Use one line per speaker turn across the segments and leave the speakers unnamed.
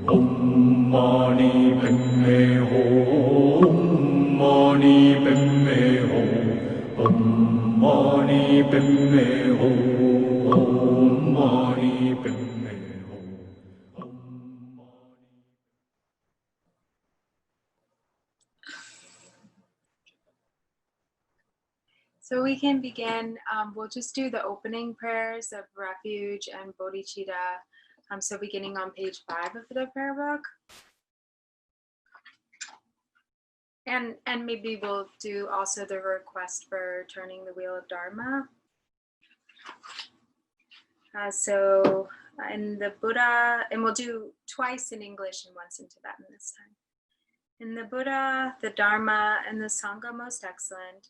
Om Mani Padme Hum. Om Mani Padme Hum. Om Mani Padme Hum. Om Mani Padme Hum.
So we can begin, we'll just do the opening prayers of refuge and bodhicitta. So beginning on page 5 of the prayer book. And maybe we'll do also the request for turning the wheel of Dharma. So in the Buddha, and we'll do twice in English and once in Tibetan this time. In the Buddha, the Dharma, and the Sangha most excellent,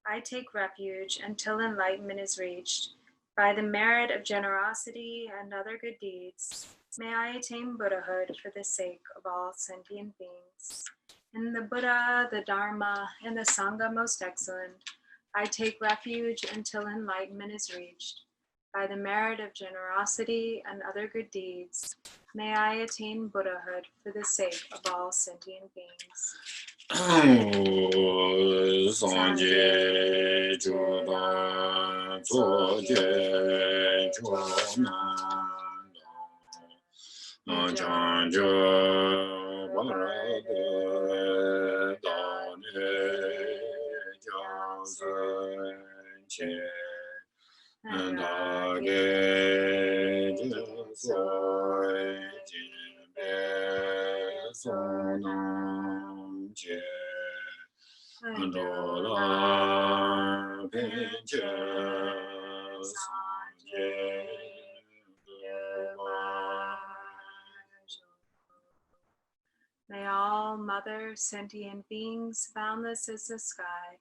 I take refuge until enlightenment is reached. By the merit of generosity and other good deeds, may I attain Buddhahood for the sake of all sentient beings. In the Buddha, the Dharma, and the Sangha most excellent, I take refuge until enlightenment is reached. By the merit of generosity and other good deeds, may I attain Buddhahood for the sake of all sentient beings.
Sanje Chodan Soje Chonan Chanjo Barade Dane Jansen Che Nage Jinsoy Jinbe Sonam Che Andola Pinche Sanje
May all mother sentient beings, boundless as the sky,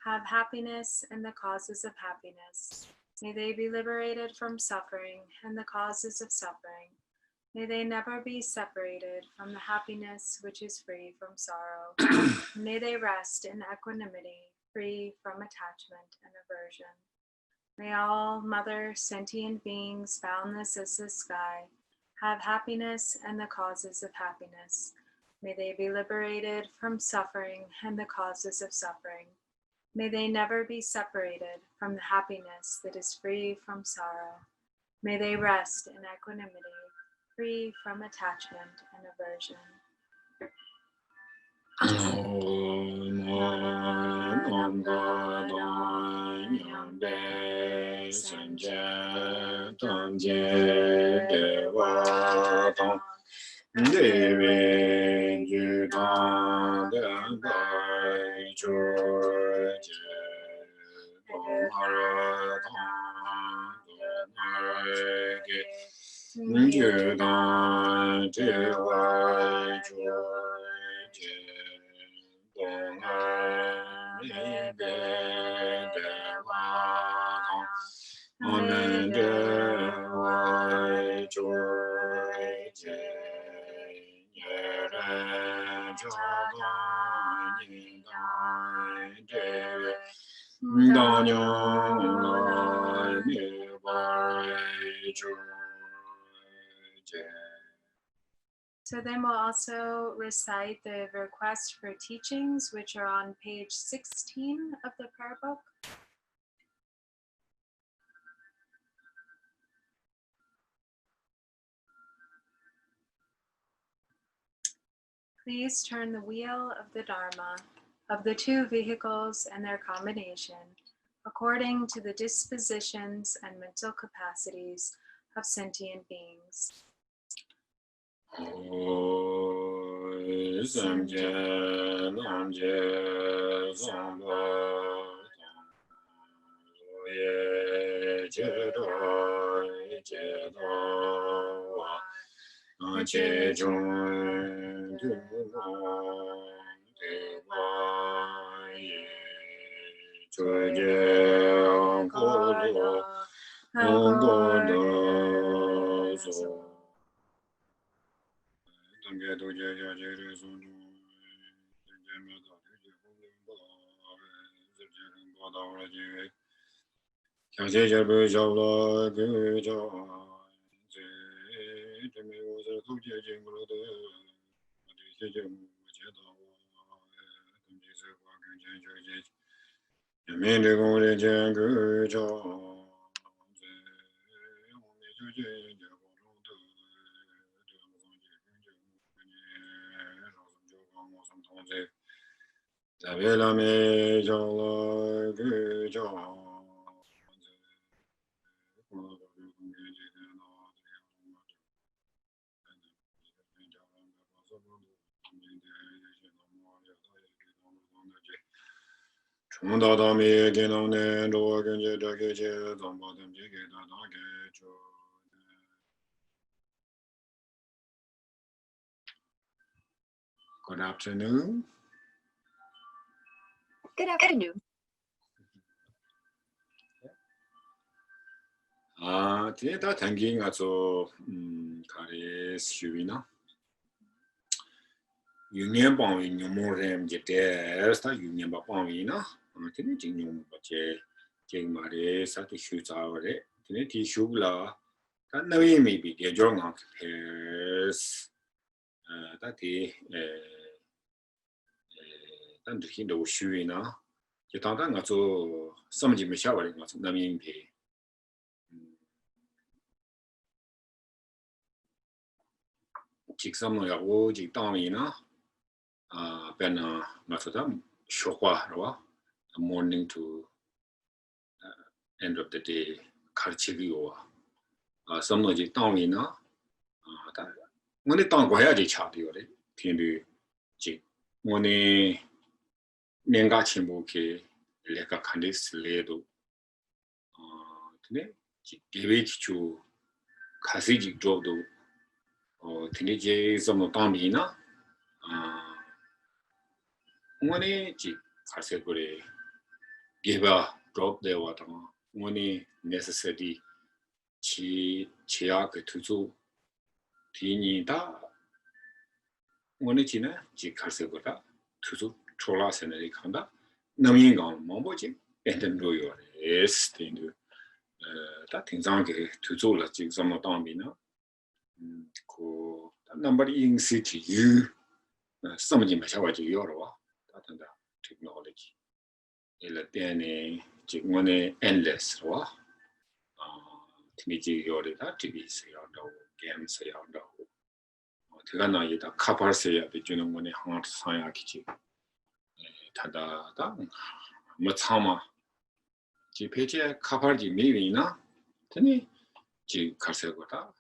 have happiness and the causes of happiness. May they be liberated from suffering and the causes of suffering. May they never be separated from the happiness which is free from sorrow. May they rest in equanimity, free from attachment and aversion. May all mother sentient beings, boundless as the sky, have happiness and the causes of happiness. May they be liberated from suffering and the causes of suffering. May they never be separated from the happiness that is free from sorrow. May they rest in equanimity, free from attachment and aversion. So then we'll also recite the request for teachings, which are on page 16 of the prayer book. Please turn the wheel of the Dharma, of the two vehicles and their combination, according to the dispositions and mental capacities of sentient beings.
Good afternoon.
Good afternoon.
Today that thinking also Karis Shuvina. Union Bang in Yumorem Jeter, Union Bapamina, Tinting Bache, King Mare, Sati shoots our Tinity Shula, that no may be the Jong pairs that he and Hindo Shuina. Yatanga so some Jimmy showering was Namin Pay. Some of old Jitamina, Bena Matadam, Shokwa, morning to end of the day, Karchigio. Some of Jitamina, when the tongue where they chat you, Tindu Jig, Mone Nengachimboke, Leka Candis Ledo. Give it to Kasiji Jodo. Tinije some of Tamina. Money, Casegory give a drop the water. Money necessity. Chiak to Tini da Money China, Casegota, to Trolas and Ericanda, Naming on Momboji, and then do your yes, that thing's anke to Zola, some of Tamina. Number in city, you some of them shall watch Yorwa, that and that technology. Elatene, Money endless, wa. Timiji Yori, that TV say out, games say out. Tigana yita kapar say at the Juno money heart Sayakichi. Tada, Matsama. Jipeche Kaparji Mivina, Tani, Ji Karsegota.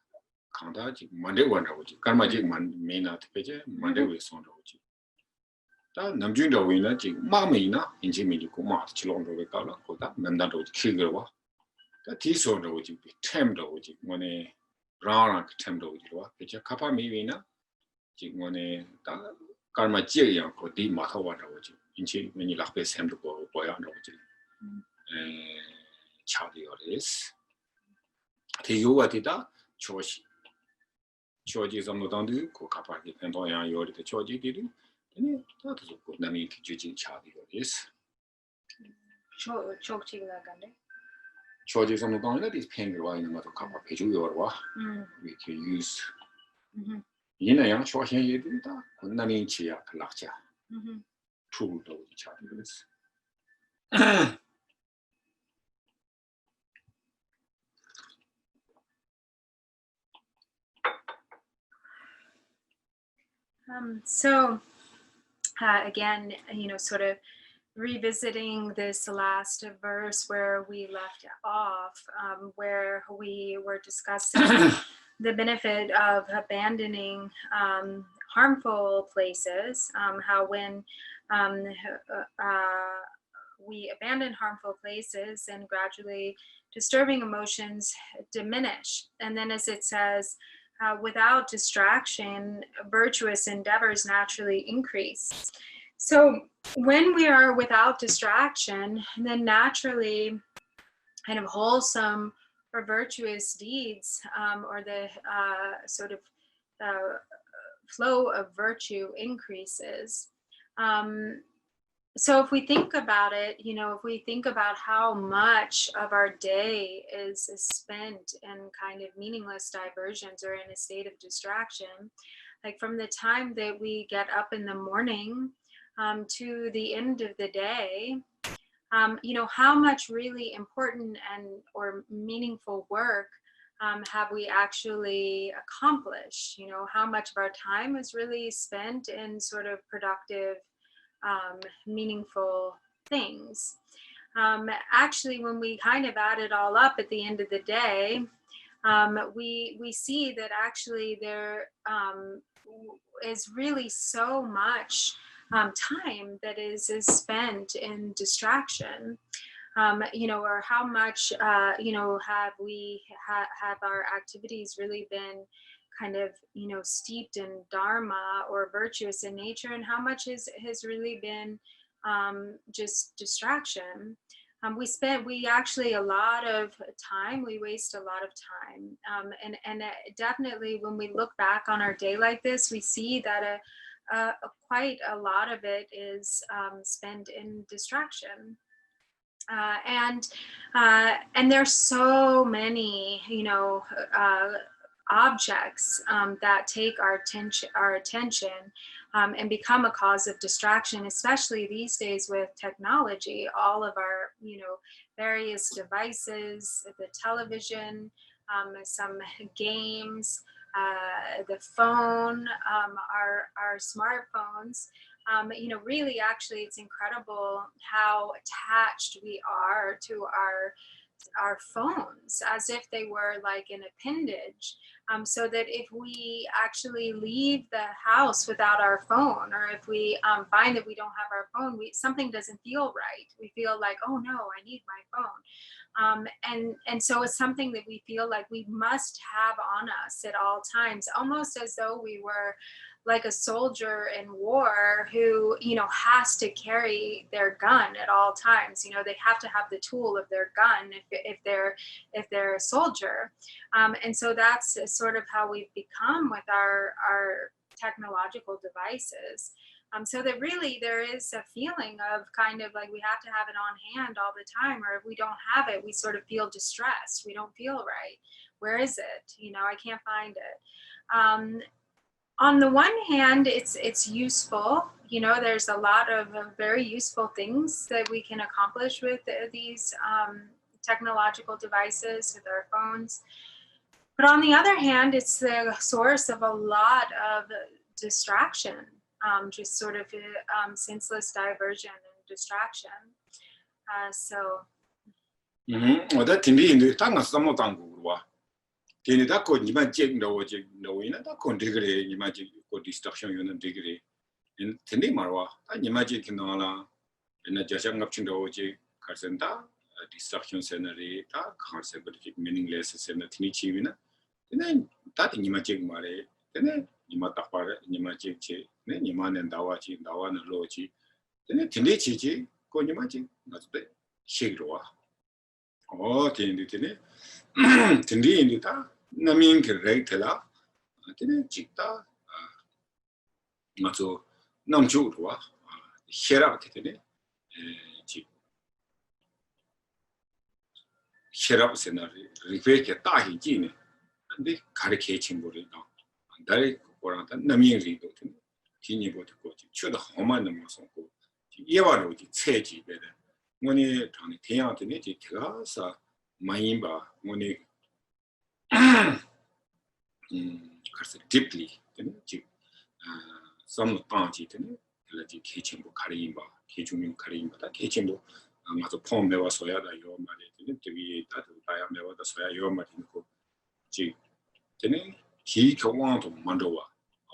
Kanda Monday one roji, Karmaji man may not page, Monday with son roji. That Namjunda winner, Mamina, in Jimmy Kuma, Chilon Rovecala, Kota, Nandado Kigawa. That is so roji, Tem roji, money round Tem roji, which a Kappa Mivina, Jigmone, Karmaji, or Di Matawa roji, in Chi, when you laugh him to go boy on roji. Charlie or this. You what it da, Choshi. Choji some of the Kokapa, and on your the Choji did it. That is a good name to judging Charlie or this.
Choking like
Choji some of that is paying the wine of Kappa Piju or we can use. In a young short here, you did that. Nami Chia Lacha. True, though, Charlie.
So again, sort of revisiting this last verse where we left off, where we were discussing the benefit of abandoning harmful places, how when we abandon harmful places and gradually disturbing emotions diminish. And then as it says, without distraction, virtuous endeavors naturally increase. So when we are without distraction, then naturally kind of wholesome or virtuous deeds or the sort of flow of virtue increases. So if we think about it, if we think about how much of our day is spent in kind of meaningless diversions or in a state of distraction, like from the time that we get up in the morning to the end of the day, how much really important and or meaningful work have we actually accomplished? How much of our time is really spent in sort of productive, meaningful things. Actually, when we kind of add it all up at the end of the day, we see that actually there is really so much time that is spent in distraction. Or how much have we have our activities really been kind of steeped in dharma or virtuous in nature, and how much has really been just distraction. We actually a lot of time, we waste a lot of time, and definitely when we look back on our day like this, we see that quite a lot of it is spent in distraction. And there's so many objects that take our attention and become a cause of distraction, especially these days with technology. All of our various devices, the television, some games, the phone, our smartphones. Really, actually, it's incredible how attached we are to our phones, as if they were like an appendage. So that if we actually leave the house without our phone, or if we find that we don't have our phone, something doesn't feel right. We feel like, oh no, I need my phone. And so it's something that we feel like we must have on us at all times, almost as though we were like a soldier in war who has to carry their gun at all times. They have to have the tool of their gun if they're a soldier. And so that's sort of how we've become with our technological devices. So that really there is a feeling of kind of like we have to have it on hand all the time, or if we don't have it, we sort of feel distressed. We don't feel right. Where is it? I can't find it. On the one hand, it's useful. There's a lot of very useful things that we can accomplish with these technological devices, with our phones. But on the other hand, it's the source of a lot of distraction, just sort of senseless diversion and distraction. So.
어다 딘디인데 땅가 싸모 땅고와 딘디다 코 니만 잭노 잭노이나 다 콘디그레 니만 잭코 디스트럭션 요는 디그레 딘디 말와 다 니만 잭노라 에나 자샹갑친도 잭 갈센다 distraction scenery 다 concept meaningless scenery 티니치비나 근데 다 니만 잭 말에 근데 니만 딱 봐래 니만 잭체 네 니만은 나와지 나와는 로지 근데 딘디 치지 코 니만 잭 맞대 시그로와 딘디 인디다 나민 그레이텔라 딘디 찍다 맞어 남주로와 헤라 되네 지 헤라 세나리 리페케 따히지네 근데 가르케 친구들도 다리 거란다 나민리도 되네 디니보도 거지 추도 험한 모습고 예와로지 체지베데 뭐니 당이 대양한테 이제 들어서 많이 봐 뭐니 그래서 deeply 되는 즉 some 빵지 되는 그래서 개침도 가리임바 개중용 가리임바다 개침도 맞아 폼 매워서야다 요 말이 되는 되게 다들 다야 매워다 서야 요 말이 있고 즉 되는 기 경험도 만들어와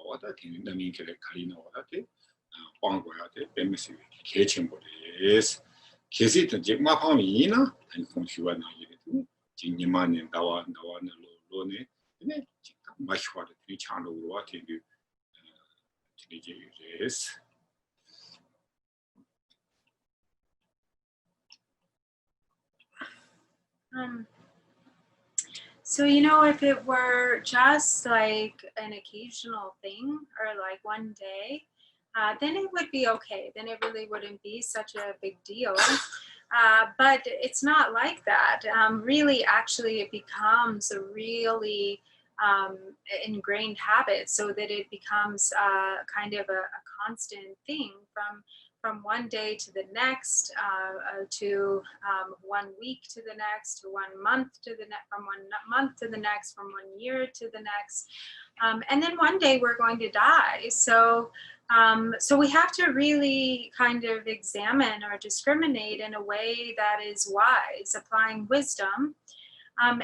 와다 되는 남이 그래 가리나 와다 돼 빵거야 돼 뱀스 개침보레스 계시던 제 마음이나 아니 공시와 나이거든 진님만은 나와는 로네 근데 진짜 마시와도 이 차로로 와 되게 되게스
So, if it were just like an occasional thing or like one day, then it would be okay. Then it really wouldn't be such a big deal. But it's not like that. Really, actually, it becomes a really ingrained habit, so that it becomes kind of a constant thing from one day to the next, to 1 week to the next, to 1 month to the next, from 1 month to the next, from 1 year to the next, and then one day we're going to die. So we have to really kind of examine or discriminate in a way that is wise, applying wisdom,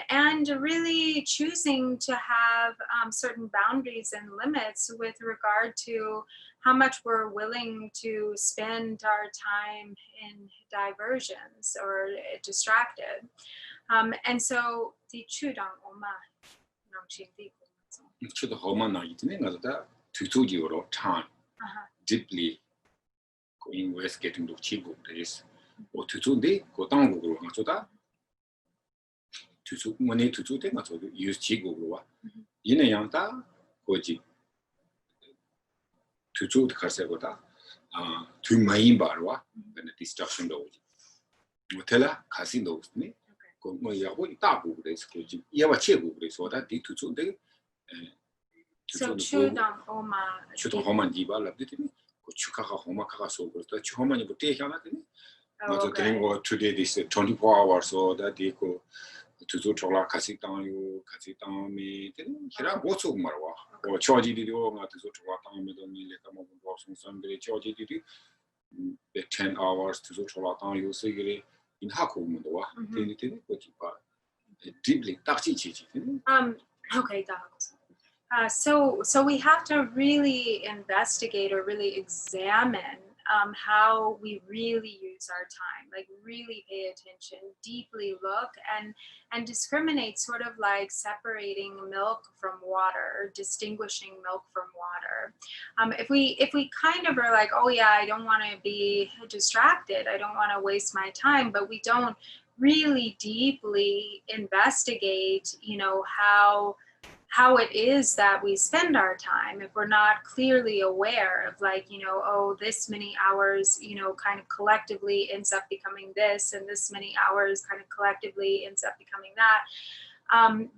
and really choosing to have certain boundaries and limits with regard to how much we're willing to spend our time in diversions or distracted. And so the chudang oma
저도 험한 나이트네 가서다 투투지로 time deeply investigating the chigo is or 투투인데 그 땅으로 가서다 투투 money 투투 때 가서 use chigo로 와 이내 양다 거지 투투 가서다 두 마인 바로와 근데 distraction 도지 호텔라 카시노스네 뭐 야고 다고 그래서 거지 이야와 치고 그래서 다 투투인데
So chudang oma.
Chudang oma diba labditini. Chukaha homa kaka so goes. Chuma ni butte kana tini. But the today this 24 hours so that they go to chola kasitang you kasitang me. Hira bosu marwa. Or charge the door not to chola tang me don't need come up with some very charge the 10 hours to chola tang you say in haku mundoa. Tini deeply taxi chichi.
Okay, so we have to really investigate or really examine how we really use our time, like really pay attention, deeply look and discriminate, sort of like separating milk from water or distinguishing milk from water. If we kind of are like, oh yeah, I don't want to be distracted, I don't want to waste my time, but we don't really deeply investigate, how it is that we spend our time, if we're not clearly aware of like, oh, this many hours, kind of collectively ends up becoming this, and this many hours kind of collectively ends up becoming that,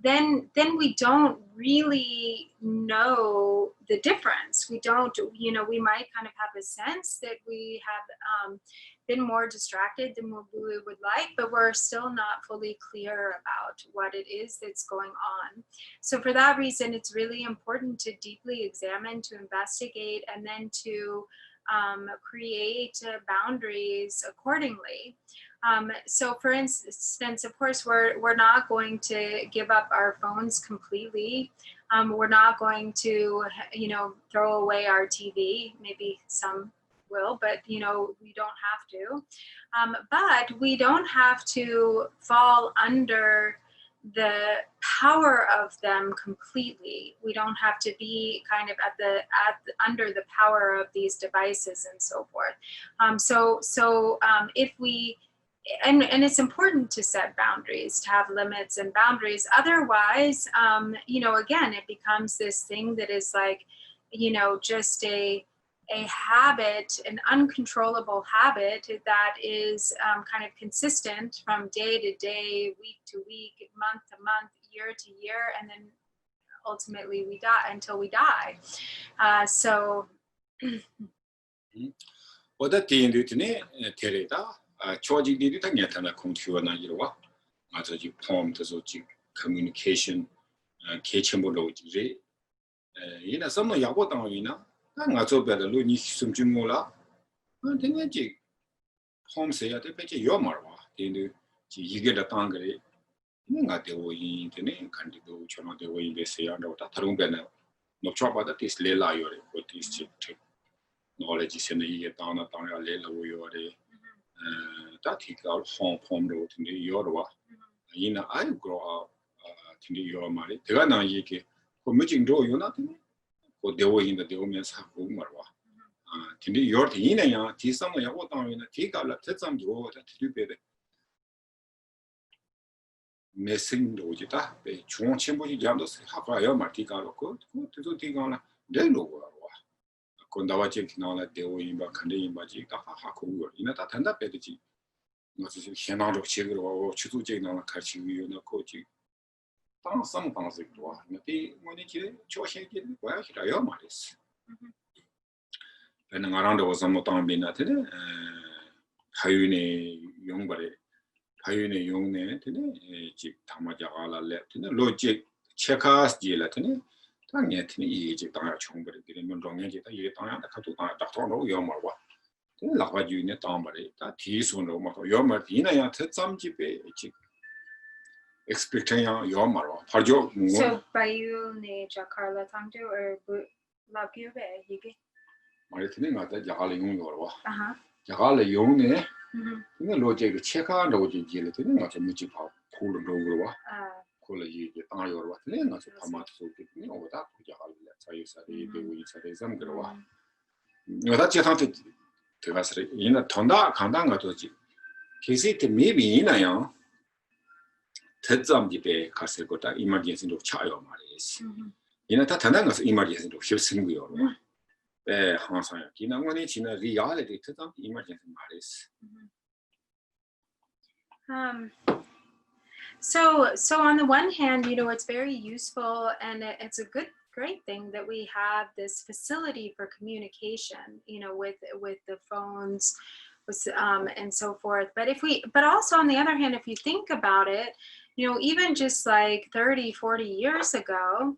then we don't really know the difference. We don't, we might kind of have a sense that we have been more distracted than what we would like, but we're still not fully clear about what it is that's going on. So for that reason, it's really important to deeply examine, to investigate, and then to create boundaries accordingly. So for instance, of course, we're not going to give up our phones completely. We're not going to, throw away our TV. Maybe some will, but we don't have to. But we don't have to fall under the power of them completely. We don't have to be kind of under the power of these devices and so forth. If we and it's important to set boundaries, to have limits and boundaries. Otherwise, again, it becomes this thing that is like, just a habit, an uncontrollable habit that is kind of consistent from day to day, week to week, month to month, year to year, and then ultimately we die until we die.
communication nga zo bela lo ni sum jum la de ne ji home se ya de pe ji yo mar wa de ne ji yige da tang gre nga de wo yin de ne kan di do chona de wo yin be se ya do ta tharung be na no chwa ba da tis le la yo re ko tis chi knowledge se ne ye ta na ta ya le la wo yo re ta thi ka home do de yo ro wa yin I grow up de yo ma re de ga na yi ke ko mu jing do yo na de dewo in the dewomen saku marwa. Tindi your tina, Tisam, Yawotan, Tika, let some draw that you better. Messing Dojita, the Chuan Chimbo Jandos, Hapaya, Martica, to do Tigana, then no war. 나와 지나라 되고 임바 칸데 임바지 다 하고 이나 다 단다 빼듯이 무슨 현황으로 지그로 추도 지나라 같이 위나 코지 당 상방식 도와 근데 뭐니 지 조시게 뭐야 싫어요 말이스 배는 알아도 와서 못 담비나데 하윤의 용발에 하윤의 용내 되네 집 담아자가라래 되네 로직 체크아스 지라더니 당연히 이제 당야 총벌이 되면 정해지다 이게 당야 가도 닥터로 요말과 라바주네 담발에 다 뒤손으로 뭐 요말 이나야 특sam집에 지 expecting 요말와 바죠
So bayu ne jakarla tangdu or love you 이게.
말했더니 나한테 자갈이 용요로
아하.
자갈이 용네 근데 로직이 체크아로 지지를 되는 거죠 무지 봐 콜로 와 콜로 이게 당요로 와 되는 거죠 파마트 되는 거다 자갈이 자유사리 되고 이사리 zam그로 와 내가 제한테 들어가서 이나 돈다 간단 거지 계시때 미비나요 특점집에 갔을 거다 이마디에서도 차요 말이지 이나 다 단단 것서 이마디에서도 힘쓰는 거요 네 항상 기능원이 지나 리얼리티 특점 이마디에서 말이지
So on the one hand, it's very useful and it's a great thing that we have this facility for communication, with the phones, and so forth. But also on the other hand, if you think about it, even just like 30, 40 years ago,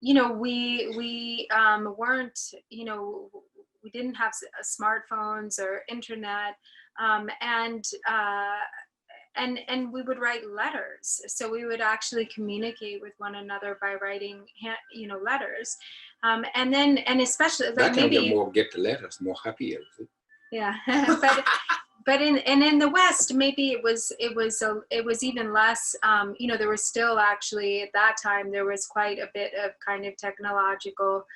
we weren't, we didn't have smartphones or internet, and we would write letters. So we would actually communicate with one another by writing, letters. And especially like
that
maybe
more get the letters more happier.
Yeah, but in the West, maybe it was even less. There was still actually at that time there was quite a bit of kind of technological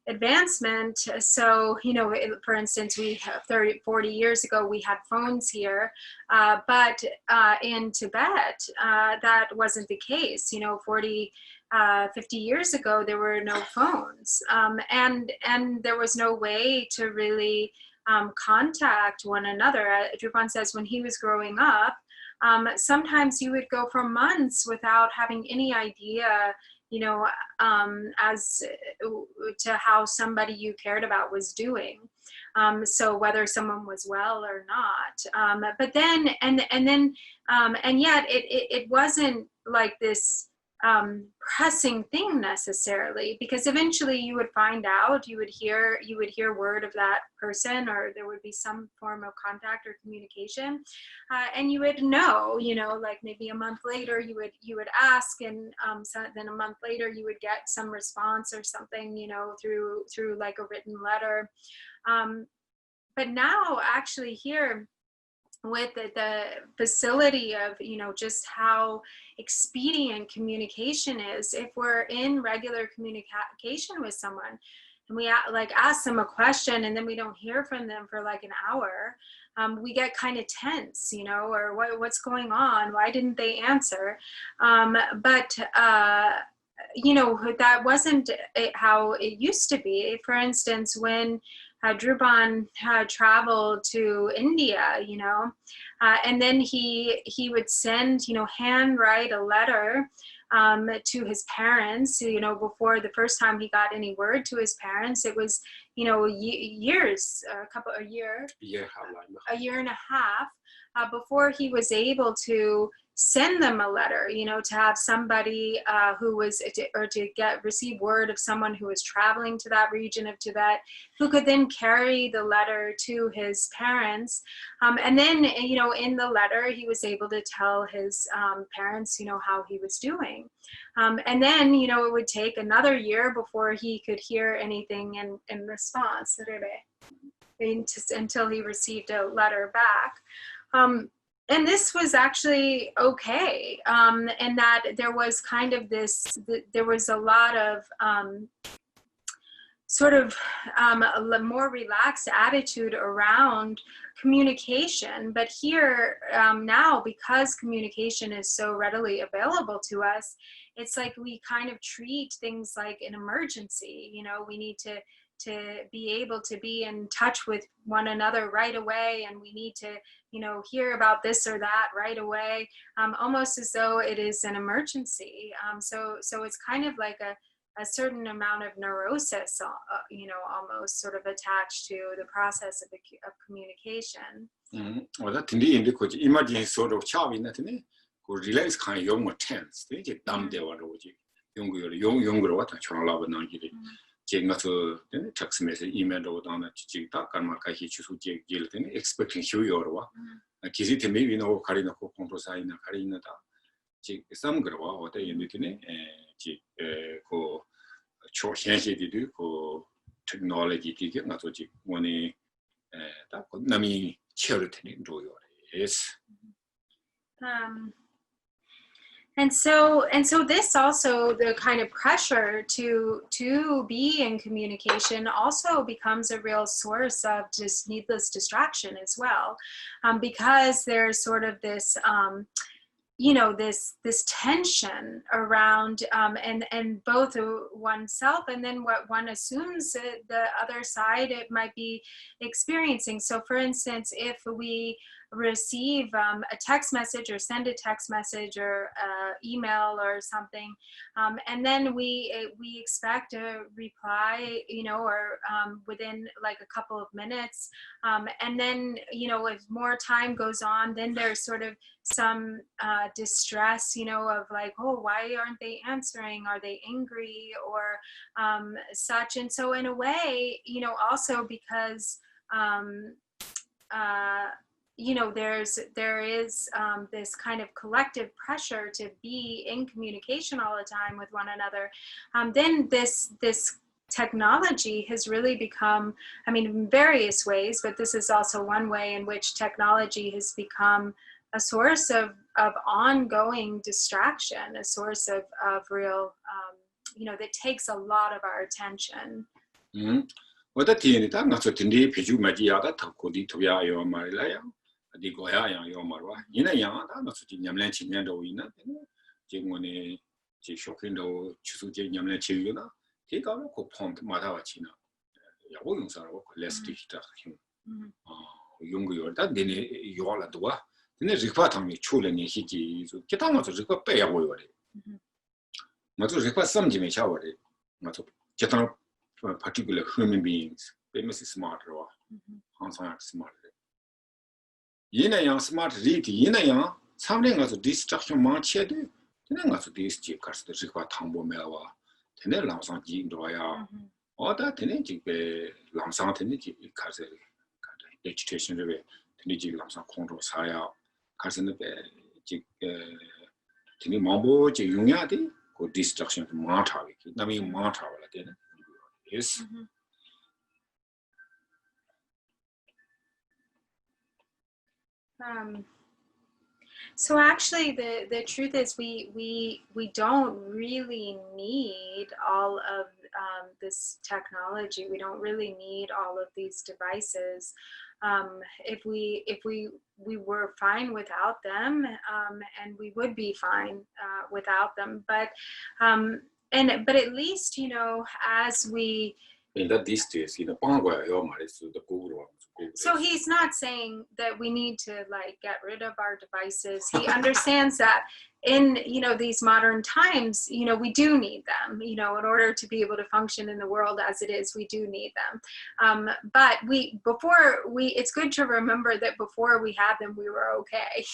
advancement. So, for instance, we have 30, 40 years ago, we had phones here, but in Tibet, that wasn't the case. 40, 50 years ago, there were no phones, and there was no way to really contact one another. Drupal says when he was growing up, sometimes you would go for months without having any idea as to how somebody you cared about was doing. So whether someone was well or not. But then, and yet it wasn't like this pressing thing necessarily, because eventually you would find out, you would hear word of that person, or there would be some form of contact or communication, and you would know, like maybe a month later you would ask, and then a month later you would get some response or something, through like a written letter. But now actually here, with the facility of just how expedient communication is, if we're in regular communication with someone and we ask them a question and then we don't hear from them for like an hour, we get kind of tense, or what's going on, why didn't they answer? But that wasn't how it used to be. For instance, when Dhruban traveled to India, and then he would send, handwrite a letter to his parents, before the first time he got any word to his parents. It was, years, a year and a half before he was able to send them a letter, to have somebody who was, to receive word of someone who was traveling to that region of Tibet, who could then carry the letter to his parents. And then, in the letter, he was able to tell his parents, how he was doing. And then, it would take another year before he could hear anything in response, until he received a letter back. And this was actually okay, and that there was kind of there was a lot of sort of a more relaxed attitude around communication. But here now, because communication is so readily available to us, it's like we kind of treat things like an emergency. We need to be able to be in touch with one another right away, and we need to, you know, hear about this or that right away, almost as though it is an emergency. So it's kind of like a certain amount of neurosis, you know, almost sort of attached to the process of communication.
我的听的人的估计 emergency 说的差别那的呢，我 relax 看用我 tense 的就当的话我就用个我他全老不能记的，这个是的 text message email 的当的就大干嘛开始去说这个的 expecting 修有的话，其实他没有那我看的那个 control 啥呢，看的那的，这三个的话我的人的呢，这个超现实的个 technology 的个那做这我呢，大那么。Yes.
And so this also, the kind of pressure to be in communication also becomes a real source of just needless distraction as well, because there's sort of this you know, this tension around and both oneself and then what one assumes the other side it might be experiencing. So for instance, if we receive a text message or send a text message or email or something, and then we expect a reply, you know, or within like a couple of minutes, and then, you know, if more time goes on, then there's sort of some distress, you know, of like, oh, why aren't they answering? Are they angry or such? And so in a way, you know, also because you know, there is this kind of collective pressure to be in communication all the time with one another. Then this technology has really become, I mean, in various ways, but this is also one way in which technology has become a source of ongoing distraction, a source of real, you know, that takes a lot of our attention.
我的天呢，那说真的，比如买几样的，他过的图呀要买来呀，这个呀要买哇，你那样啊，那说今年来今年都一呢，这我呢，这小朋友去说这年来去了呢，这个我可碰马上去呢，要我用啥我可 less 的这用，用个有，但你呢要了多啊，你这块他们出了那些这，其他我做这个白要我有的，我做这块什么就没下我的，我做其他。particular human beings, they must be smart, or smart. In a young smart read, in a young, something as a distraction march, then as this checkers the require tambo melwa, then a lamson jing doya, or that energy lamson energy, because vegetation review, energy lamson control saya, cousin the Tini Mambo, Juniati, go distraction to Marta, Nami Marta, yes.
So actually, the truth is we don't really need all of this technology. We don't really need all of these devices. If we were fine without them, and we would be fine without them. But at least, you know, as we
in that these days, you know,
so he's not saying that we need to like get rid of our devices. He understands that in, you know, these modern times, you know, we do need them, you know, in order to be able to function in the world as it is, we do need them. But it's good to remember that before we had them, we were okay.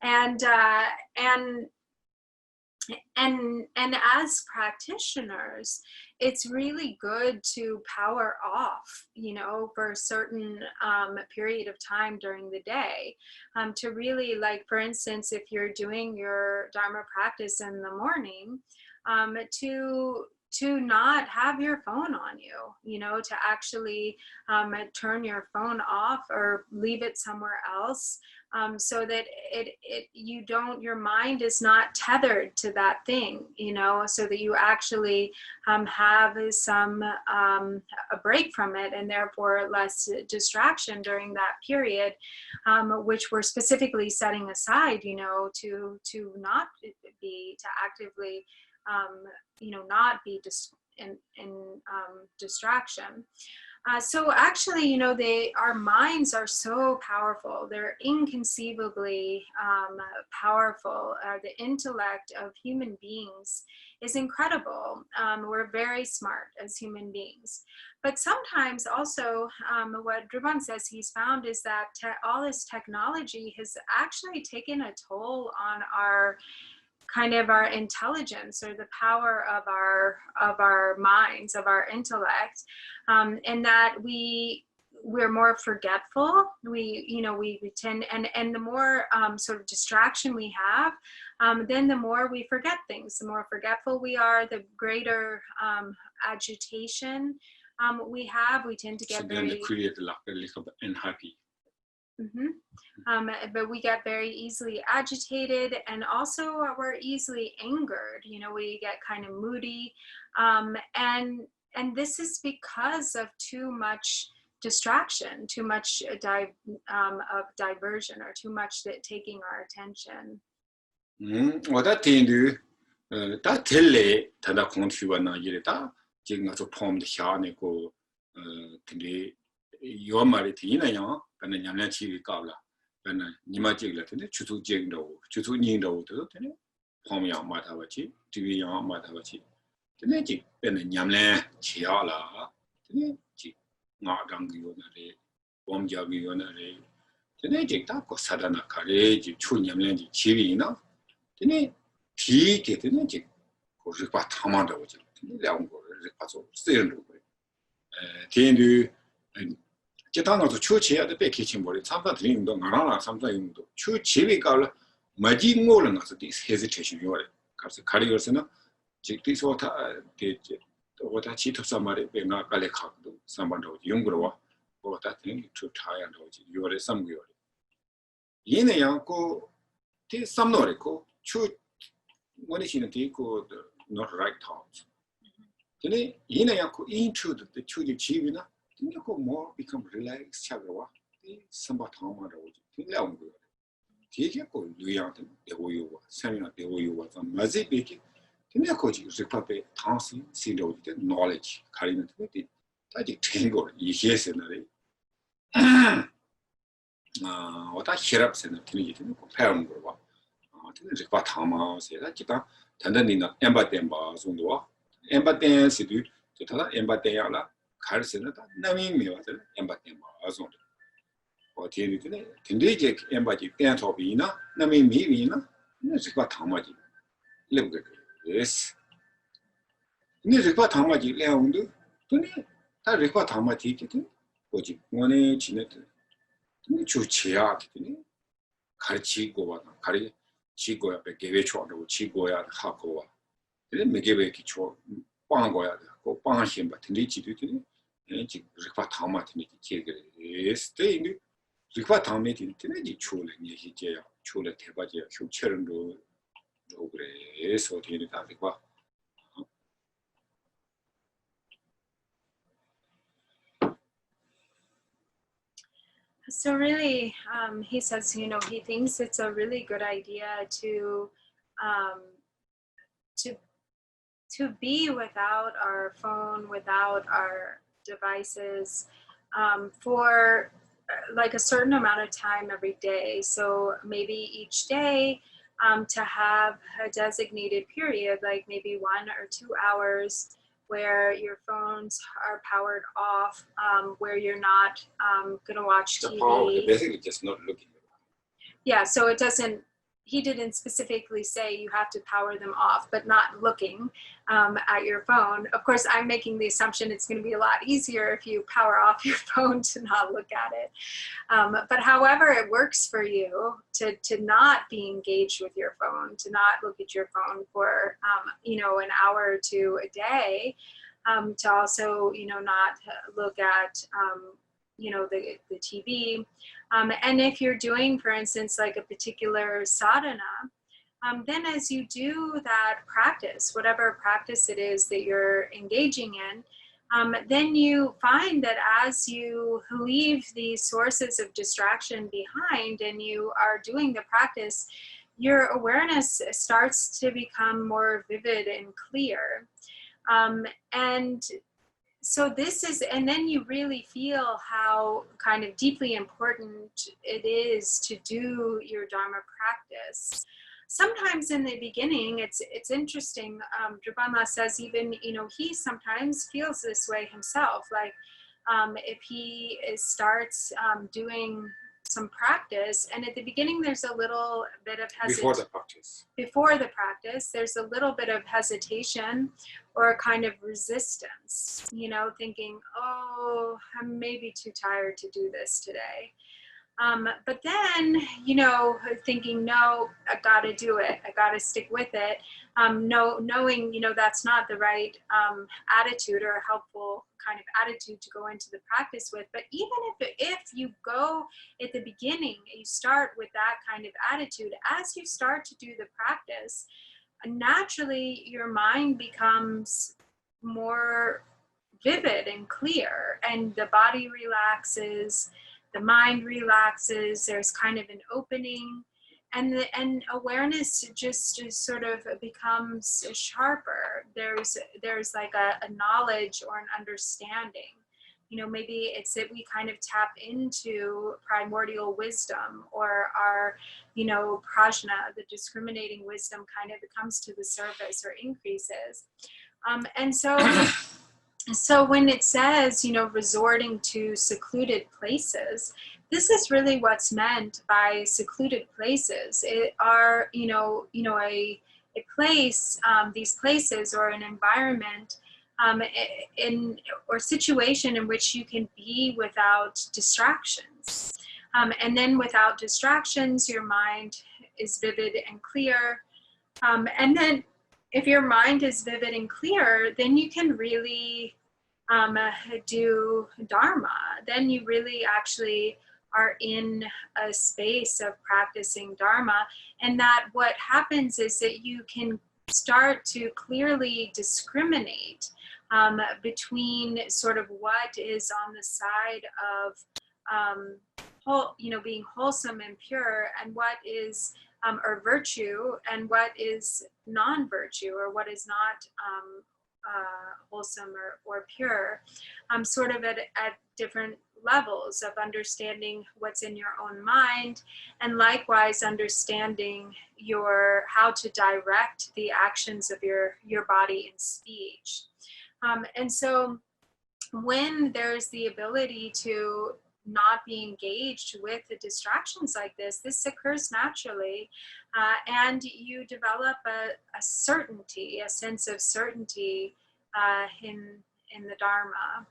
And as practitioners, it's really good to power off, you know, for a certain period of time during the day, to really, like, for instance, if you're doing your Dharma practice in the morning, to not have your phone on you, you know, to actually turn your phone off or leave it somewhere else, so that your mind is not tethered to that thing, you know, so that you actually have some a break from it, and therefore less distraction during that period, which we're specifically setting aside, you know, to not be, to actively you know, not be distraction. So actually, you know, our minds are so powerful. They're inconceivably powerful. The intellect of human beings is incredible. We're very smart as human beings. But sometimes also what Drupal says he's found is that all this technology has actually taken a toll on our kind of our intelligence, or the power of our minds, of our intellect, and that we're more forgetful. We tend, and the more sort of distraction we have, then the more we forget things. The more forgetful we are, the greater agitation we have. We tend to get
so then they create like a little bit unhappy.
But we get very easily agitated, and also we're easily angered. You know, we get kind of moody, and this is because of too much distraction, too much of diversion, or too much that taking our attention.
我的听的他听来他的空气完了也他这个做旁的下那个听的有嘛的听那样 本来娘俩起搞了，本来你妈这个真的出出见到，出出人到的，真的旁边马他去，这边样马他去，真的就本来娘俩起好了，真的就俺当个有那里，我们家个有那里，真的就大个啥的那看的就出娘俩就起边呢，真的提给真的就，我是把他妈的我就，真的两个人把做这样子的，天的这当个做秋千的别开心不的，参加听到俺那参加用到，秋千为搞了，没经过了那是的 hesitation 有的，可是看的有时呢，这对说他的我他起头上嘛的被俺搞来考的，上班头用过了哇，我他听出差样头就有的什么有的，因那样个这什么的个秋，我的现在这个 not right thoughts， 真的因那样个 into 的秋就起边呢。 真的个 more become relaxed 下个哇，什么汤嘛的我就挺了解的。这些个旅游的对我有啊，什么对我有啊，咱没这边的，真的个就是怕被汤水吸收的 knowledge， 看里面特别的，他就听过一些是那里。我他写了是那听里听个培养过吧，真的是把汤嘛写的，基本上谈的你那100点吧，中多，100点是对，就他那100点样了。 开始呢，他那边没有的，100点嘛，那种的。我听的呢，听的这100就点钞票呢，那边没有呢，那是把汤嘛就，那个也是。你是把汤嘛就两的，真的，他是把汤嘛提的，我就我呢，现在的，你就吃啊，的呢，开吃过啊，开吃过呀，别给别吃的，我吃过呀，好过啊，这没给别去吃，帮过呀的。 帮先吧，听你几句听，就日发汤嘛，听你这个也是对的，日发汤没听，听你就出来，你是这样，出来台把这样，就吃人都个嘞，所听的大日发。
So really, he says, you know, he thinks it's a really good idea to be without our phone, without our devices, for like a certain amount of time every day. So maybe each day to have a designated period, like maybe 1 or 2 hours, where your phones are powered off, where you're not going to watch TV.
The power, basically just not looking.
Yeah, so it doesn't, he didn't specifically say you have to power them off, but not looking at your phone. Of course, I'm making the assumption it's going to be a lot easier if you power off your phone to not look at it. But however it works for you to not be engaged with your phone, to not look at your phone for, you know, an hour or 2 a day, to also, you know, not look at, you know, the TV. And if you're doing, for instance, like a particular sadhana, then as you do that practice, whatever practice it is that you're engaging in, then you find that as you leave these sources of distraction behind and you are doing the practice, your awareness starts to become more vivid and clear. And so this is, and then you really feel how kind of deeply important it is to do your Dharma practice. Sometimes in the beginning, it's interesting. Drupama says even, he sometimes feels this way himself. Like if he starts doing some practice, and at the beginning there's a little bit of hesitation. Before the practice, there's a little bit of hesitation or a kind of resistance, thinking, oh, I'm maybe too tired to do this today. But then, thinking, no, I gotta do it. I gotta stick with it. Knowing, that's not the right attitude or a helpful kind of attitude to go into the practice with. But even if you go at the beginning, you start with that kind of attitude, as you start to do the practice, naturally your mind becomes more vivid and clear, and the body relaxes, the mind relaxes, there's kind of an opening, and awareness just sort of becomes sharper. There's like a knowledge or an understanding. Maybe it's that we kind of tap into primordial wisdom, or our, prajna, the discriminating wisdom, kind of comes to the surface or increases. And so when it says, resorting to secluded places, this is really what's meant by secluded places. It are, a place, these places, or an environment, or situation in which you can be without distractions. And then without distractions, your mind is vivid and clear. And then if your mind is vivid and clear, then you can really do Dharma. Then you really actually are in a space of practicing Dharma. And that what happens is that you can start to clearly discriminate between sort of what is on the side of being wholesome and pure, and what is or virtue, and what is non-virtue, or what is not wholesome or pure, sort of at different levels of understanding what's in your own mind, and likewise understanding how to direct the actions of your body and speech. And so when there's the ability to not be engaged with the distractions like this occurs naturally, and you develop a certainty, a sense of certainty in the Dharma.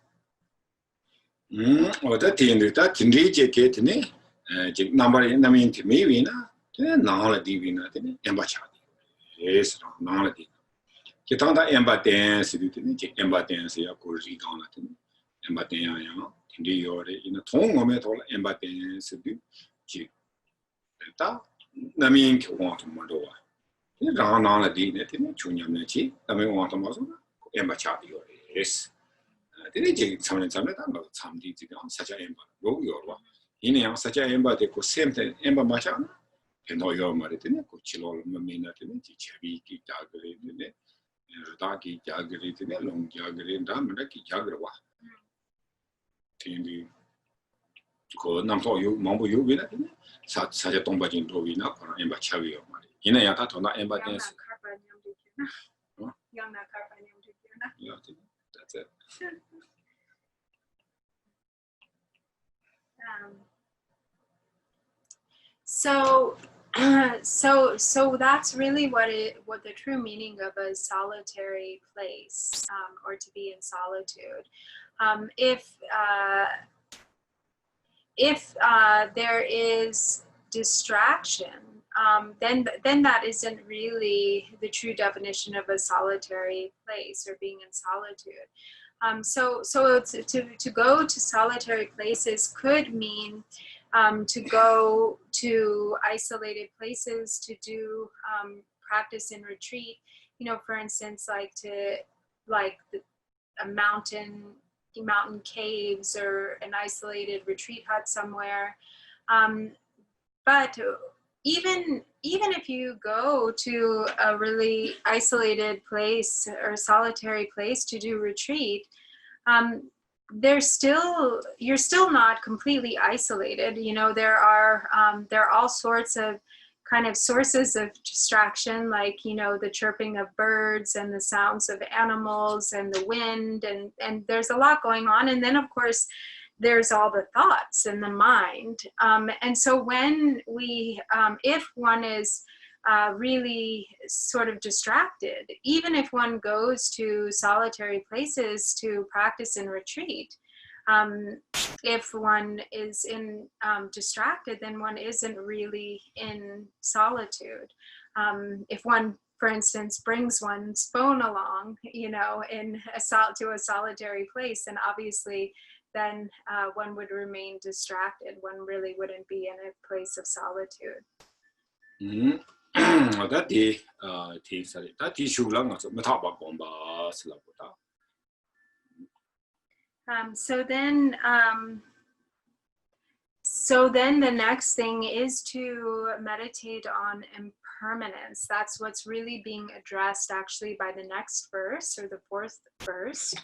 That's it. So that's really what the true meaning of a solitary place, or to be in solitude. If there is distraction, then that isn't really the true definition of a solitary place or being in solitude. So to go to solitary places could mean to go to isolated places to do practice in retreat. For instance, a mountain caves, or an isolated retreat hut somewhere. But even even if you go to a really isolated place or solitary place to do retreat, you're still not completely isolated. You know, there are all sorts of kind of sources of distraction, like, you know, the chirping of birds and the sounds of animals and the wind, and there's a lot going on. And then of course there's all the thoughts in the mind. And so when we, if one is really sort of distracted, even if one goes to solitary places to practice and retreat, if one is distracted, then one isn't really in solitude. If one, for instance, brings one's phone along, you know, to a solitary place, then obviously then one would remain distracted. One really wouldn't be in a place of solitude. So then the next thing is to meditate on impermanence. That's what's really being addressed actually by the next verse, or the fourth verse.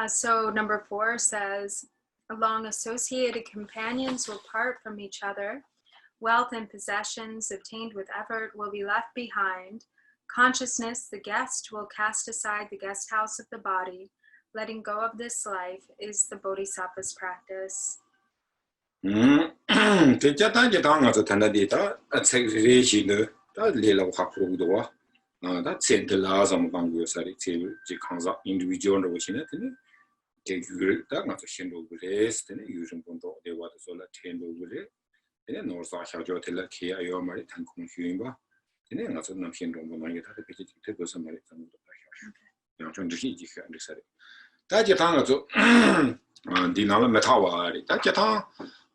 So number 4 says, along associated companions will part from each other. Wealth and possessions obtained with effort will be left behind. Consciousness, the guest, will cast aside the guest house of the body. Letting go of this life is the Bodhisattva's practice.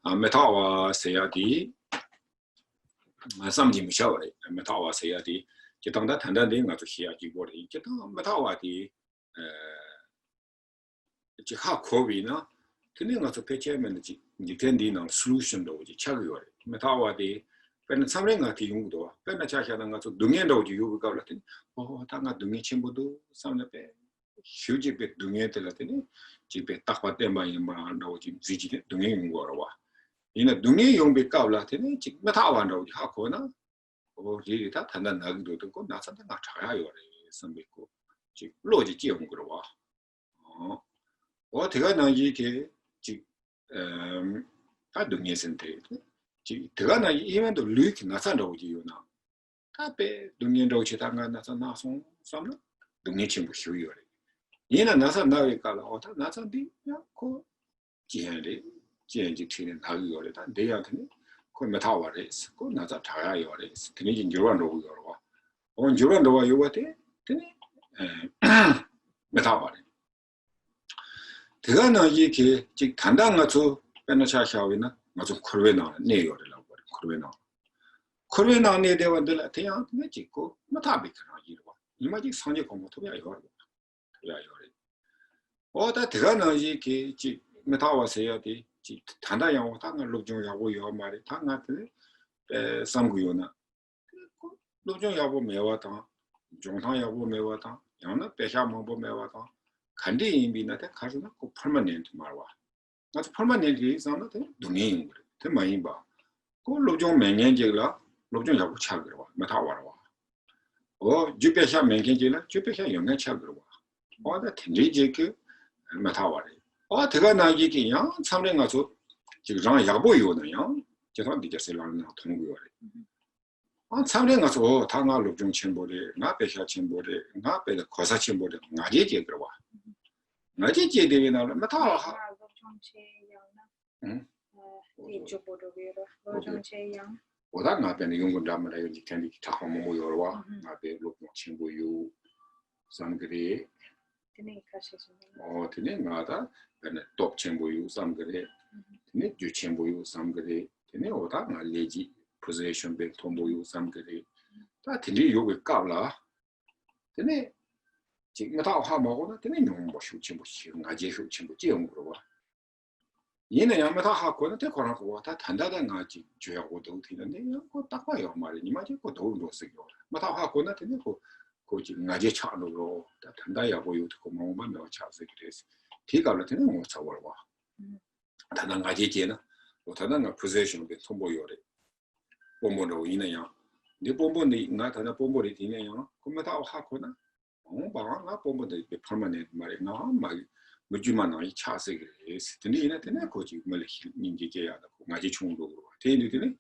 Metawa sayadi samji mishawari metawa sayadi kitanda tanda de nga to hiya ji bori kitanda metawa di ji ha kobi na tini nga to peche men ji ditendi na solution do ji chagyo metawa di pen samre nga ti yung do pen cha cha nga to dungen do ji yu ga la tin ta nga dungi chimbudu samne pe huge bit dungi te la tin ji pe takwa te ma yima na ji ji dungi yung go wa ina dungi yung be kaula tene chi metawa ndo ha ko na o ri ta tanda na do to ko na sa ta cha ya yo re sambe ko chi lo ji ji yung go wa o te ga na yi ke chi ta dungi sen te chi te ga na yi men do lu ki na sa ndo ji yo na ta pe dungi ndo chi ta nga na sa na song sam na dungi chi bu xiu yo re ina na sa na ye ka la o ta na sa di ya ko ji han re 지엔지 트는 나기 어려다 내한테는 그 메타와레스 그 나자 자야 요레스 드니 진조란도 요러와 온 조란도 요거테 드니 메타와레 대가나 이게 즉 단단한 저 빼나샤 샤위나 맞아 코르베나 내요래라고 그래 코르베나 내 대원들 대야 내 찍고 메타비크나 이러와 이마지 성적 공부도 야 요래 어다 대가나 이게 즉 메타와세야 돼 단다 영어 당을 로종 야고 요 말이 당한테 삼구요나 로종 야고 매와다 종탕 야고 매와다 양나 배샤 먹고 매와다 간디 인비나데 가르나 고 퍼머넨트 말와 나도 퍼머넨트 이상한테 동행 그래 더 많이 봐고 로종 매년제라 로종 야고 차그러 와 메타 와라 와 주배샤 매년제라 주배샤 영내 차그러 와 어다 텐리제게 메타 와라 대가 나 이게 양 참내 가서 지금 랑 야보요는 양 제가 디저셀랑 통고요. 참내 가서 당가 로종 첨보래 나 배샤 첨보래 나 배의 거사 첨보래 나제제 그러와. 나제제 되나 메타 오다 나변의 용건 담을 해야지 텐디 타고 모여와 나배 로종 첨보요 상그리 tene ngada top chenboyu samgare tene ju chenboyu samgare tene oda nga leji position be tomboyu samgare ta tene yobe kabla 근데 지금 다 하마고는 근데 너무 쉬우지 뭐 가지 쉬우지 뭐 지금 그러고 얘는 야마 다 하고는 대거라고 다 단다단 가지 줘야고도 되는데 그거 딱 봐요 말이 니 말이 그거 도움도 쓰고 다 하고는 근데 그 지금 가지 차로 다 단다야 보여 듣고 뭐만 너 차서 그래서 뒤가를 되는 거 차वर 봐 단단 가지지는 뭐 단단 포지션에 통보요래 본본으로 인해요 네 본본이 나 단단 본본이 되네요 그러면 다 하고는 나 본본데 permanent 말이 나막 무주만 이 차서 그래서 근데 얘네들은 거기 뭘 인지해야 하고 가지 충동으로 되는데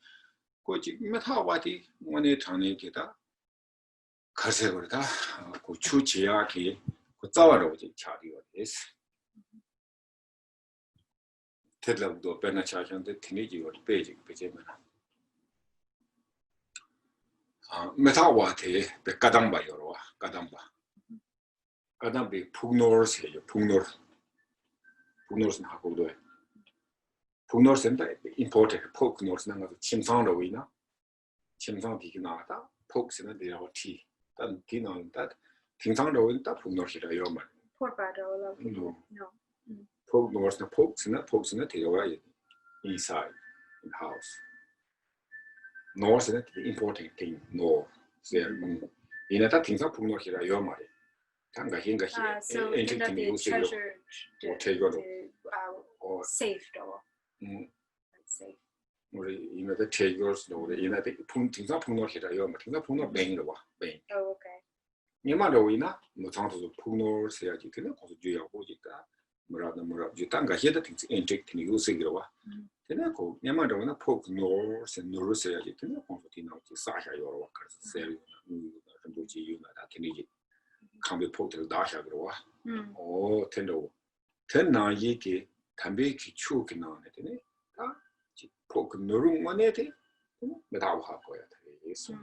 거기 메타 와디 원에 장에 게다 가서 그러다 그 추지하게 그 자와로 이제 차리고 됐어 테들도 배나 차한테 티니지고 빼지면 메타 와디 백가당 봐요 가당 비 북노르세요 북노르스는 하고도 북노르스는 important 북노르스는 가서 침상으로 있나 침상 비기 나왔다 폭스는 되고 티 단 티는 딱 침상으로 있다 북노르시라 요 말
Portbado, no.
폭스는 되고 inside in house north는 important thing no 이나다 침상 북노르시라 요 말이
So in the treasure, safe door. Safe.
우리 이나다 treasures 우리 이나다 풍팅사 풍노시라 요 풍팅사 풍노 뱅이로 와 뱅.
Oh, okay.
니마로이나 뭐 장소도 풍노세야지 근데 거기서 주야고 있다. 뭐라도 땅가 해다 팅 인젝트니 요새기로 와. 근데 그 니마로이나 풍노세 노르세야지 근데 거기서 디나지 사샤요로 와 그래서 세리 좀 보지 유나다 티니지 강배 포트를 다샤기로 와. 텐도 텐나 얘기 담배 기초기 나오네 되네. 포크 누룽 만에데 메다고 할 거야. 예수.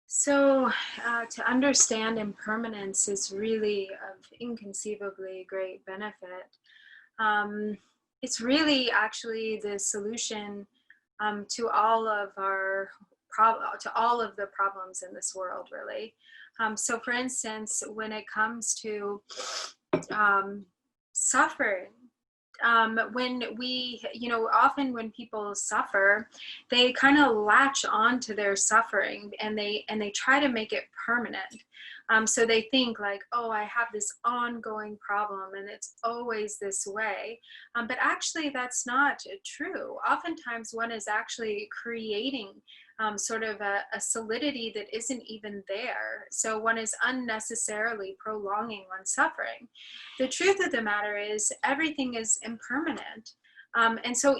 So to understand impermanence is really of inconceivably great benefit. It's really actually the solution to all of the problems in this world, really. So for instance, when it comes to suffering, when we, often when people suffer, they kind of latch on to their suffering and they try to make it permanent. So they think like, oh, I have this ongoing problem and it's always this way. But actually that's not true. Oftentimes one is actually creating sort of a solidity that isn't even there. So one is unnecessarily prolonging one's suffering. The truth of the matter is everything is impermanent. And so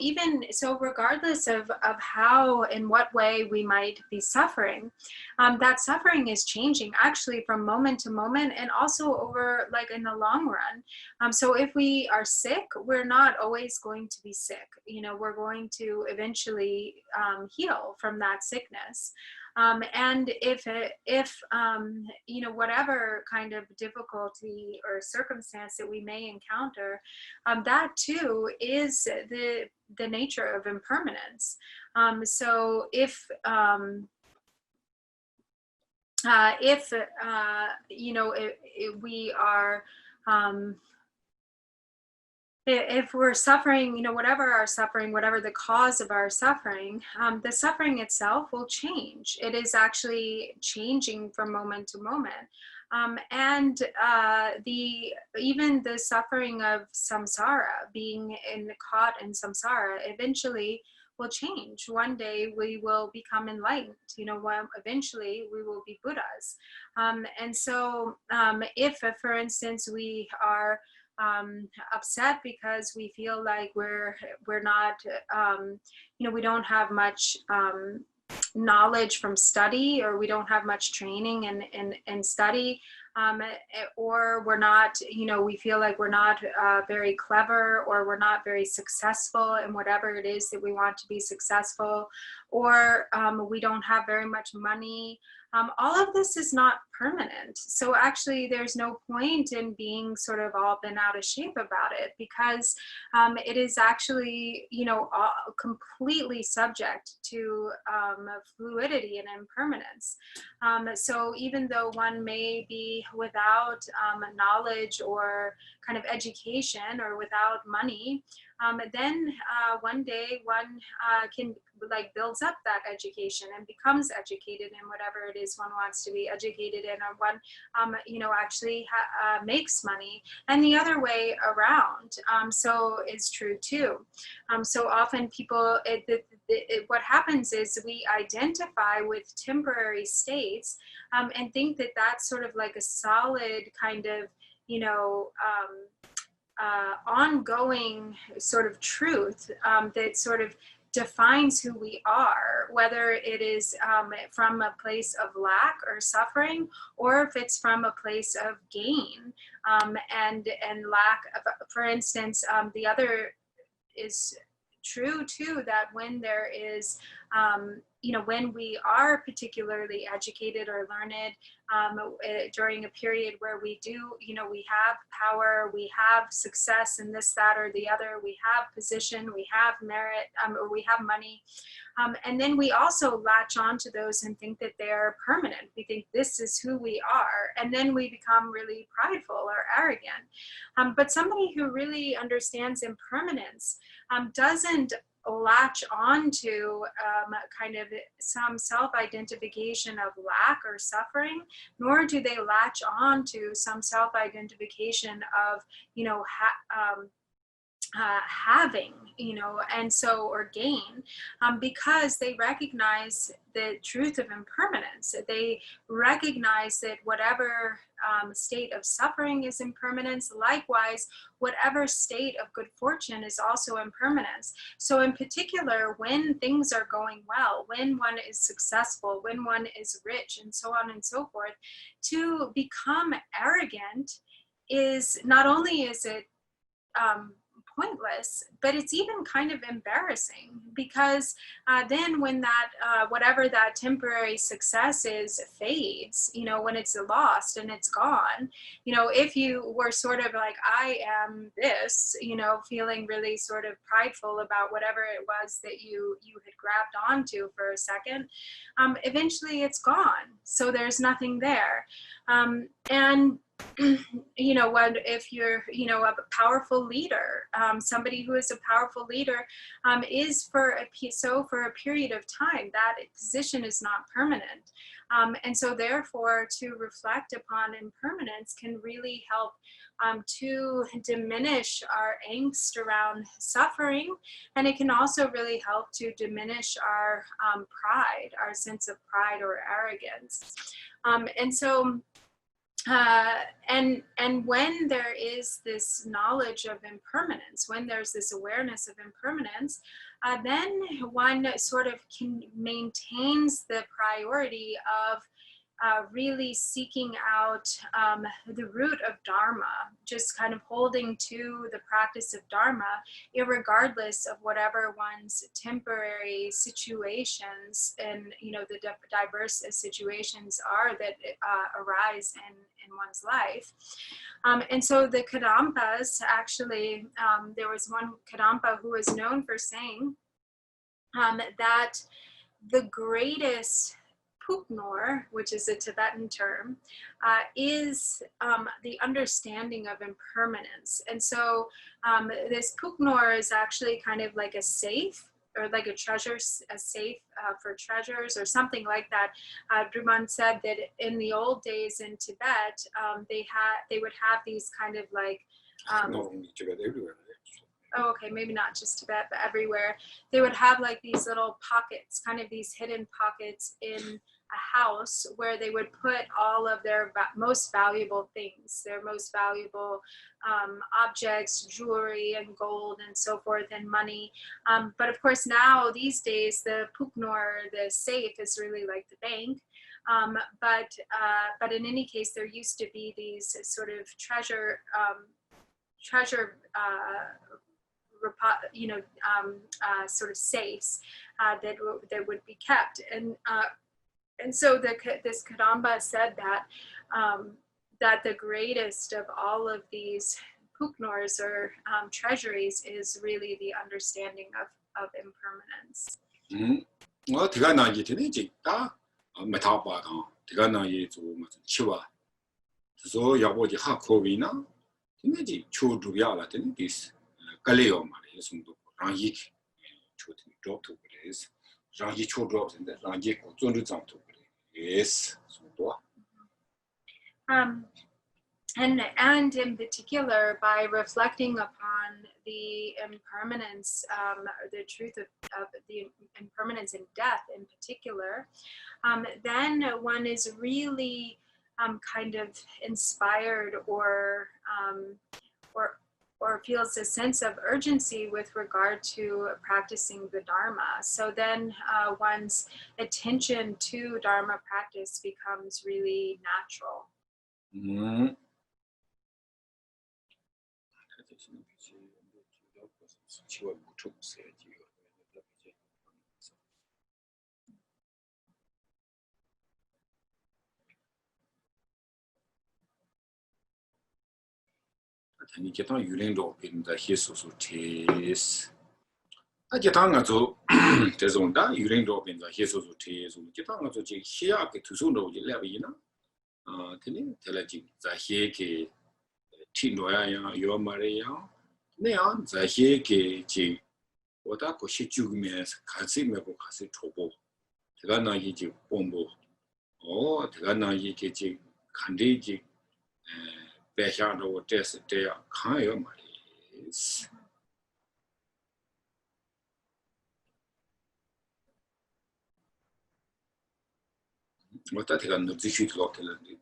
regardless of how, in what way we might be suffering, that suffering is changing actually from moment to moment and also over like in the long run. So if we are sick, we're not always going to be sick. We're going to eventually heal from that sickness. And if whatever kind of difficulty or circumstance that we may encounter, that too is the nature of impermanence. So if we are if we're suffering, whatever our suffering, whatever the cause of our suffering, the suffering itself will change. It is actually changing from moment to moment. And even the suffering of samsara, being caught in samsara, eventually will change. One day we will become enlightened. Eventually we will be Buddhas. And so if, for instance, we are upset because we feel like we're not, we don't have much knowledge from study, or we don't have much training in study, or we're not, we feel like we're not very clever, or we're not very successful in whatever it is that we want to be successful, or we don't have very much money. All of this is not permanent. So actually there's no point in being sort of all bent out of shape about it, because it is actually, completely subject to fluidity and impermanence. So even though one may be without knowledge or kind of education, or without money, then one day one can builds up that education and becomes educated in whatever it is one wants to be educated in, or one actually makes money, and the other way around so is true too. So often people, what happens is we identify with temporary states and think that that's sort of like a solid kind of ongoing sort of truth that sort of defines who we are, whether it is from a place of lack or suffering, or if it's from a place of gain and lack of, for instance, the other is true too, that when there is when we are particularly educated or learned during a period where we do, we have power, we have success in this, that, or the other, we have position, we have merit, or we have money, and then we also latch on to those and think that they're permanent. We think this is who we are, and then we become really prideful or arrogant. But somebody who really understands impermanence doesn't latch on to kind of some self-identification of lack or suffering, nor do they latch on to some self-identification of having, and so, or gain, because they recognize the truth of impermanence. They recognize that whatever state of suffering is impermanence, likewise, whatever state of good fortune is also impermanence. So in particular, when things are going well, when one is successful, when one is rich, and so on and so forth, to become arrogant is not only is it pointless, but it's even kind of embarrassing, because then when that whatever that temporary success is fades, when it's lost and it's gone, if you were sort of like, I am this, feeling really sort of prideful about whatever it was that you had grabbed onto for a second, eventually it's gone. So there's nothing there. And when if you're, a powerful leader, somebody who is a powerful leader is for a period of time, that position is not permanent. And so therefore, to reflect upon impermanence can really help to diminish our angst around suffering. And it can also really help to diminish our pride, our sense of pride or arrogance. And so, and when there is this knowledge of impermanence, when there's this awareness of impermanence, then one sort of maintains the priority of really seeking out the root of Dharma, just kind of holding to the practice of Dharma, irregardless of whatever one's temporary situations and, the diverse situations are that arise in one's life. And so the Kadampas, actually, there was one Kadampa who was known for saying that the greatest Puknor, which is a Tibetan term, is the understanding of impermanence. And so this Puknor is actually kind of like a safe, or like a treasure, a safe for treasures, or something like that. Druman said that in the old days in Tibet, they would have these kind of like oh, okay, maybe not just Tibet, but everywhere. They would have like these little pockets, kind of these hidden pockets in house where they would put all of their most valuable things, their most valuable objects, jewelry and gold and so forth, and money. But of course now these days the puknor, the safe, is really like the bank. But in any case, there used to be these sort of treasure sort of safes that would be kept, and so this Karamba said that that the greatest of all of these puknors or treasuries is really the understanding of impermanence.
제가 나기 전에 다 메타바다 제가 나기 좀 치와 그래서 야보지 하코비나 근데 초두야라 되는 디스 깔레요 말이에요 송도 랑이 초드 드롭도 그래서 랑이 초드롭인데 랑이 고존도 잡도 그래 yes 송도
And in particular, by reflecting upon the impermanence, the truth of the impermanence and death in particular, then one is really kind of inspired or feels a sense of urgency with regard to practicing the Dharma. So then one's attention to Dharma practice becomes really natural.
이게 또 유행도 있는데 예수수 테스 아게당아도 대종다 유행도 있는데 예수수 테스 이게당아도 지 희야게 두손도 레비나 되는 텔레지 자히게 티노야야 요마레야 네야 자히게 지 보다 고시 죽으면서 같이 메고 같이 초보 제가 나기지 본부 제가 나기게 지 간디지 배향도 테스트 때야 가요 말이스 뭐다 제가 늦으시도 없는데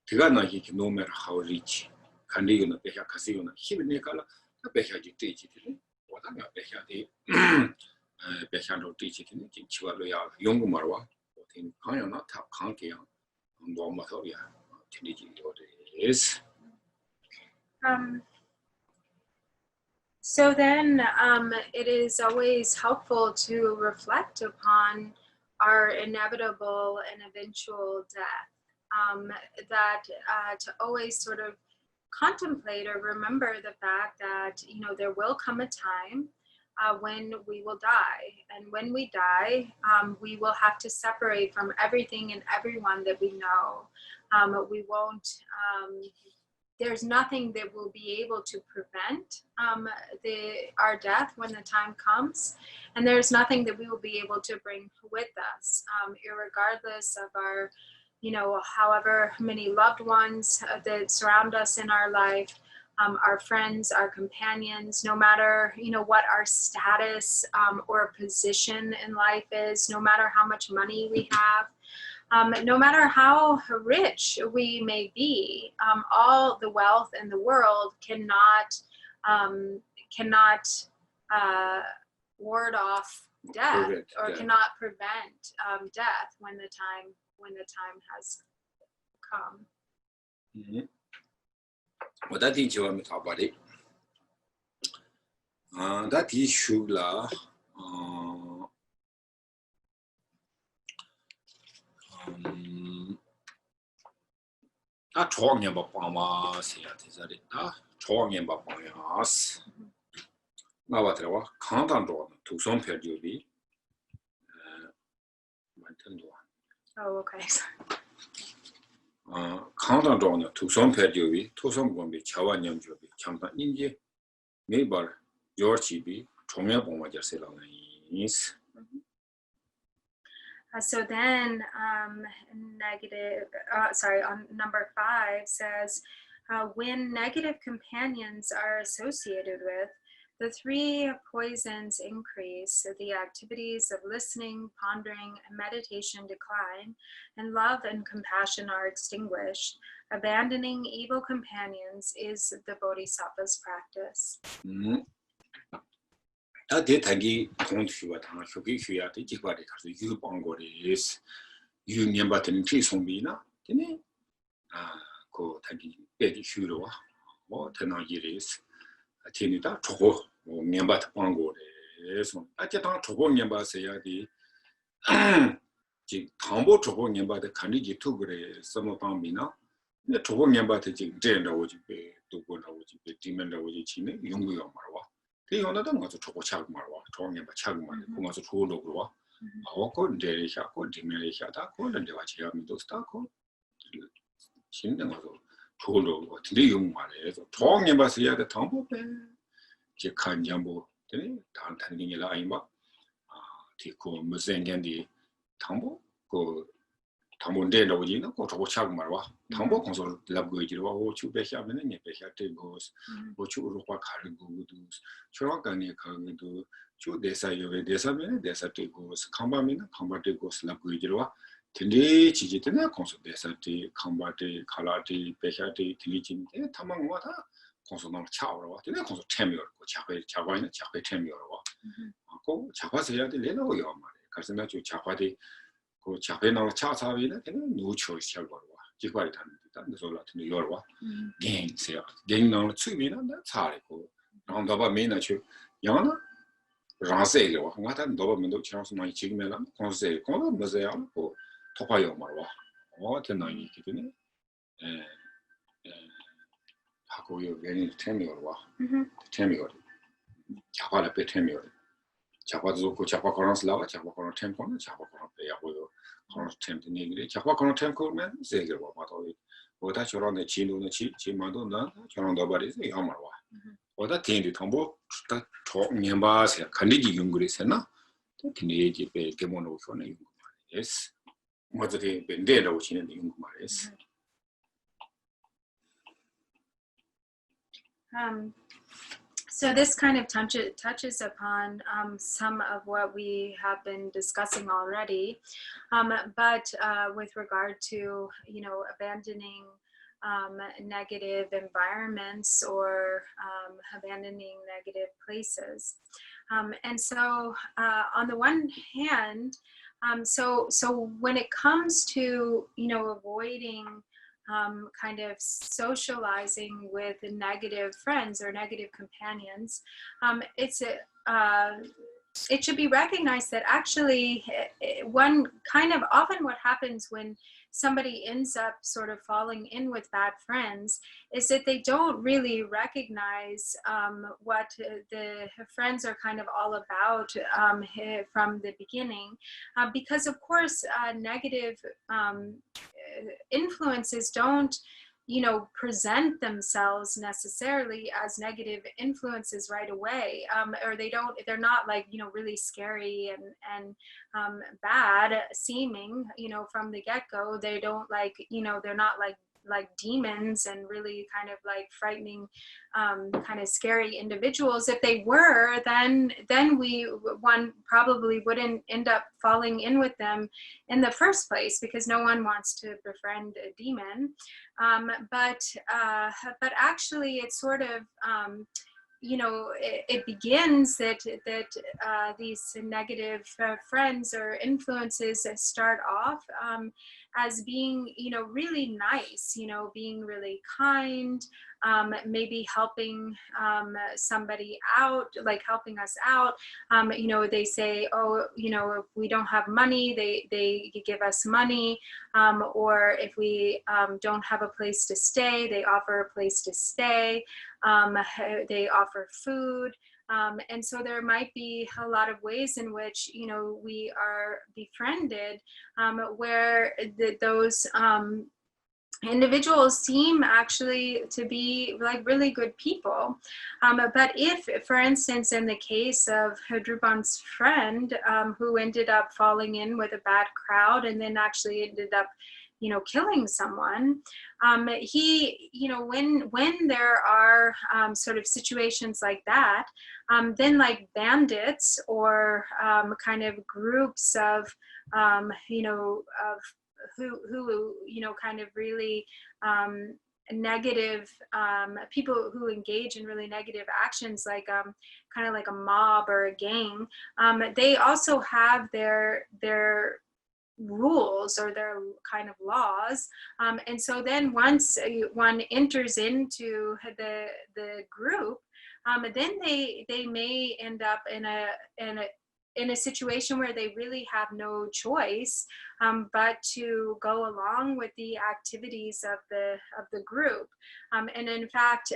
제가 나기게 no matter how rich 간디는 배향 가시요나 힘이 내가라 배향이 되지들 뭐다가 배향이 배향도 되지들 지치와로야 용구 말와 어떻게 가요나 다 관계야 뭐 맞어야 되지 Yes.
So then it is always helpful to reflect upon our inevitable and eventual death, that to always sort of contemplate or remember the fact that, you know, there will come a time when we will die. And when we die, we will have to separate from everything and everyone that we know. We won't, there's nothing that will be able to prevent our death when the time comes. And there's nothing that we will be able to bring with us, irregardless of our, you know, however many loved ones that surround us in our life, our friends, our companions, no matter, you know, what our status or position in life is, no matter how much money we have, no matter how rich we may be, all the wealth in the world cannot ward off death or cannot prevent death when the time has come.
Mm-hmm. Well, that is what we talk about it. That is Shula. Talking about Pamas, talking about Pamas. Now, what I can't to some period.
Oh, okay.
강단도는 투선 배조비 투선범비 차원염조비 잠깐 인지 매번 요르치비 종합 봉마절세라는 is.
So then on number 5 says, when negative companions are associated with, The three poisons increase, the activities of listening, pondering, and meditation decline, and love and compassion are extinguished. Abandoning evil companions is the Bodhisattva's practice. So this kind of touches upon some of what we have been discussing already, but with regard to, abandoning negative environments or abandoning negative places. And so on the one hand, so when it comes to, avoiding kind of socializing with negative friends or negative companions, it should be recognized that actually one kind of often what happens when somebody ends up sort of falling in with bad friends is that they don't really recognize what the friends are kind of all about from the beginning, because of course negative influences don't present themselves necessarily as negative influences right away, or they're not like, really scary and bad seeming, from the get-go. They don't like, they're not like demons and really kind of like frightening, kind of scary individuals. If they were, then one probably wouldn't end up falling in with them in the first place, because no one wants to befriend a demon. But actually it's sort of, it begins that these negative friends or influences start off as being, really nice, being really kind, maybe helping somebody out, like helping us out. They say, oh, if we don't have money, they give us money, or if we don't have a place to stay, they offer a place to stay. They offer food. And so there might be a lot of ways in which, we are befriended, where those individuals seem actually to be like really good people. But if, for instance, in the case of Drupal's friend, who ended up falling in with a bad crowd and then actually ended up, killing someone. He, when there are sort of situations like that, then like bandits or kind of groups of, of who kind of really negative people who engage in really negative actions, like kind of like a mob or a gang, they also have their rules or their kind of laws, and so then once one enters into the group, then they may end up in a situation where they really have no choice but to go along with the activities of the group. And in fact,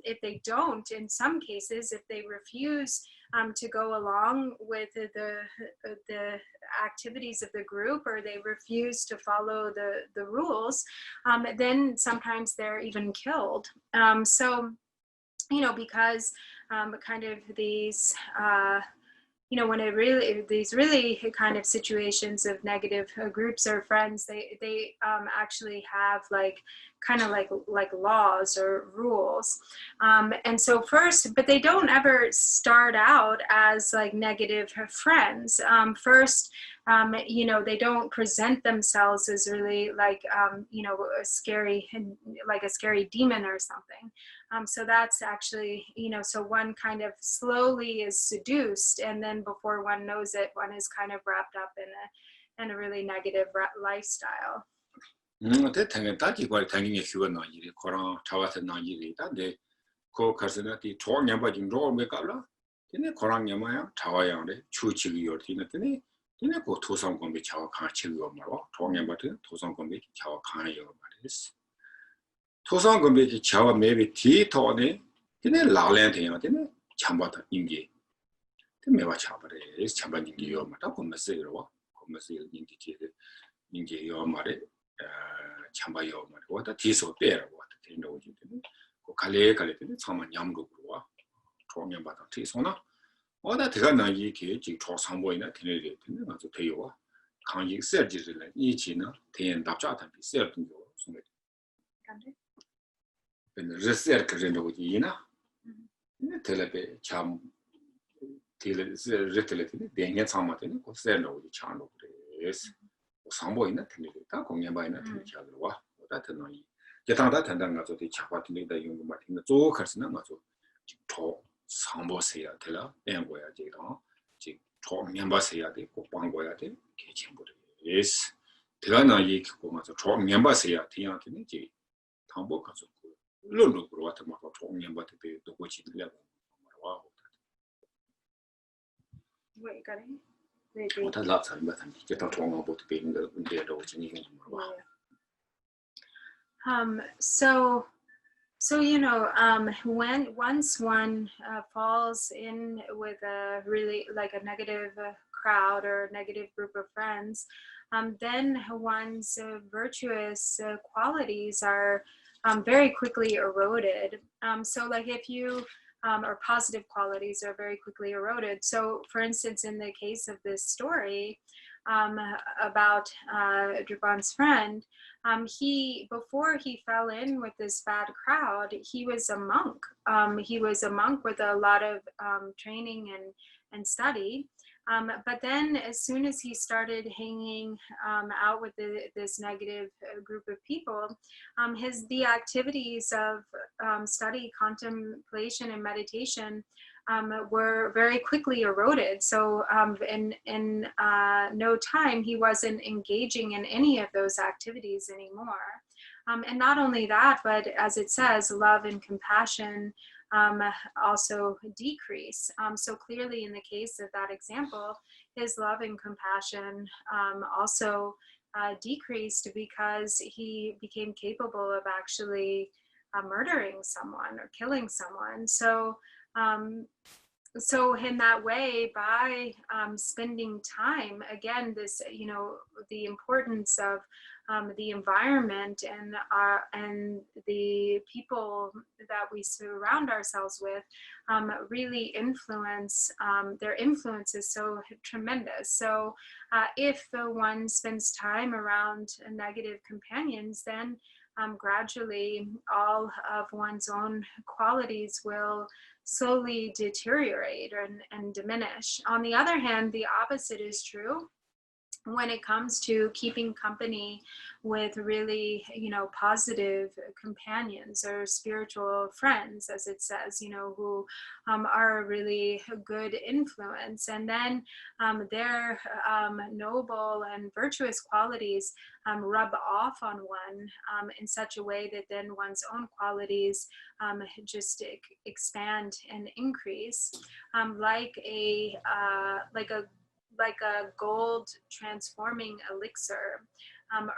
if they don't, in some cases, if they refuse to go along with the activities of the group, or they refuse to follow the rules, then sometimes they're even killed. So, because kind of these when these really kind of situations of negative groups or friends, they actually have like kind of like laws or rules, and so first, but they don't ever start out as like negative friends. First, they don't present themselves as really like a scary, like a scary demon or something. So that's actually, so one kind of slowly is seduced, and then before one knows it, one is kind of wrapped up in a really negative lifestyle.
때 당연 다지 걸 당연히 휴가 일이 코로나 차와서 일이 다데 그 가서나티 좋은 바진 로메 깔라 근데 코로나 냐마야 차와야래 추치기 요티네 근데 그 도상 건비 차와 강치고 말어 좋은 바트 도상 건비 차와 강해요 말이스 도상 건비 차와 매비 디토네 근데 라렌테야 근데 참바다 인기 근데 매와 차바래 참바 인기요 말다 고메스요 고메스 인기요 말에 참바요 말에 와다 디소 빼라고 와다 된다고 지금 그 갈래 때는 참만 냠로 그러와 좋은 바다 디소나 어나 대가나 이게 지금 초상보이나 되는 아주 돼요 강의设计를 이치나 대연 답자다 비슷한 거 소매 근데 리서치 그런다고 이나 텔레베 참 텔레 대연 참마되는 거 세는 차로 그래서 상보이나 틀리다 공연바이나 틀리자고 와 같은 놈이 제당다 단단 가서 대 차바틀리다 용도 같은 거 조커스나 가서 저 상보세야 되라 땡고야 제가 지 총연바세야 되고 광고야 돼 개침부터 예스 대가나 얘기고 가서 총연바세야 되야한테는 지 당보 가서 룰루로 같은 거 총연바한테 도고 지들려고 와
Wait, got it? So when once one falls in with a really like a negative crowd or a negative group of friends, then one's virtuous qualities are very quickly eroded. So like if you or positive qualities are very quickly eroded. So for instance, in the case of this story about Drupan's friend, before he fell in with this bad crowd, he was a monk. He was a monk with a lot of training and study. But then as soon as he started hanging out with this negative group of people, the activities of study, contemplation, and meditation were very quickly eroded. So in no time, he wasn't engaging in any of those activities anymore. And not only that, but as it says, love and compassion also decrease. So clearly in the case of that example, his love and compassion also decreased because he became capable of actually murdering someone or killing someone. So in that way, by spending time, again, this, the importance of the environment and the people that we surround ourselves with really influence. Their influence is so tremendous. So if one spends time around negative companions, then gradually all of one's own qualities will slowly deteriorate and diminish. On the other hand, the opposite is true. When it comes to keeping company with really, positive companions or spiritual friends, as it says, who are a really good influence, and then their noble and virtuous qualities rub off on one in such a way that then one's own qualities just expand and increase, like a gold transforming elixir,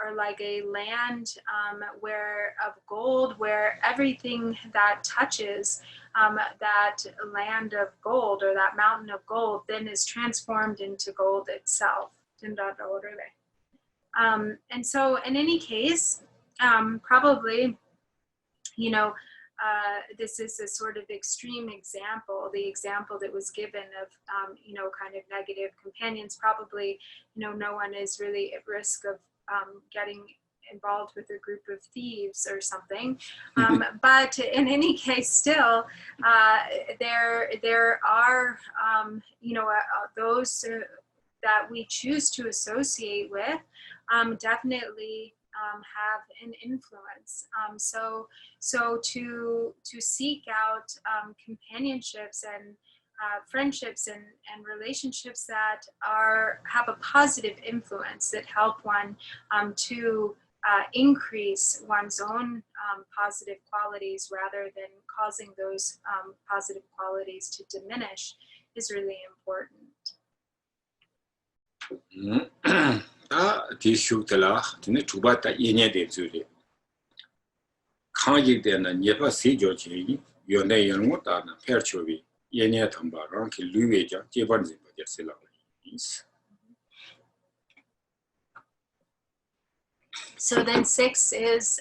or like a land of gold, where everything that touches that land of gold or that mountain of gold then is transformed into gold itself. And so in any case, probably, this is a sort of extreme example, the example that was given of, kind of negative companions. Probably, no one is really at risk of getting involved with a group of thieves or something. But in any case, still, there are, those that we choose to associate with definitely have an influence. So to seek out companionships and friendships and relationships that have a positive influence, that help one to increase one's own positive qualities rather than causing those positive qualities to diminish, is really important.
Tissue tela, the Tubata in a day to it. Can't you then never see your chili, your name and what are the perchuvi, Yenia Tamba, Ranky Luija, Jevanzi, but yes,
So then 6 is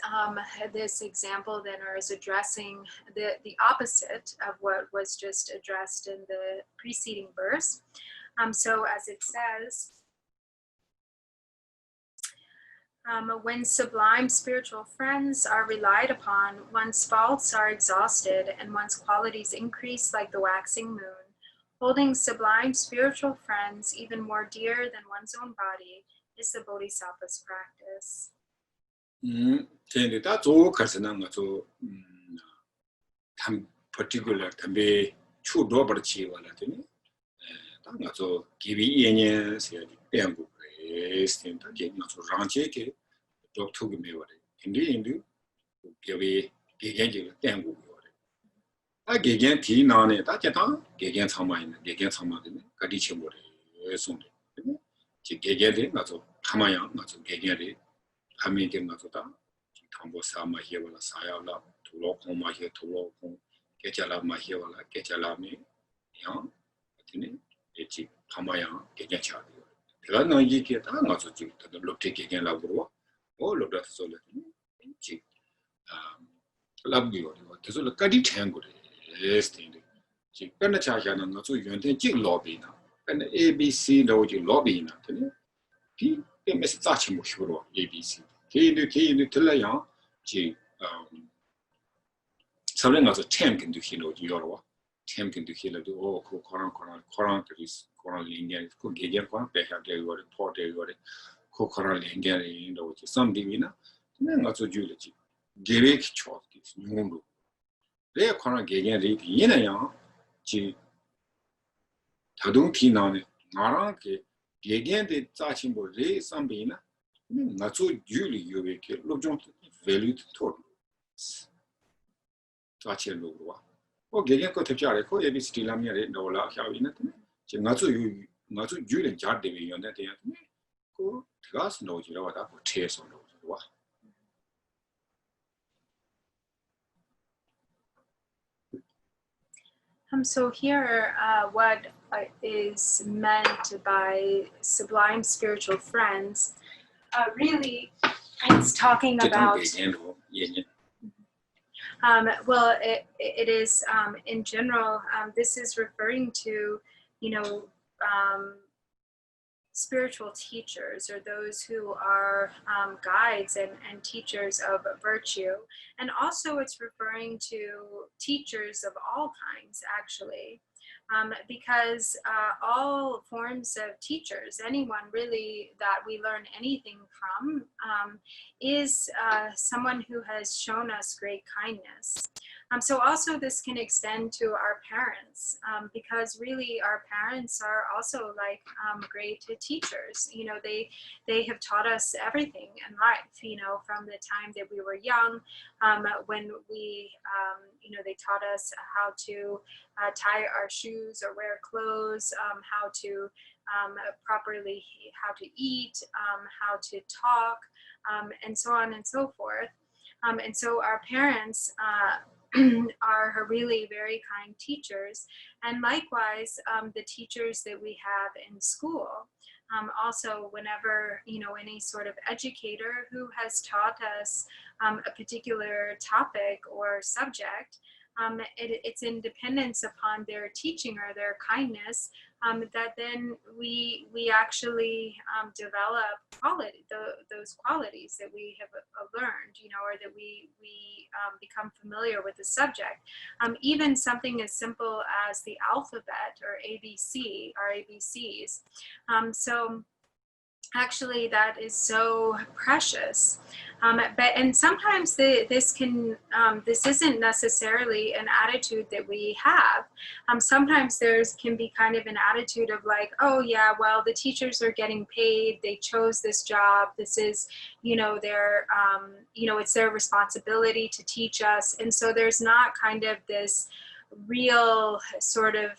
this example then, or is addressing the opposite of what was just addressed in the preceding verse. So as it says, when sublime spiritual friends are relied upon, one's faults are exhausted and one's qualities increase like the waxing moon. Holding sublime spiritual friends even more dear than one's own body is the Bodhisattva's practice.
That's all particular can be true double chiva Latin. So give ye said, Bamboo. Stem again, not so round check, dog took me what indeed give a gigantic tango. I gigant tea non it, that gigant some mine, gigant some other, Kadichi wood, soon. Gigant, not so Hamayam, not so gigant, Hamaking not so down. Tombo Sama here will a sigh of love, to lock home my here to lock home, get your love my here, get your love me, young, it's Hamayam, gigant. No, you get not to look taking a love or look at solid. Love you, to look at it tangled. Yes, she can a charge and not so you and jig lobby now. And ABC loading lobby now. He must touch him sure ABC. He tell a young, she something as a champion to heal your champion to heal the all Koran Lingan, cook again, they have they were reported, Koran Lingan, which is some divina, then not so eulogy. Giving chalk is Mundu. They are Koran Gagan in a young, G. Tadung Tina, Naranke, Gagan de Tachimbo, Ray Sambina, not so duly you will kill, look, valued total. Tachel Lua. Oh, Gagan got a jar, could be still a mere no laugh, how in it. Not so Julian Jar Devi on that day. Go, Gas no, you know what I put tears on those.
So here, what is meant by sublime spiritual friends really It's talking about. Well, it is in general. This is referring to, spiritual teachers, or those who are guides and teachers of virtue. And also it's referring to teachers of all kinds, actually. Because all forms of teachers, anyone really that we learn anything from, is someone who has shown us great kindness. So also this can extend to our parents, because really our parents are also like great teachers. They have taught us everything in life, from the time that we were young, when we, they taught us how to tie our shoes or wear clothes, how to properly, how to eat, how to talk, and so on and so forth. And so our parents are really very kind teachers. And likewise, the teachers that we have in school. Also, whenever, any sort of educator who has taught us a particular topic or subject, it's in dependence upon their teaching or their kindness, that then we actually develop those qualities that we have learned, or that we become familiar with the subject. Even something as simple as the alphabet or ABC, or ABCs. So actually that is so precious. And sometimes this isn't necessarily an attitude that we have. Sometimes can be kind of an attitude of like, oh yeah, well, the teachers are getting paid, they chose this job, this is, their, it's their responsibility to teach us. And so there's not kind of this real sort of,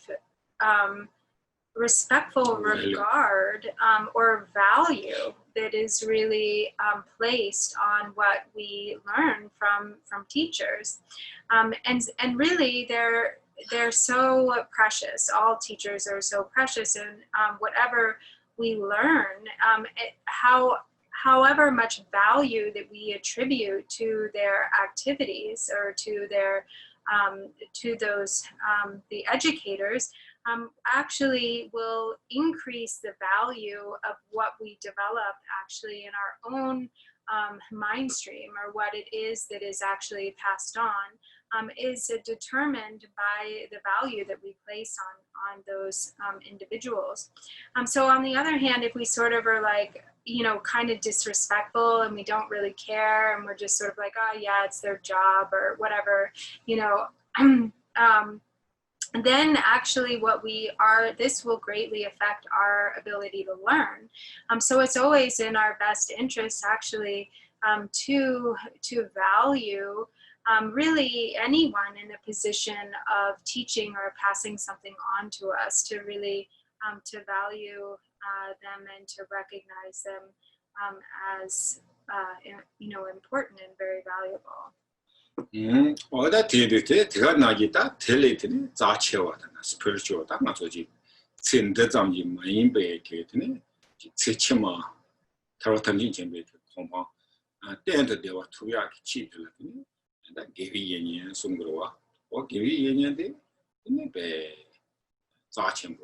respectful regard or value that is really placed on what we learn from teachers, and really they're so precious. All teachers are so precious, and whatever we learn, however much value that we attribute to their activities or to their to those the educators, actually will increase the value of what we develop actually in our own mind stream, or what it is that is actually passed on, is determined by the value that we place on those individuals. So on the other hand, if we sort of are like, kind of disrespectful and we don't really care, and we're just sort of like, oh yeah, it's their job or whatever, then actually this will greatly affect our ability to learn. So it's always in our best interest actually to value really anyone in a position of teaching or passing something on to us, to really to value them and to recognize them as important and very valuable.
어다 대비대 제가 나기다 텔레트니 자체와다 스피리추얼다 나서지 진짜 잠지 마인베 게트니 지치마 타로탄진 쳔베 공방 때한테 대와 투야 치들라니 나 게비 예년 송그로와 게비 예년데 이베 자체모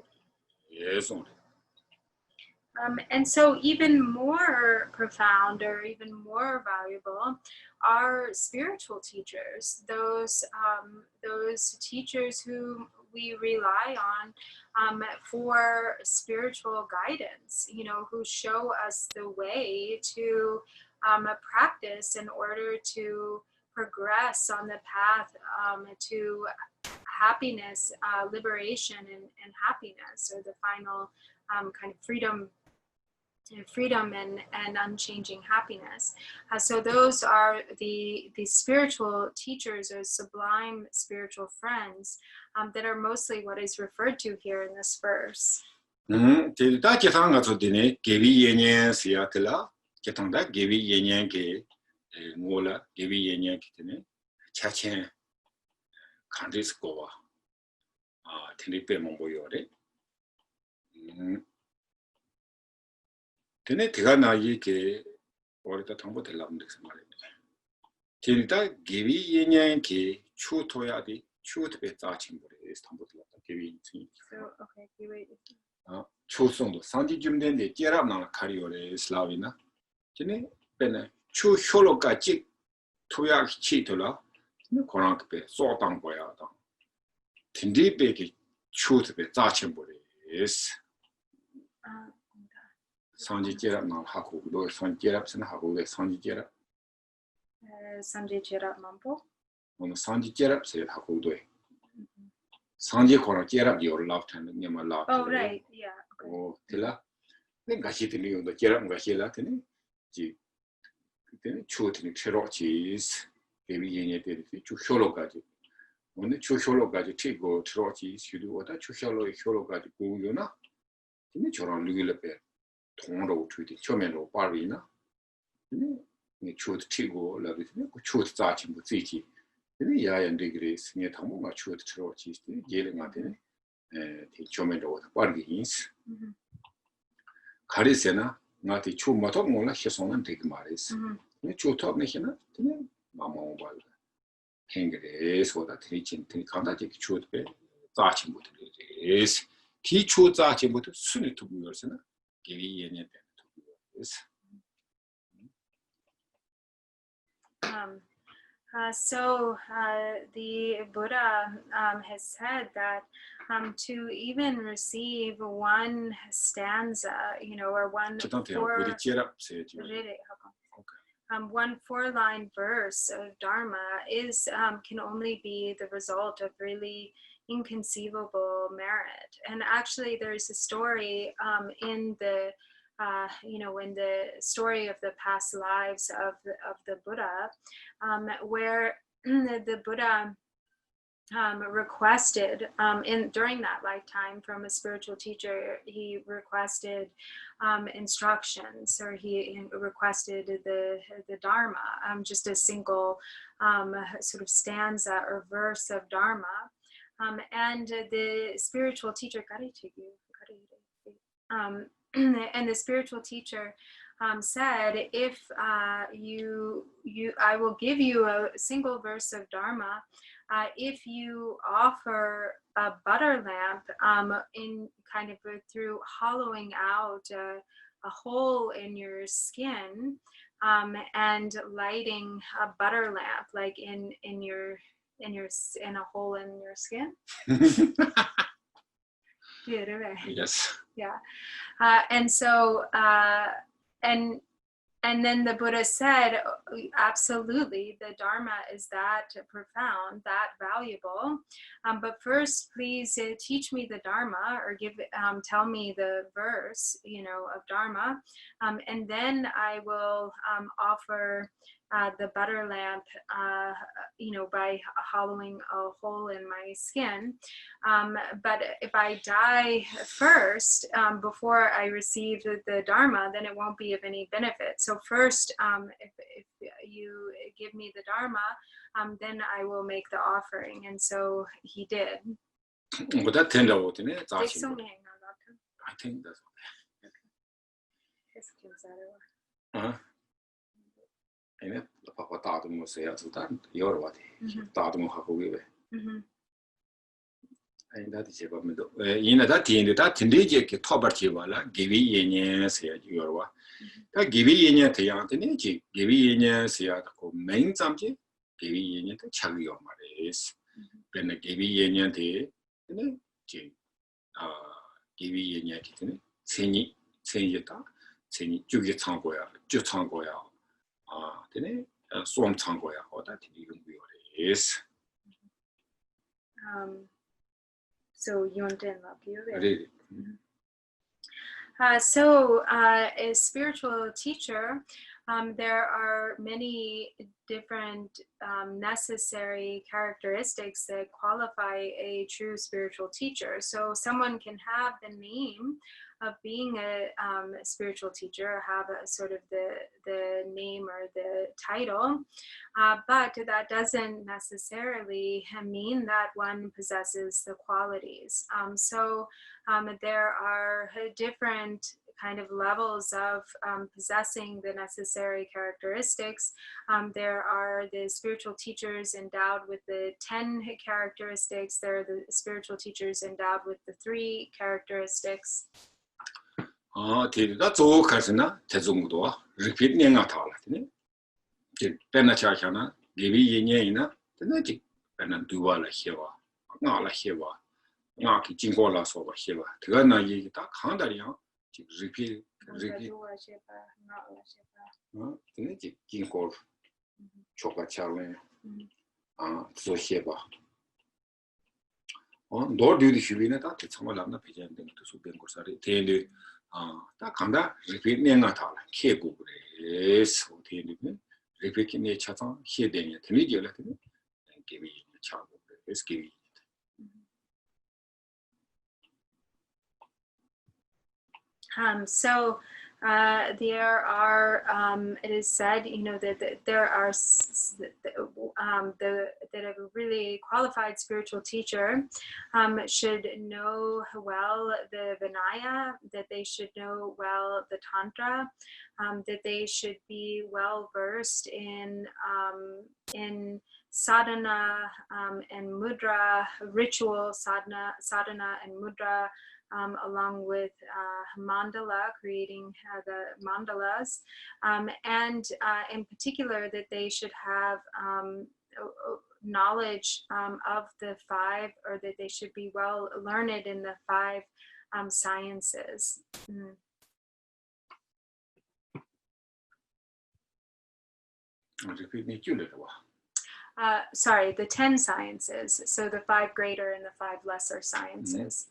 예송.
And so even more profound or even more valuable are spiritual teachers, those teachers who we rely on for spiritual guidance, who show us the way to practice in order to progress on the path to happiness, liberation, and happiness, or the final kind of freedom and unchanging happiness. So those are the spiritual teachers, or sublime spiritual friends, that are mostly what is referred to here in this verse.
다 계산 되네. 개비 예년 시야틀라. 계통다 개비 예년 게 뭐라 개비 예년 기테네. 차chen 칸디스코와 테니페 몽보요레. 되네. 대가 나이게 어리다 당보들 남는데 말이야. 진짜 기비 예년기 추토야디 추트베 짜친보레 당보들 기비 진.
So okay, you wait.
추송도 상지 줌된데 제랍나 카리오레 슬라비나. 진에 베네 추 효로까지 토약 치토라. 고랑급에 쏘당 거야다. 딘디베기 추트베 짜친보레. 상지 제랍나 하고 너 상지 제랍스나 하고 왜 상지 제랍
Sanjay Chirap Mampo.
오늘 상지 제랍스 하고 돼. 상지 코너 제랍 요 라프타는 냐마 라프.
Oh right, yeah.
오 들라. 내가 시들이 온도 제랍 가실라 테네. 지 그때는 추트니 트로치스. 베비 얘네 때리 추 효로까지. 오늘 추 효로까지 튀고 트로치 슈도다 추 효로까지 고요나. 근데 저런 루길레페 통으로 tweet 처음에로 빠르이나. 근데 추트 튀고 라비스네 그 추트 짜친 거 지지. 근데 야연 디그레스 네 당분간 추트 트로치 예를 가되네. 처음에로 빠르게 인스. 가리세나 나한테 추마도 몰라 해서는 되게 말했어. 근데 추트업네 해나. 근데 마마오 봐. 행그레스보다 트리친 트리 간다지 추트베 짜친 것들 에스 기초 짜친 것들 순위 투구였으나 기위 예년 때 투구였어.
So the Buddha has said that to even receive one stanza, or one four-line verse of Dharma is can only be the result of really inconceivable merit. And actually, there's a story in the in the story of the past lives of the Buddha, where the Buddha requested during that lifetime from a spiritual teacher. He requested instructions, or he requested the Dharma, just a single sort of stanza or verse of Dharma, and the spiritual teacher and the spiritual teacher said, if I will give you a single verse of Dharma if you offer a butter lamp in kind of through hollowing out a hole in your skin and lighting a butter lamp like in a hole in your skin.
Yes.
Yeah. And so and then the Buddha said, absolutely, the Dharma is that profound, that valuable. But first, please teach me the Dharma, or tell me the verse, of Dharma, and then I will offer the butter lamp, by hollowing a hole in my skin. But if I die first, before I receive the Dharma, then it won't be of any benefit. So first, if you give me the Dharma, then I will make the offering. And so he did.
I think that's okay. 이네 바빠 다듬어 써야 주다 여러 와디 다듬어 하고 왜 아니 나도 제법면도 이나다 뒤인데다 딘데지 게 토버티 발라 기비 예년 써야 여러 와다 기비 예년 대양한테는 지 기비 예년 써야 고 메인 잠지 기비 예년 때 차기요 말이스 근데 기비 예년 때는 지 기비 예년 때는 생이다 생이 쭉이 창고야 쭉 창고야 되네 수험 창고야 어다 이런 거예요.
So you want to love you there.
Really?
So a spiritual teacher, there are many different necessary characteristics that qualify a true spiritual teacher. So someone can have the name of being a spiritual teacher, have a sort of the name or the title, but that doesn't necessarily mean that one possesses the qualities. So there are different kind of levels of possessing the necessary characteristics. There are the spiritual teachers endowed with the 10 characteristics. There are the spiritual teachers endowed with the 3 characteristics.
대리다 조카스나 대중도와 리핏 냥아타라네. 페나차샤나 기비 예냐이나 되나지 페나 두발라 히와 나라 히와 나키 진고라 소바 히와 그가나 얘기다 강다리야 지 리핏 되나지 진고 초가차네 조히바 너들이 휴비나 다 대청을람나 비전된 또 수변 고사리 대리 다 간다 리핏 냥아타라 케고 그래 소테리네 리핏이 차상 히에데니 테미디올라테니 게비 차고 에스케비
So there are, it is said, that there are that a really qualified spiritual teacher should know well the Vinaya, that they should know well the Tantra, that they should be well versed in sadhana and mudra, ritual sadhana and mudra, along with mandala, creating the mandalas, and in particular that they should have knowledge of the 5, or that they should be well learned in the 5 sciences. Sorry, the 10 sciences, so the 5 greater and the 5 lesser sciences.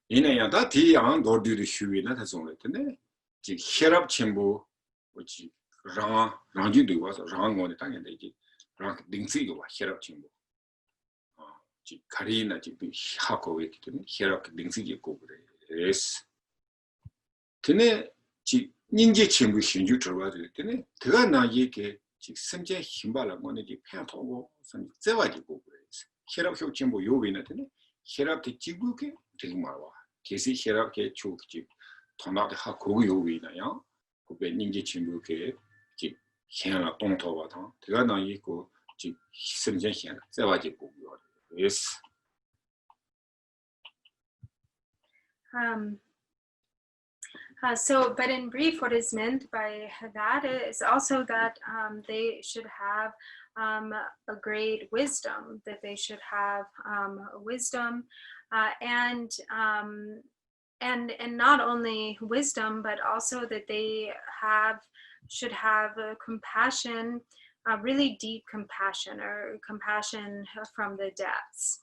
이내야다 디양 너들이 휴위나 대송했는데 지 혈압 첨부 뭐지 랑지도 와서 랑원에 당연히 이제 랑 딩스이고 혈압 첨부 지 가리나 지 하고 있기 때문에 혈압 딩스이 있고 그래스 근데 지 닌지 첨부 신주 들어와야 될 때는 그가 나에게 지 심지어 힘발라 거는 지 편하고 선 재와지고 그래스 혈압 효 첨부 요위나 되네 혈압 지구게 되게 말와 계시 혈압계 추기 통나데 하고 요위나요 그게 닌지 친구게 지 현라 동토와다 제가 나이고 지 심지어 현 재와지고 yes.
So, but in brief, what is meant by that is also that they should have a great wisdom, that they should have wisdom and not only wisdom, but also that they should have compassion, really deep compassion, or compassion from the depths.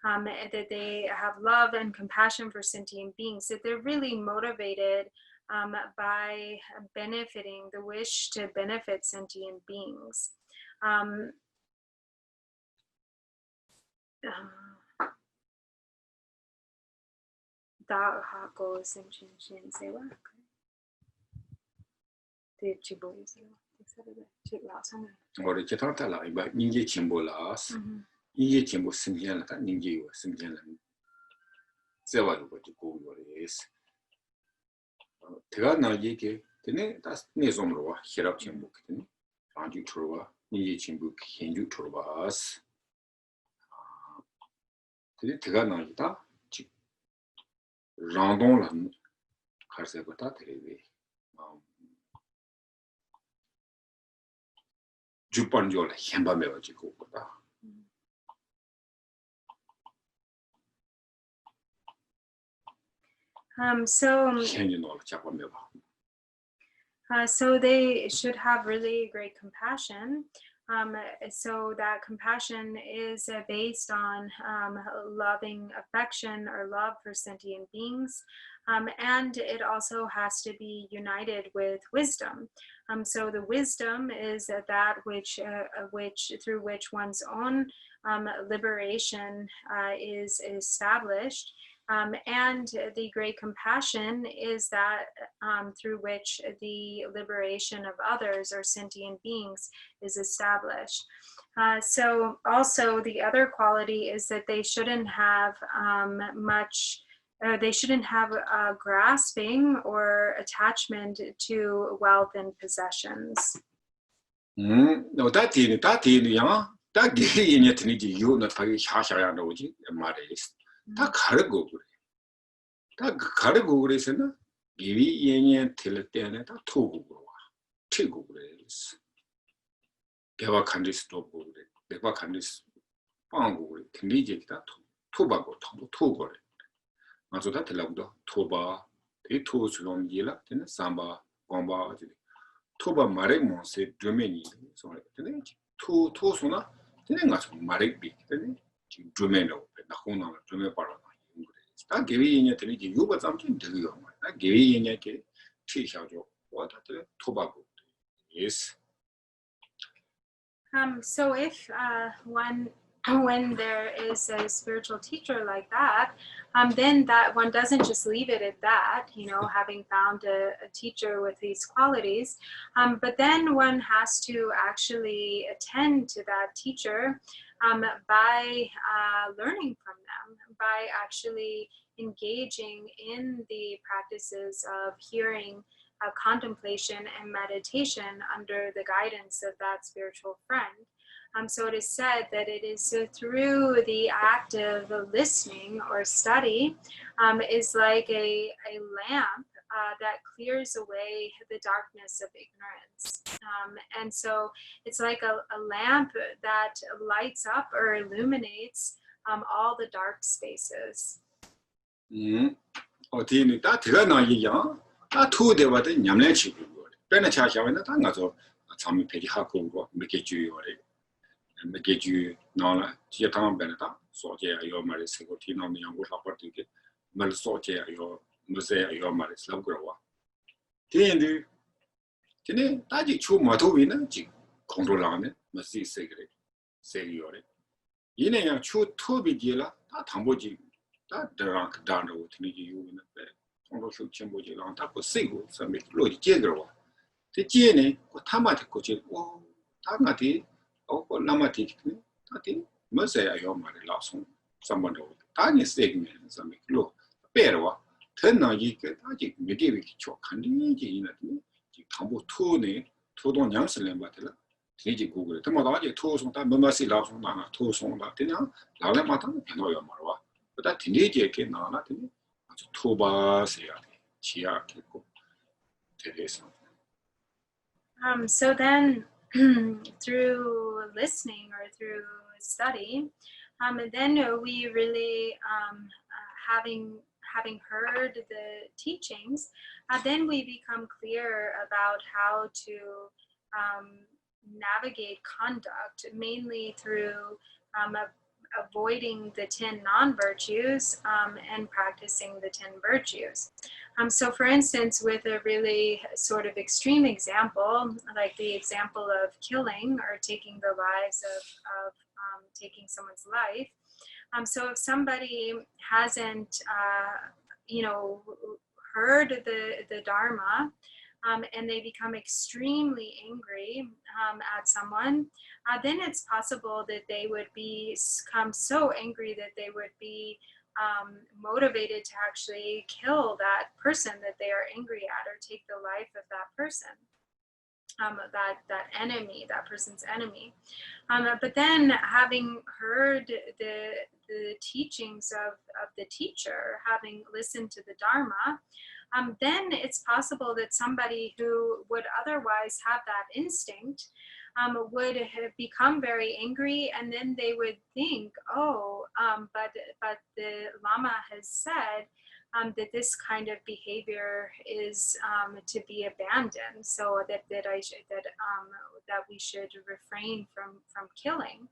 That they have love and compassion for sentient beings, that they're really motivated by benefiting, the wish to benefit sentient beings.
이게 전부 승진하다 닌지요 승진하는 세와도 지고 요레스 제가 나에게 되네 다 내좀으로 와 혈압 전부 되네 아주 들어와 닌지 전부 현주 들어와스 근데 제가 나이다 지 랑동란 가서부터 되게 주반절 현밤에 가지고 보다
So they should have really great compassion. So that compassion is based on loving affection or love for sentient beings. And it also has to be united with wisdom. So the wisdom is that which through which one's own liberation is established. And the great compassion is that through which the liberation of others or sentient beings is established. So also the other quality is that they shouldn't have much they shouldn't have grasping or attachment to wealth and possessions.
No, that is young. That gay in it, you not very harsh around the marriage. That cargo. That cargo is in a give yen till it then at 2 Give a country stop. Give a country pango. Can lead that tobacco, togo. So that loved toba, the toes long yella, then samba, bomba. Toba Marek Monse, Germany, so two sona, then got Marek big, then Germano, the Hona, German Parana. That giving it you but something to you. That giving it a teach out what at the tobacco. Yes.
So if when there is a spiritual teacher like that, then that one doesn't just leave it at that, having found a teacher with these qualities, but then one has to actually attend to that teacher by learning from them, by actually engaging in the practices of hearing, contemplation and meditation under the guidance of that spiritual friend. So it is said that it is through the act of listening or study is like a lamp that clears away the darkness of ignorance. And so it's like a lamp that lights up or illuminates all the dark spaces.
That two there were the Yamlechi. Benacha, I was some petty hackle, make it you and make you no Giatan Beneta, Sotia, your marriage, Secotino, the young Hopper, Mel Sotia, your Musea, your marriage, love grower. Then that you chew Matovina, controlane, must see secret, say your in a chew to be dealer, that Tamboji, that the rank down the wood you in the bed. Show Chimboji on top of Sigo, some make Lord Jagger. The Jenny, what Tamati coaching, oh, Tamati, oh, Lamati, Tati, Mercer, your mother lost home. Someone over tiny segment, some make low. Perwa, turn now ye get magic, make it choke, candy in it. Tambo Tony, Todon Yansen, but Tiji Google, Tamadaji, toes on that, Mercy lost on that, toes on that dinner, Lala Matan, and Oya Marwa. But that teenage came now, nothing. Toba Chia
So then through listening or through study, then we really having heard the teachings, then we become clear about how to navigate conduct, mainly through avoiding the 10 non-virtues and practicing the 10 virtues. So for instance, with a really sort of extreme example, like the example of killing or taking the lives of taking someone's life. So if somebody hasn't, heard the Dharma, and they become extremely angry at someone, then it's possible that they would become so angry that they would be motivated to actually kill that person that they are angry at, or take the life of that person, that enemy, that person's enemy. But then having heard the teachings of the teacher, having listened to the Dharma, then it's possible that somebody who would otherwise have that instinct would have become very angry, and then they would think, but the Lama has said that this kind of behavior is to be abandoned, so that we should refrain from killing.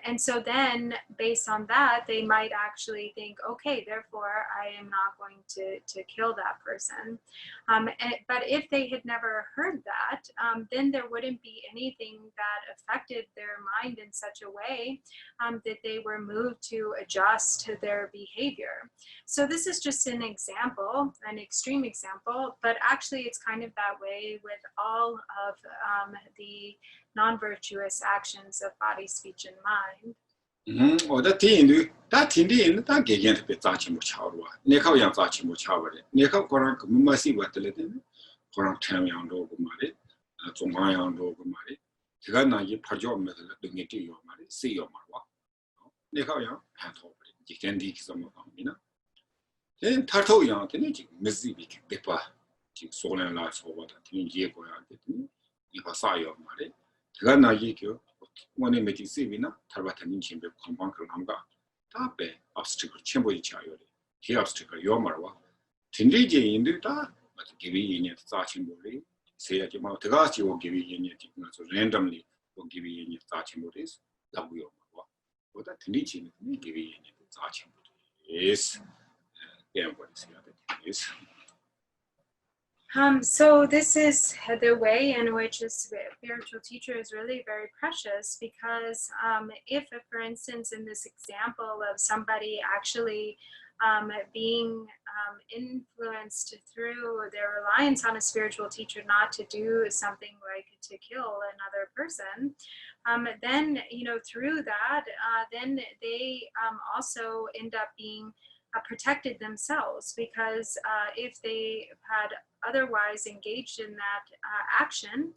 And so then, based on that, they might actually think, okay, therefore, I am not going to kill that person. But if they had never heard that, then there wouldn't be anything that affected their mind in such a way that they were moved to adjust their behavior. So this is just an example, an extreme example, but actually it's kind of that way with all of the non-virtuous actions of body, speech, and mind.
어다 티인도 다 틴디인 다 개견 때 자치 못 차오와 내가 양 자치 못 차오래 내가 거랑 그 무마시 왔들레데 거랑 태양양도 그 말이 중앙양도 그 말이 제가 나기 파죠 메들 등에 뛰어 말이 쓰여 말와 내가 양 한토 지겐디 기서 뭐 갑니다 엔 타토 양 되네 지금 메시비 대파 지금 소련라 소보다 tin지에 거야 됐더니 이거 싸요 말이 제가 나기 그 원에 매직 쓰이나 탈바타닌 침배 컴방클 함가 다배 obstacle 첨부이 차요리 히 obstacle 요 말와 진리제 인들다 맞아 기비 인이 자침보리 세야지 뭐 내가 지고 기비 인이 지금 randomly 뭐 기비 인이 자침보리 라고요 말와 보다 진리지는 기비 인이 자침보리 is
So this is the way in which a spiritual teacher is really very precious, because if, for instance, in this example of somebody actually being influenced through their reliance on a spiritual teacher not to do something like to kill another person, then, through that, then they also end up being protected themselves, because if they had otherwise engaged in that action,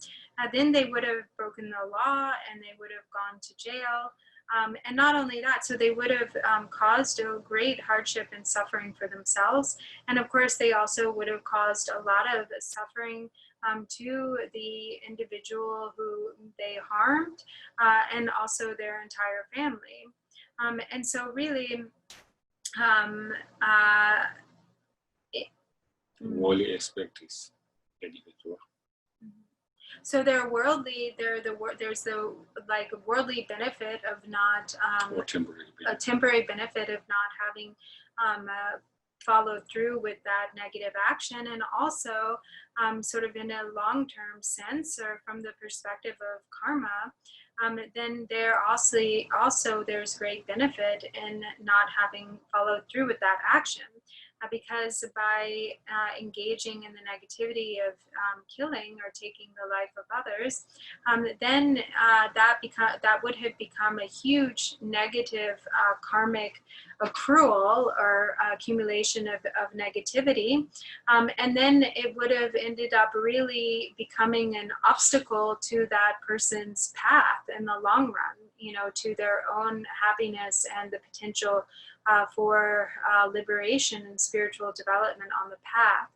then they would have broken the law and they would have gone to jail. And not only that, so they would have caused a great hardship and suffering for themselves. And of course, they also would have caused a lot of suffering to the individual who they harmed, and also their entire family. And so really,
worldly aspect is individual.
So there's the like worldly benefit of not
or temporary benefit.
a temporary benefit of not having followed through with that negative action, and also sort of in a long-term sense, or from the perspective of karma, then there also there's great benefit in not having followed through with that action, because by engaging in the negativity of killing or taking the life of others, then that would have become a huge negative karmic accrual or accumulation of negativity, and then it would have ended up really becoming an obstacle to that person's path in the long run, to their own happiness and the potential for liberation and spiritual development on the path.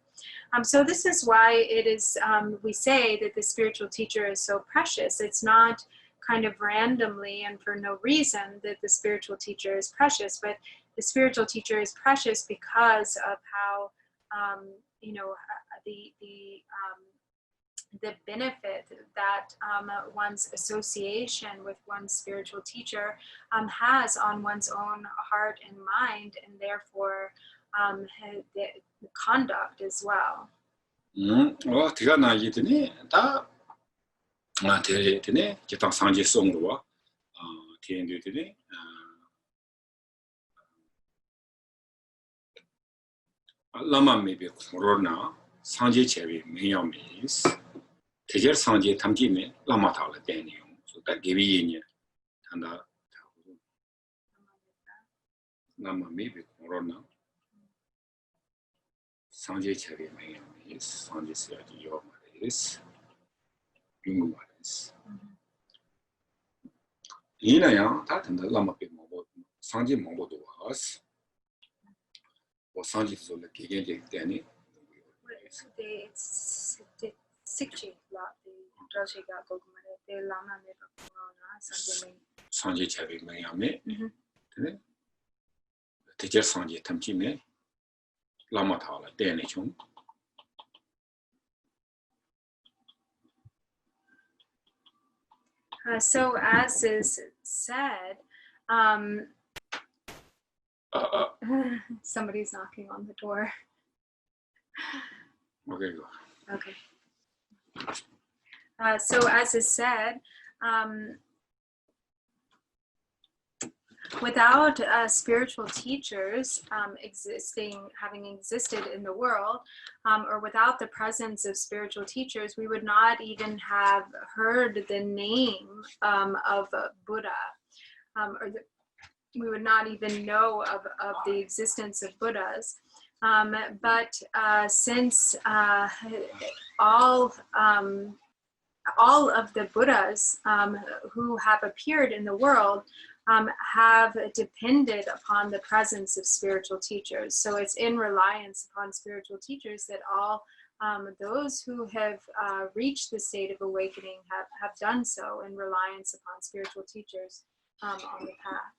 So this is why it is, we say that the spiritual teacher is so precious. It's not kind of randomly and for no reason that the spiritual teacher is precious, but the spiritual teacher is precious because of how, the benefit that one's association with one's spiritual teacher has on one's own heart and mind, and therefore the conduct as well.
제가 나이더니 다 대리더니 기타 상지 송로와 티엔드더니 라마 메비 코로나 상지 제비 메요미스 대절 상지 탐지네 라마타를 되네요. 그러니까 개비인이 한다. 라마 메비 코로나 상지 제비 메요미스 상지 세야지 요마리스 융마리스 이나야 다 된다. 라마 메비 뭐 상지 뭐도 와스 뭐 상지 소리 개개개 되니
Sikchi lot the Rajika Gogmare, the Lama Meva Sanjay.
Sanjay Chavi Mayame, teacher Sanjay Tamchime, Lama Tala, Danichum.
So as is said, somebody's knocking on the door.
Okay, go.
Okay. So as is said, without spiritual teachers having existed in the world, or without the presence of spiritual teachers, we would not even have heard the name of Buddha, or we would not even know of the existence of Buddhas. But since all of the Buddhas who have appeared in the world have depended upon the presence of spiritual teachers. So it's in reliance upon spiritual teachers that all those who have reached the state of awakening have done so in reliance upon spiritual teachers on the path.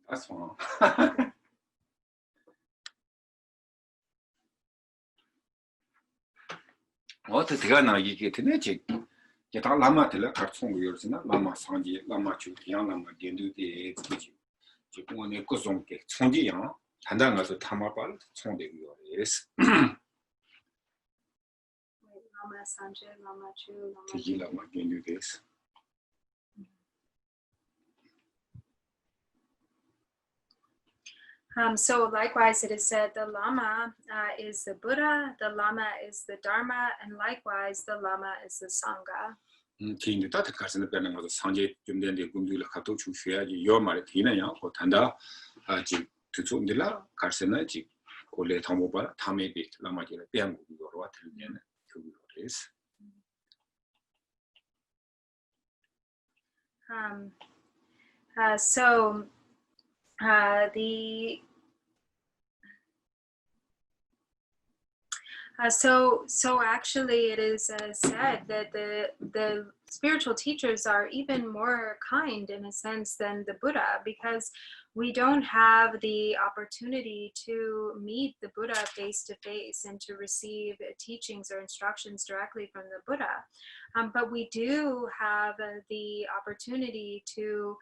That's fine. 어떻게 대가나 이게 되네 지. 다 라마들 같은 거 요르스나 라마 상지 라마 주 그냥 라마 겐두데 그지. 지금 오늘 그 종게 총지양 단단 가서 타마발 총대고 요레스.
Lama Sanje, Lama Chu, Lama
되게 라마 겐두데스.
So likewise, it is said the Lama is the Buddha, the Lama is the Dharma, and likewise the Lama is the Sangha.
개인들 따뜻 가서는 빼는 것도 상제 좀 된데 군들을 갖다 주셔야지 요 말이 되나요? 그 단다 아직 두촌들라 가서는 지 고래 담어봐 담에비 라마지를 빼는 거로 들리는 그거です.
So actually it is said that the spiritual teachers are even more kind in a sense than the Buddha, because we don't have the opportunity to meet the Buddha face to face and to receive teachings or instructions directly from the Buddha. But we do have the opportunity to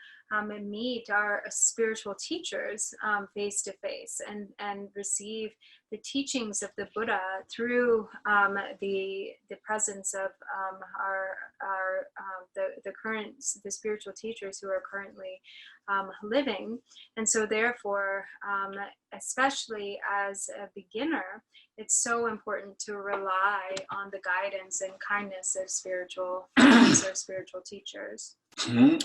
meet our spiritual teachers face to face and receive the teachings of the Buddha through the presence of the spiritual teachers who are currently living. And so therefore, especially as a beginner, it's so important to rely on the guidance and kindness of spiritual friends or spiritual teachers.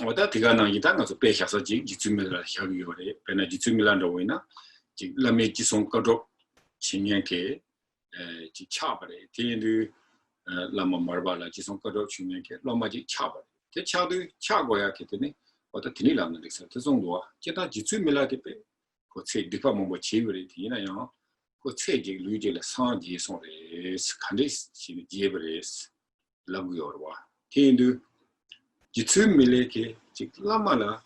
어다 디가나 이단가서 빼셔서 지주밀을 하기 요래 배나 지주밀란도 보이나 지 라메 지송 거도 진행게 지 차버래 뒤에 라마 마르발라 지송 거도 진행게 로마지 차버래 제 차도 차고야 했더니 어다 드니라는 데서 그 정도와 제가 지주밀라게 빼 그체 디파모 뭐 지브리 뒤나요 그 체지 루지를 상지 손에 간데스 지브레스 라고요와 뒤에 지츠밀레게 지 라마라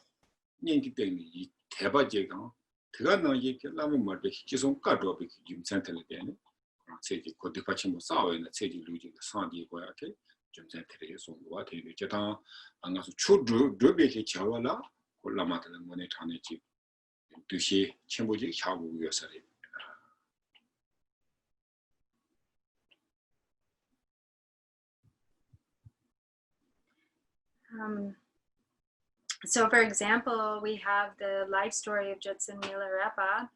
년기 때문에 이 대바제가 그가나 이게 라마 말베 기존 까도비 좀 센터를 되네 체지 코드 같이 뭐 싸워는 체지 루지가 상지 거야게 좀 센터에 송도와 되게 제가 안 가서 추드 드베게 자와라 콜라마들은 뭐네 타네지 두시 첨부지 하고 위해서리
So for example, we have the life story of Judson Milarepa,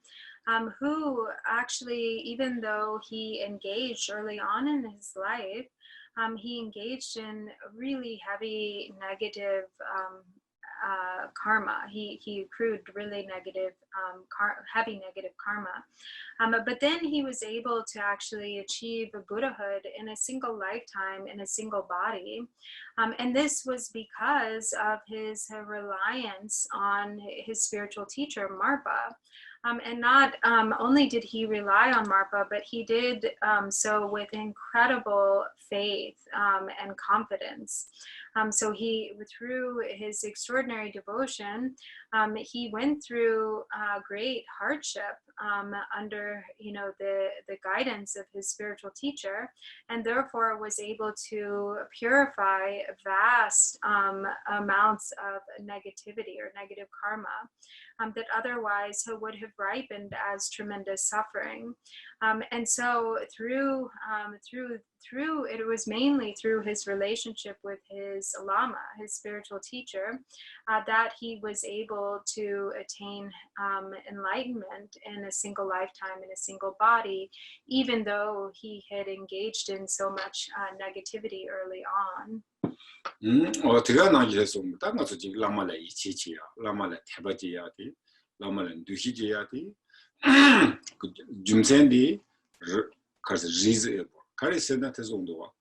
who actually, even though he engaged early on in his life, he engaged in really heavy negative karma. He accrued really negative, heavy negative karma. But then he was able to actually achieve a Buddhahood in a single lifetime, in a single body. And this was because of his reliance on his spiritual teacher, Marpa. And not only did he rely on Marpa, but he did so with incredible faith and confidence. So he, through his extraordinary devotion, he went through great hardship under, the guidance of his spiritual teacher, and therefore was able to purify vast amounts of negativity or negative karma that otherwise would have ripened as tremendous suffering. And so through it was mainly through his relationship with his Lama, his spiritual teacher, that he was able to attain enlightenment in a single lifetime, in a single body, even though he had engaged in so much negativity early on.
제가 나기에서 딱 가서 지금 라마를 이치치야, 라마를 대바지야디, 라마를 두시지야디, 그 중생디 가서 리즈에 가리스나 대송도와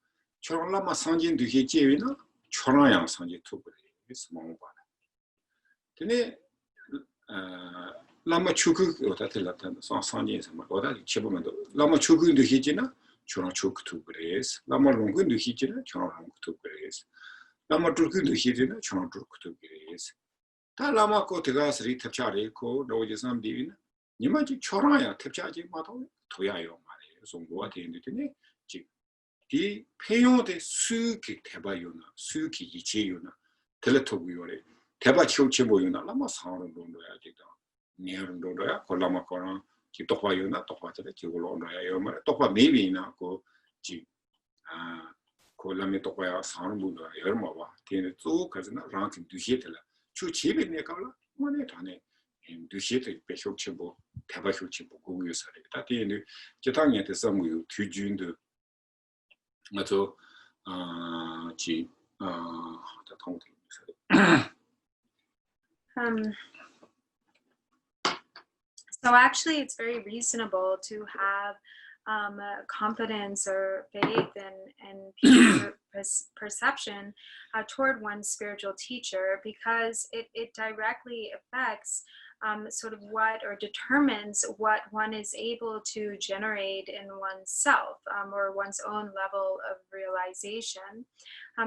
저런 라마 상진 두시지위나 초라양 상진 투브리 스몽바. 근데 라마 추크 어다텔라탄 상진에서 막 어다 쳐보면도 라마 추크 두시지나 초라 추크 투브리스, 라마 롱근 두시지나 초라 롱 투브리스. Lama turku hidina chon turku to gres. Ta lama ko tegasri tapchari ko roje sam divina. Nima ji choraya tapchaji mato toyayo mare. Songwa tendine ji di peyo de suki tebayuna, suki ichiyuna. Teletoguyore. Teba chouche boyuna lama saron dondoya jida. Neron dondoya ko lama kora ji tokbayuna tokwatere ji golondoya yo mare. Tokwa maybe na ko ji 콜라메 토과야 사람부도 열마와 되는 쭉 가지나 랑킹 두시텔라 추 집에 내가라 뭐네 다네 두시텔 배쇼치보 대바쇼치보 고유사래 다 되는 제당한테 섬유 뒤준도 맞죠 다 통도
So actually it's very reasonable to have confidence or faith and pure perception toward one's spiritual teacher, because it directly affects sort of what, or determines what one is able to generate in oneself, or one's own level of realization.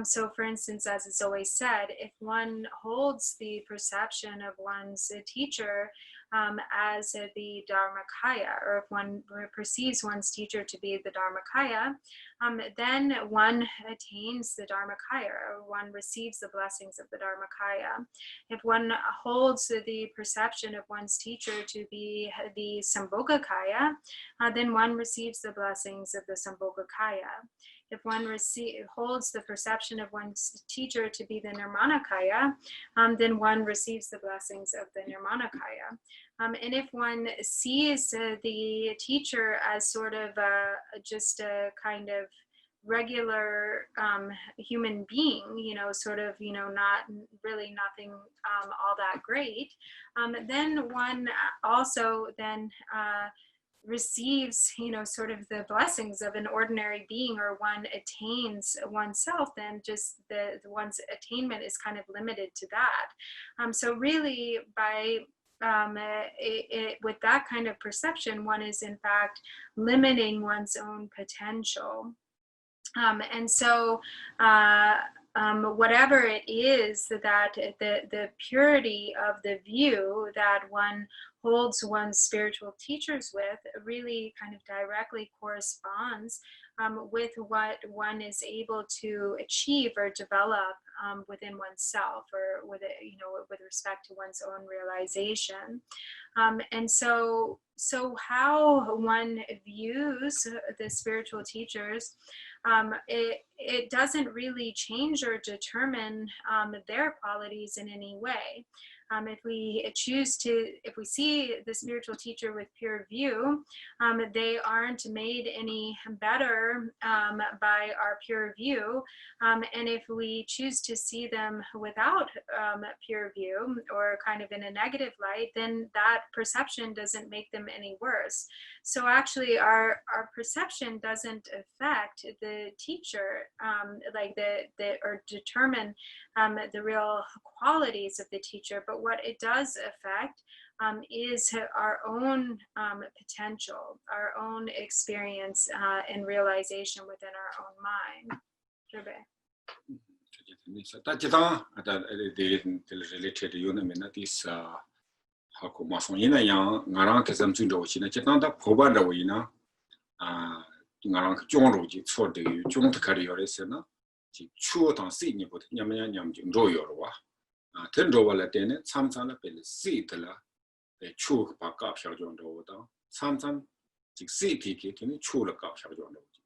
So for instance, as is always said, if one holds the perception of one's teacher as the Dharmakaya, or if one perceives one's teacher to be the Dharmakaya, then one attains the Dharmakaya, or one receives the blessings of the Dharmakaya. If one holds the perception of one's teacher to be the Sambhogakaya, then one receives the blessings of the Sambhogakaya. If one holds the perception of one's teacher to be the Nirmanakaya, then one receives the blessings of the Nirmanakaya. And if one sees the teacher as sort of just a kind of regular human being, sort of, not really nothing all that great, then one also then receives, sort of the blessings of an ordinary being, or one attains oneself, then just one's attainment is kind of limited to that. So really, by with that kind of perception, one is in fact limiting one's own potential. And so whatever it is that the purity of the view that one holds one's spiritual teachers with really kind of directly corresponds with what one is able to achieve or develop within oneself, or with respect to one's own realization. And so how one views the spiritual teachers, it doesn't really change or determine their qualities in any way. If we see the spiritual teacher with pure view, they aren't made any better by our pure view. And if we choose to see them without pure view, or kind of in a negative light, then that perception doesn't make them any worse. So actually our perception doesn't affect the teacher, or determine the real qualities of the teacher, but what it does affect is our own potential, our own experience and realization within our own mind.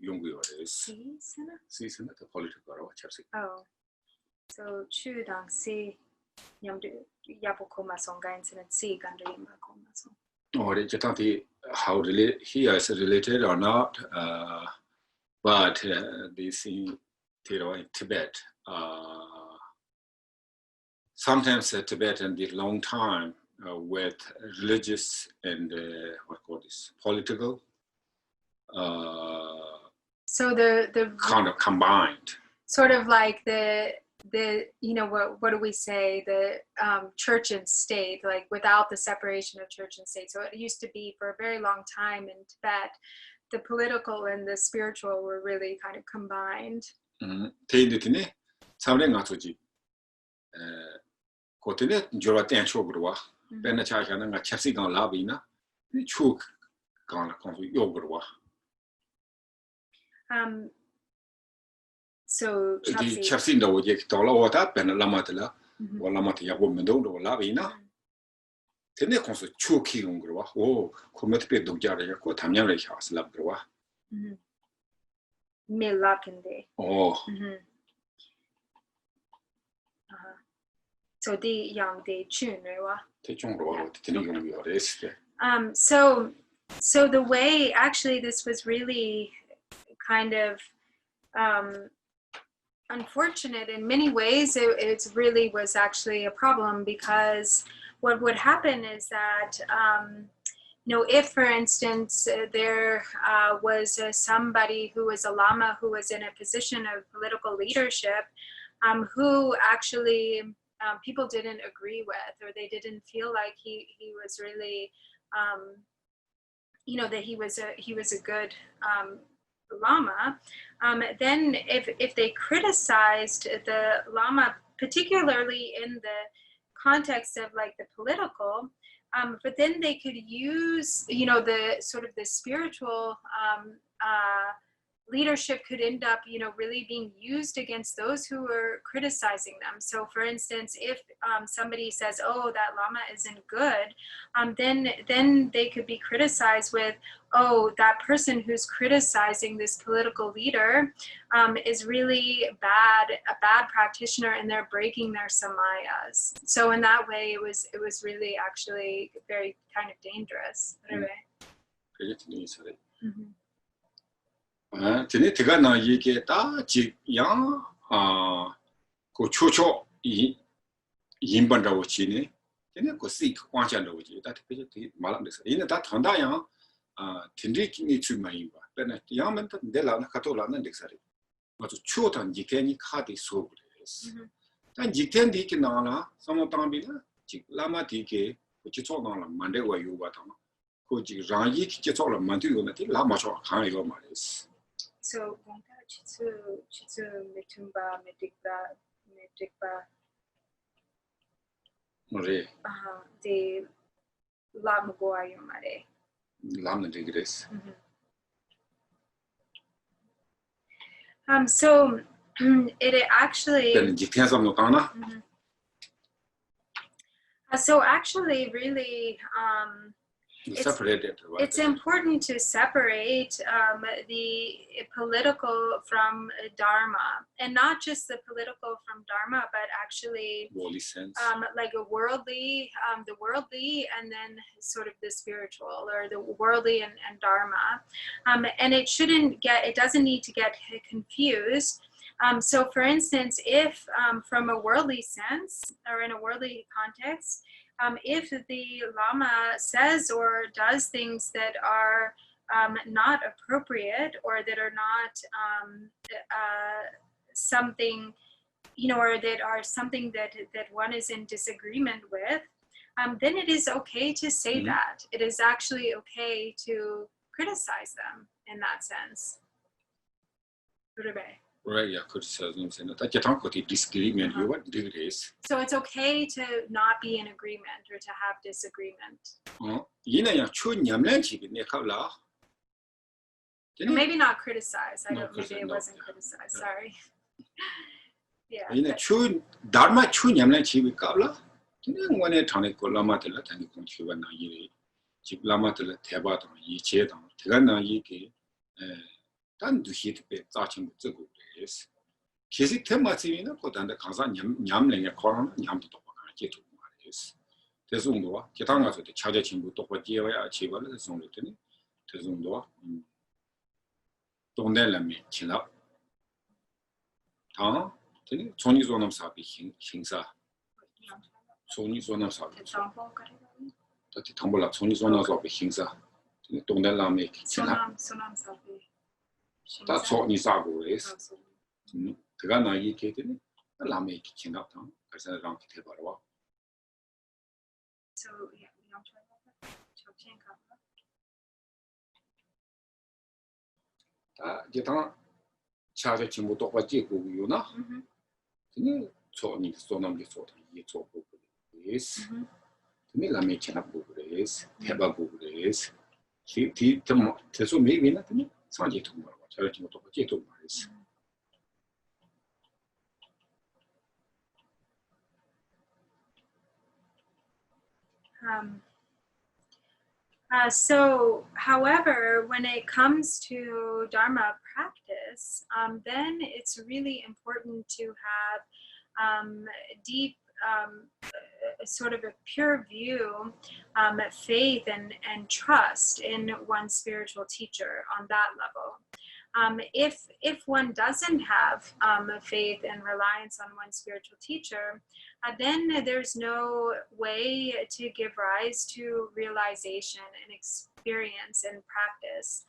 용구요레스. 시스나 the political chapsi.
Oh, so chu dang si yamdu yabuko masong gain sin si gandu yamako masong.
Or it how he is related or not, but they see in Tibet. Sometimes Tibetan did long time with religious and what call this political.
So the
kind of combined.
Sort of like the what do we say, the church and state, like without the separation of church and state. So it used to be for a very long time in Tibet, the political and the spiritual were really kind of combined.
대인들이 사람들 가서지 고때는 저라 땡초그러와 배나 차샤는 가 챕시간 라비나 추 간라 konsu 요그러와.
So
the chapsin do je tola wata pen lamatla wala mat ya go mendo do lavina tene konso chuki ngro o komet pe do jare ko tamyan le khas lab gro
me lakende.
Oh.
So the young day chun wa
te chongro tene yong yo reste.
So the way, actually, this was really kind of unfortunate in many ways. It really was actually a problem, because what would happen is that if, for instance, there was somebody who was a lama who was in a position of political leadership, who actually people didn't agree with, or they didn't feel like he was really that he was a good lama, then if they criticized the lama, particularly in the context of like the political, but then they could use the sort of the spiritual leadership could end up really being used against those who were criticizing them. So for instance, if somebody says, oh, that lama isn't good, then they could be criticized with, oh, that person who's criticizing this political leader is really a bad practitioner, and they're breaking their samayas. So in that way, it was really actually very kind of dangerous.
tene tiga na yike ta ji yang ko chocho yinban da wuchi ne tene ko si kwanchan da wuchi ta te malam de sa ina ta thanda yang tindri ki ni chu mai ba pena yang men ta de la na ka to la na de sa ri ma chu chu tan ji ke ni kha de so res ta ji ten di ki na la samo tang bi la ji lama di ke ko chi cho na la man de wa yu ba ta ko ji rang yi ki chi cho la man du yo na ti la ma cho khan yo ma res.
So chitsu mitumba medikba
Ore
de lam goa yomare
lam na digres.
So it actually
then jipian sam no kana.
So actually really it's important to separate the political from dharma, and not just the political from dharma, but actually
worldly sense,
like a worldly, the worldly, and then sort of the spiritual, or the worldly and dharma, and it doesn't need to get confused. So for instance, if from a worldly sense, or in a worldly context, if the lama says or does things that are not appropriate, or that are not something, or that are something that one is in disagreement with, then it is okay to say that. It is actually okay to criticize them in that sense.
Right, yeah, criticism and that you talk about disagreement, you what do this.
So it's okay to not be in agreement or to have disagreement. Maybe not criticize. Maybe it wasn't criticized. Sorry. Yeah.
Dharma chu nyamlan chi kabla. One tonic lamatella tani conchuana ye. Chip lamatella teba yi che, Tigana yiki. 단도 히트베 자칭 저거 그래서 계속 테마치는 거단데 가서 냠냠랭에 코로나 냠도 또 가지고 말이었어. 대중도와 기타 가서 차제 친구 또 지어야 지발을 송했더니 대중도와 동네라면 지나 다 되니 존이존엄 사비 행사 존이존엄 사비 또 담불라 존이존엄 사비 행사 동네라면 지나 다 존이 사고 그래서 그가 나이 계더니 라면 지나 다 그래서 랑 기대 바로
So yeah,
다 기타 차제 친구 또 지고요나 근데 저니 소남게 소다 이 저고 그래서 근데 라면 지나 보고 그래서 대박고 그래서 뒤 대소 매매나 근데 상지 통과 차제 친구 또 지고 그래서
So, however, when it comes to Dharma practice, then it's really important to have deep, sort of a pure view, faith and trust in one's spiritual teacher on that level. If one doesn't have faith and reliance on one's spiritual teacher, then there's no way to give rise to realization and experience and practice.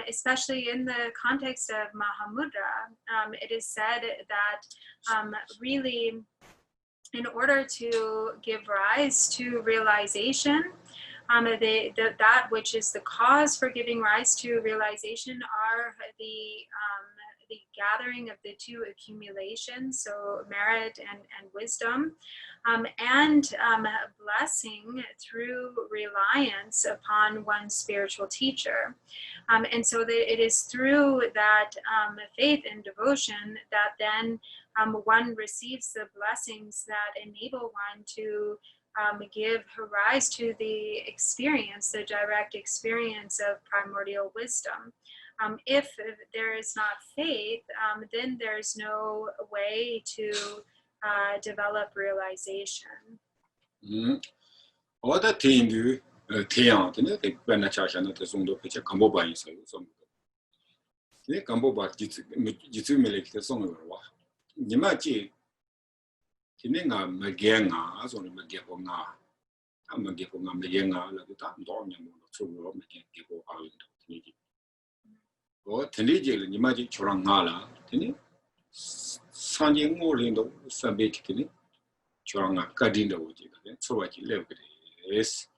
Especially in the context of Mahamudra, it is said that really, in order to give rise to realization, that which is the cause for giving rise to realization are the gathering of the two accumulations, so merit and wisdom, and blessing through reliance upon one's spiritual teacher. And so that it is through that faith and devotion that then one receives the blessings that enable one to give rise to the experience, the direct experience of primordial wisdom. If there is not faith, then there's no way to develop realization.
어디 대인도 태양한테는 백변나 차샤는 대송도 그치 간보바 있어요. 네 간보바 지츠멜레기 대송을 와. 니마지 기능아 매갱아 소리 매개고나 매개고나 매갱아 라고다 너냐 뭐 저거 매개고 아는도 되지. 틀리지 니마지 저랑 나라 되니 산행모린도 사베키니 저랑 아까딘도 오지 그래 소와지 레브레스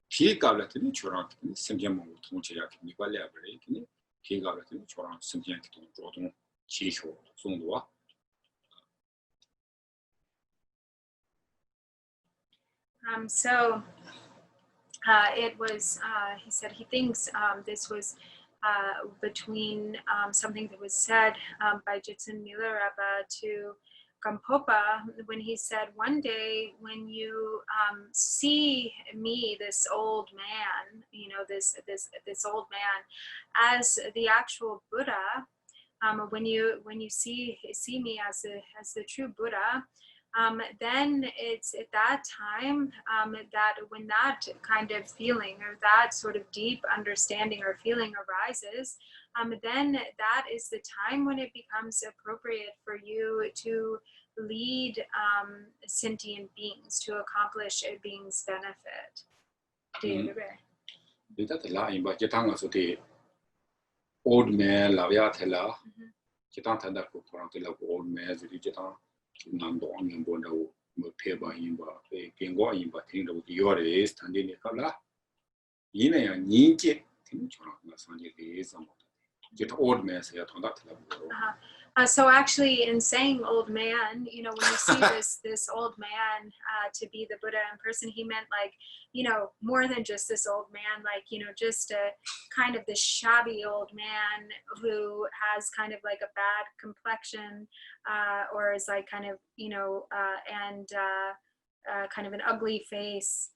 피가라더니 저랑 생겨먹고 통제야 니발레야 그래 피가라더니 저랑 생겨기 좀 지효 정도와
So it was, he said he thinks this was between something that was said by Jitsun Milarepa to Gampopa when he said, one day when you see me, this old man, you know, this old man, as the actual Buddha, when you see me as the true Buddha, then it's at that time that when that kind of feeling or that sort of deep understanding or feeling arises, then that is the time when it becomes appropriate for you to lead sentient beings to accomplish a being's benefit.
Old man, lavia tela, Chitan Tanda Kurantilla, old man, Nando on Bondo, Mopeba Imba, Gengo Imba, Tindo, your is, Tandini Yine and Ninja, Tinchon, Sanji is some get old man say on that level.
So actually, in saying old man, you know, when you see this old man to be the Buddha in person, he meant like, you know, more than just this old man, like, you know, just a kind of this shabby old man who has kind of like a bad complexion or is like kind of, you know, and kind of an ugly face.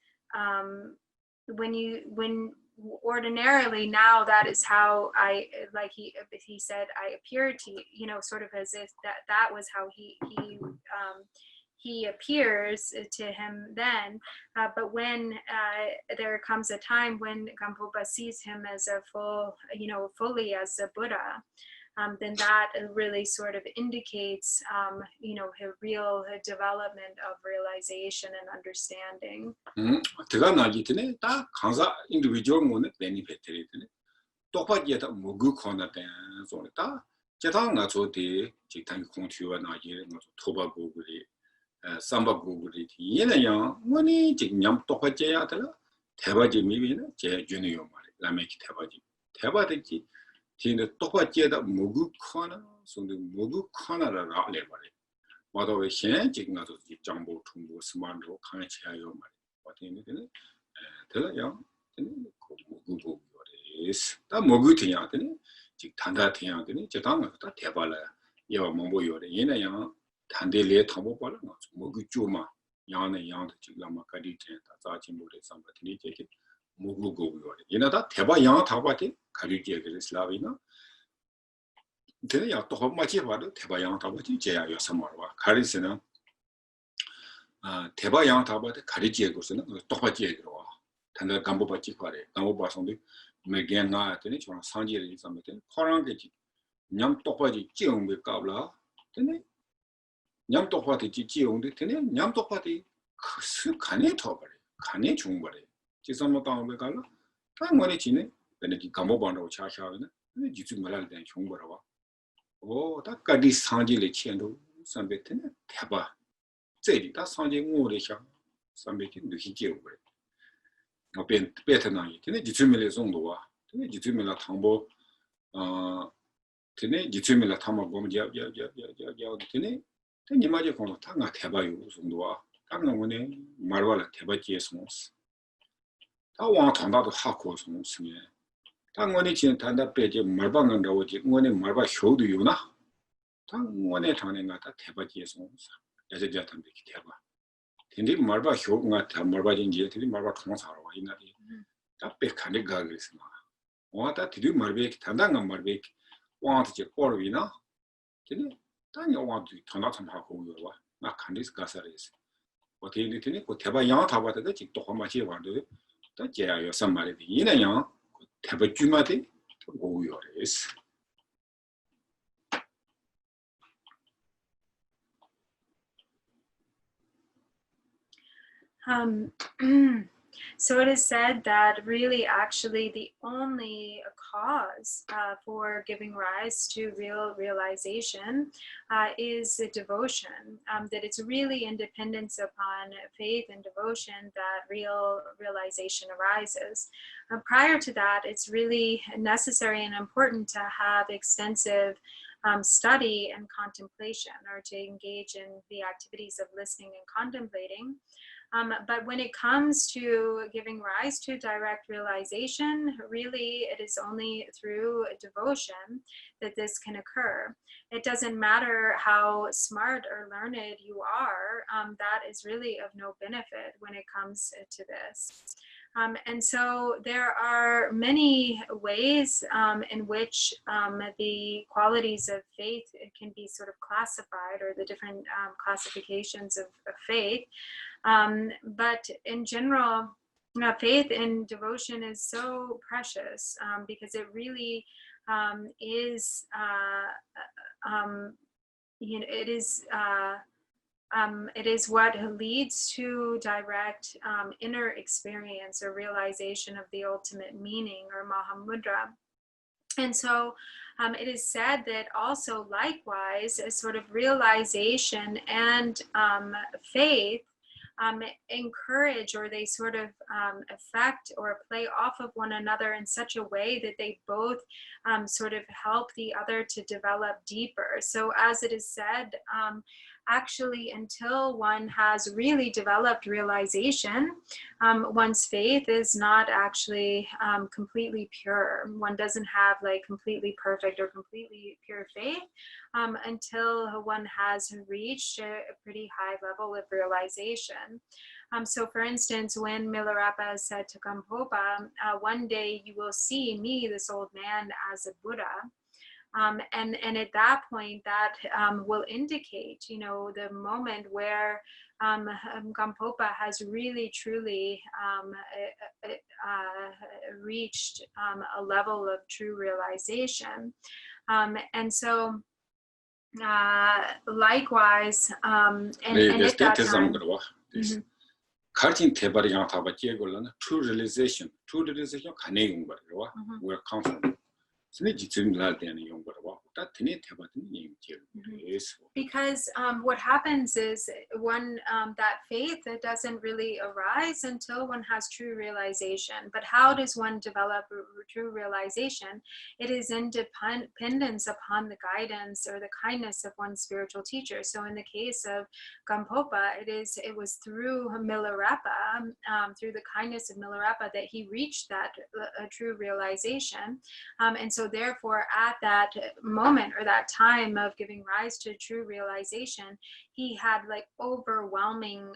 When ordinarily now that is how I, like he said, I appeared to, you know, sort of as if that was how he appears to him then. But when there comes a time when Gampopa sees him as a full, you know, fully as a Buddha, then that really sort of indicates, you know, a real development of realization and understanding.
제가 나기 전에 다 강사 individual 거는 benefit들이 되네. 똑바지에다 무구 코나데 소리다. 제가 나서디 직당 공투와 나기를 토바고 그리 삼바고 그리 얘네야 뭐니 지금 냠 똑바지야 되나? 대바지 미비는 제 주니어 말이 라메키 대바지 뒤에 똑바지에다 무구 코나 손도 무구 코나라 알레 말이 뭐도 왜 지금 나서 정보 통보 스마트로 강해쳐요 말이 어떻게는 들어요. 무구 요레스 다 무구 돼야 되네. 즉 단다 돼야 되네. 저 당은 다 대발라 예와 뭐뭐 요래 얘네야 단대리에 통보 발라 무구 쪼마 양네 양도 지금 아마까지 된다. 자진 모레 삼바티니 제게 무구 요래 얘네다 대바 양 타바티 가리게 그랬라비나 되네야 또 한마디 봐도 대바 양 타바티 제야 요사마와 가리스는 대바 양 타바티 가리지에 것은 똑바지에 들어와. 단다 간보바지 거래. 간보바송도 매겐나 되네. 저 상지를 있으면 코랑게 냠 똑바지 찌용be 까블라. 되네. 냠 똑바지 찌용데 되네. 냠 똑바지 그 간에 터버려. 간에 중버려. 지선모 땅에 갈라. 당원에 지네. 베네기 간보반으로 차샤하네. 근데 지수 말할 때 중버려와. 오, 딱까지 상지를 치엔도 선배한테 대바 这里他上进我的想上面就去接过来，我变特那一，现在就专门来送多啊，现在就专门来汤包，现在就专门来汤包，我们叫，现在，这你妈就讲了，他俺台巴有送多啊，他俺我呢买完了台巴接送死，他往长大都下课送死呢，他我呢今他那别就买把俺着我就我呢买把小都有呢，他我呢常呢俺他台巴接送死。 야자 탐비 기대봐. 근데 말바 효과가 다 말바 진지 되게 말바 통사로 와 있나디. 다 백한에 가 그랬어. 와다 되게 말베 단단한 말베 와한테 제 꼬르이나. 근데 당이 와한테 전화좀 하고 와. 나 간디스 가사레스. 어떻게 되니 그 대바 양 타바다 직도 한마디 와도 또 제야 요새 말이 이내야 대바 주마데 오요레스.
So it is said that really actually the only cause for giving rise to real realization is devotion, that it's really independence upon faith and devotion that real realization arises. Prior to that, it's really necessary and important to have extensive study and contemplation, or to engage in the activities of listening and contemplating. But when it comes to giving rise to direct realization, really it is only through devotion that this can occur. It doesn't matter how smart or learned you are, that is really of no benefit when it comes to this. And so there are many ways in which the qualities of faith can be sort of classified, or the different classifications of faith. But in general, faith and devotion is so precious because it really is, you know, it is what leads to direct inner experience or realization of the ultimate meaning, or Mahamudra. And so it is said that also likewise, a sort of realization and faith encourage, or they sort of affect or play off of one another in such a way that they both sort of help the other to develop deeper. So as it is said, actually until one has really developed realization, one's faith is not actually completely pure. One doesn't have like completely perfect or completely pure faith until one has reached a pretty high level of realization. So for instance, when Milarepa said to Gampopa, one day you will see me, this old man, as a Buddha. And at that point, that will indicate, you know, the moment where Gampopa has really, truly reached a level of true realization. And so, likewise, and at that time,
true realization where come from.
Because what happens is that faith, it doesn't really arise until one has true realization. But how does one develop true realization? It is in dependence upon the guidance or the kindness of one's spiritual teacher. So in the case of Gampopa, it was through Milarepa, through the kindness of Milarepa, that he reached that true realization. And so therefore, at that moment or that time of giving rise to true realization, he had like overwhelming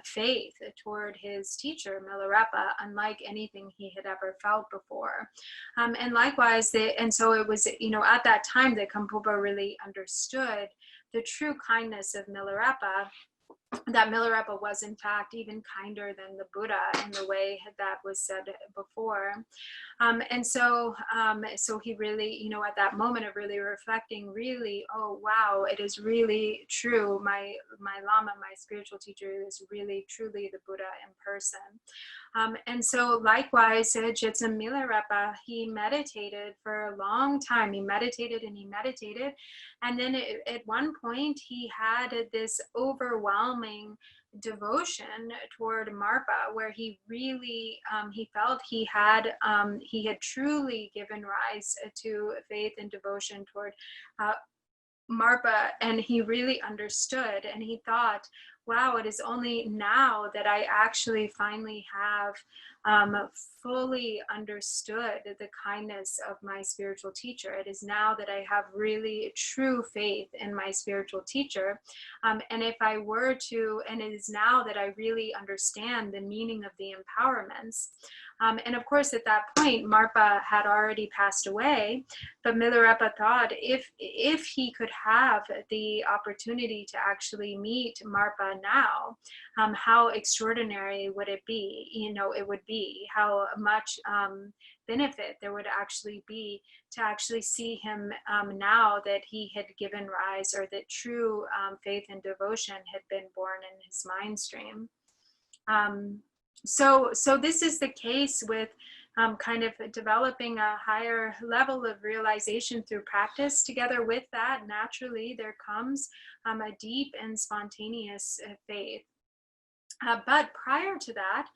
faith toward his teacher, Milarepa, unlike anything he had ever felt before. And likewise, and so it was, you know, at that time that Gampopa really understood the true kindness of Milarepa, that Milarepa was in fact even kinder than the Buddha in the way that was said before. And so he really, you know, at that moment of really reflecting, really, oh wow, it is really true. My Lama, my spiritual teacher, is really truly the Buddha in person. And so likewise, Jitsa Milarepa, he meditated for a long time. He meditated and he meditated. And then at one point, he had this overwhelming devotion toward Marpa, where he really, he felt he had truly given rise to faith and devotion toward Marpa, and he really understood, and he thought, wow, it is only now that I actually finally have fully understood the kindness of my spiritual teacher. It is now that I have really true faith in my spiritual teacher. And if I were to, and it is now that I really understand the meaning of the empowerments. And of course, at that point, Marpa had already passed away, but Milarepa thought if he could have the opportunity to actually meet Marpa now, how extraordinary would it be? You know, it would be how much benefit there would actually be to actually see him now that he had given rise, or that true faith and devotion had been born in his mind stream. So this is the case with kind of developing a higher level of realization through practice. Together with that, naturally, there comes a deep and spontaneous faith. But prior to that,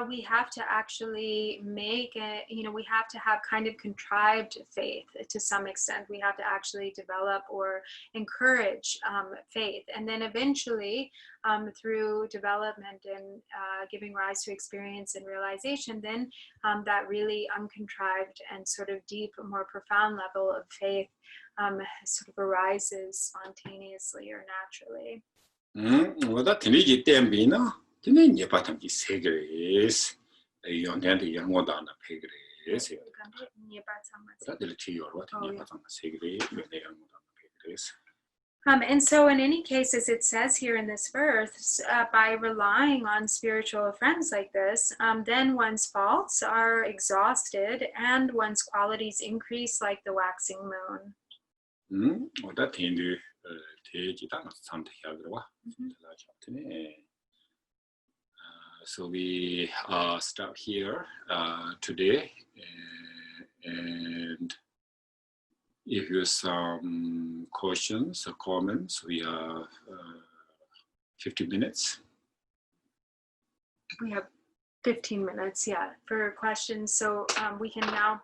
we have to actually make it, you know, we have to have kind of contrived faith to some extent. We have to actually develop or encourage faith. And then eventually, through development and giving rise to experience and realization, then that really uncontrived and sort of deep, more profound level of faith sort of arises spontaneously or naturally.
Tene patamji segres, yondan the Yamodana pegres.
And so in any case, as it says here in this verse, by relying on spiritual friends like this, then one's faults are exhausted and one's qualities increase like the waxing moon.
So we start here today, and if you have some questions or comments, we have 15 minutes.
We have 15 minutes, yeah, for questions. So we can now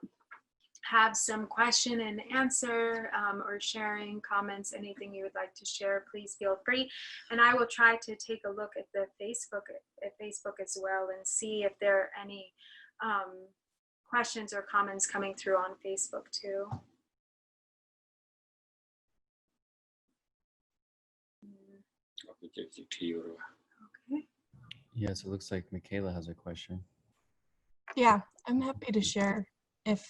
have some question and answer or sharing comments, anything you would like to share, please feel free. And I will try to take a look at the Facebook as well and see if there are any questions or comments coming through on Facebook too.
Okay.
Yes, it looks like Michaela has a question.
Yeah, I'm happy to share if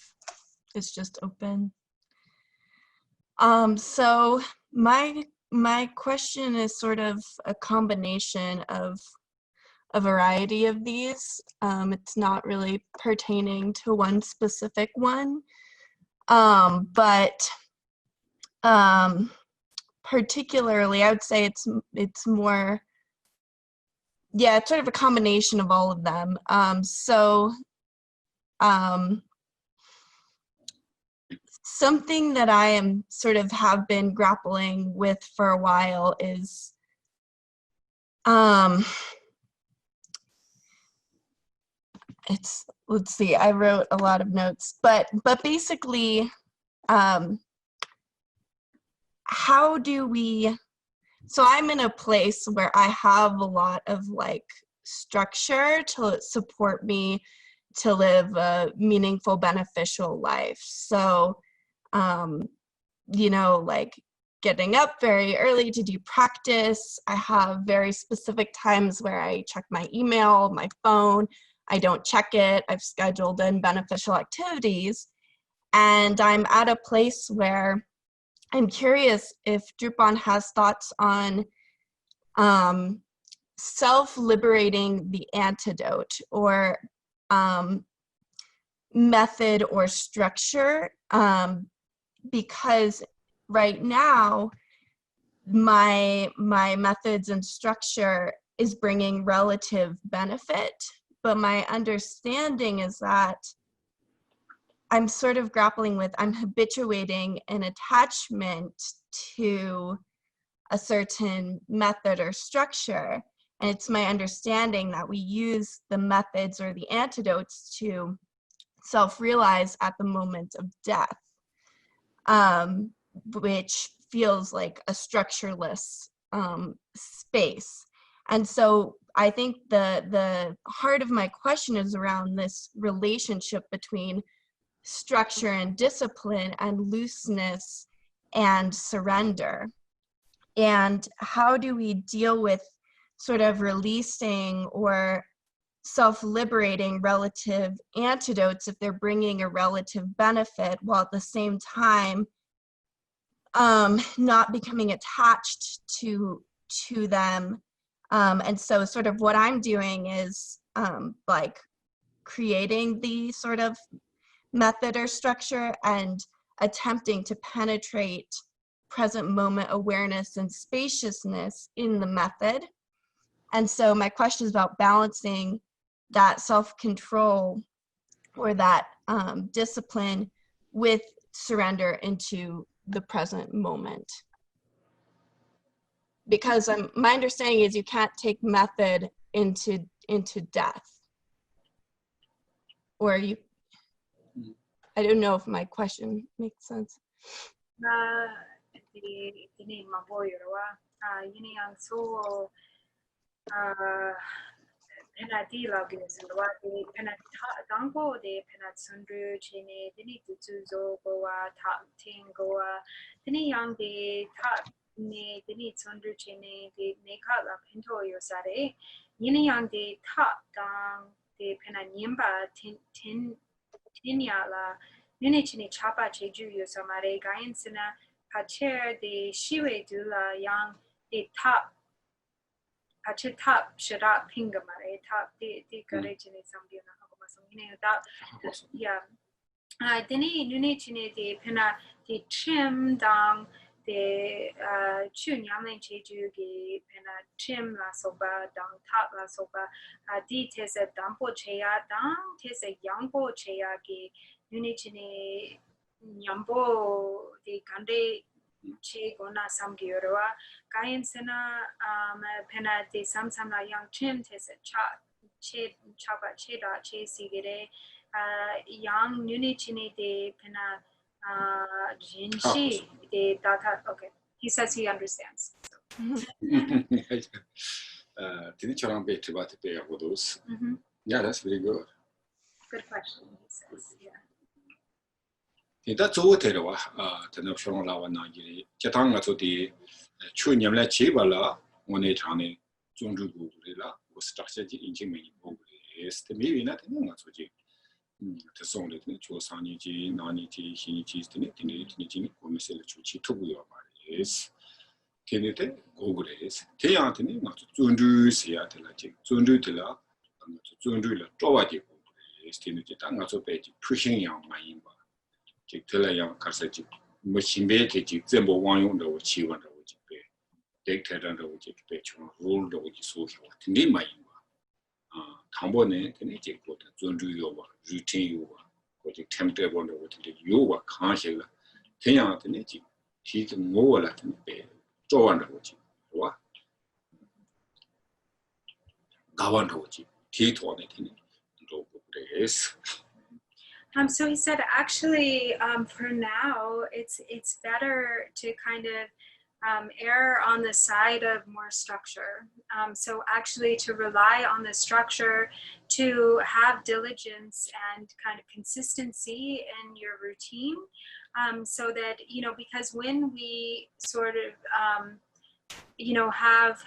it's just open. So my question is sort of a combination of a variety of these. It's not really pertaining to one specific one, but particularly, I would say it's more, yeah, it's sort of a combination of all of them. Something that I am sort of have been grappling with for a while is let's see, I wrote a lot of notes, but basically, how do we, so I'm in a place where I have a lot of like structure to support me to live a meaningful, beneficial life. So, you know, like getting up very early to do practice. I have very specific times where I check my email, my phone. I don't check it. I've scheduled in beneficial activities. And I'm at a place where I'm curious if Drupal has thoughts on self-liberating the antidote or method or structure, because right now my methods and structure is bringing relative benefit, but my understanding is that I'm sort of grappling with, I'm habituating an attachment to a certain method or structure. And it's my understanding that we use the methods or the antidotes to self-realize at the moment of death, which feels like a structureless space. And so I think the heart of my question is around this relationship between structure and discipline and looseness and surrender. And how do we deal with sort of releasing or self-liberating relative antidotes if they're bringing a relative benefit, while at the same time not becoming attached to them. And so sort of what I'm doing is like creating the sort of method or structure and attempting to penetrate present moment awareness and spaciousness in the method. And so my question is about balancing that self-control or that discipline with surrender into the present moment. Because my understanding is you can't take method into death. Or you, I don't know if my question makes sense.
Nunichini chapa cheju yosamare gainsina pacher de shiwe dula yang de top pacher top shara pingamare top de garechini sambiana hakomasongine that yeah deni nunichini de pena de trim dang de chunyamlen cheju ge pena trim la soba dang top la soba di tese dampo cheya dang tese yangpo cheya ge Unichine Nyambo the Kande Che Gona Samgiorua, Gayan Sena Pena de Samsama Young Chim Tes a Che Chaba Cheda Che Sigere, Young Unichine de Pena Jinshi de Data. Okay, he says he understands.
Yeah, that's very good.
Good question, he says. Yeah.
That's all there was. The from Lava Nagiri, Chatanga to the Chunyamla Chibala, one 800, Junju Gurilla, structure in many is the maybe not in the song that you chose Saniji, Naniti, Hinichi, Tiniti, Commissil, Chuchi, Tobuyo is. Can you take Google is? Tiantini, not to Zundu, Seattle, Zundu Tilla, and to Zundu, Trovati, is Tiniti, Tangaso Peti, pushing young Mayimba. Take Tilla young Cassette, machine bake, Zembo one on the Chivan, the Witch Bay. Take Ted and the Witch Bay, rule the Witch so Tindi Mayimba. Tambone, can you take what Zundu Yoga, routine yoga, what you tempted on the water, yoga, can't Tiantini, he can go Latin Bay. What? Gawandoji, teeth on it.
So he said, actually, for now, it's better to kind of err on the side of more structure. So actually, to rely on the structure, to have diligence and kind of consistency in your routine, so that, because when we sort of have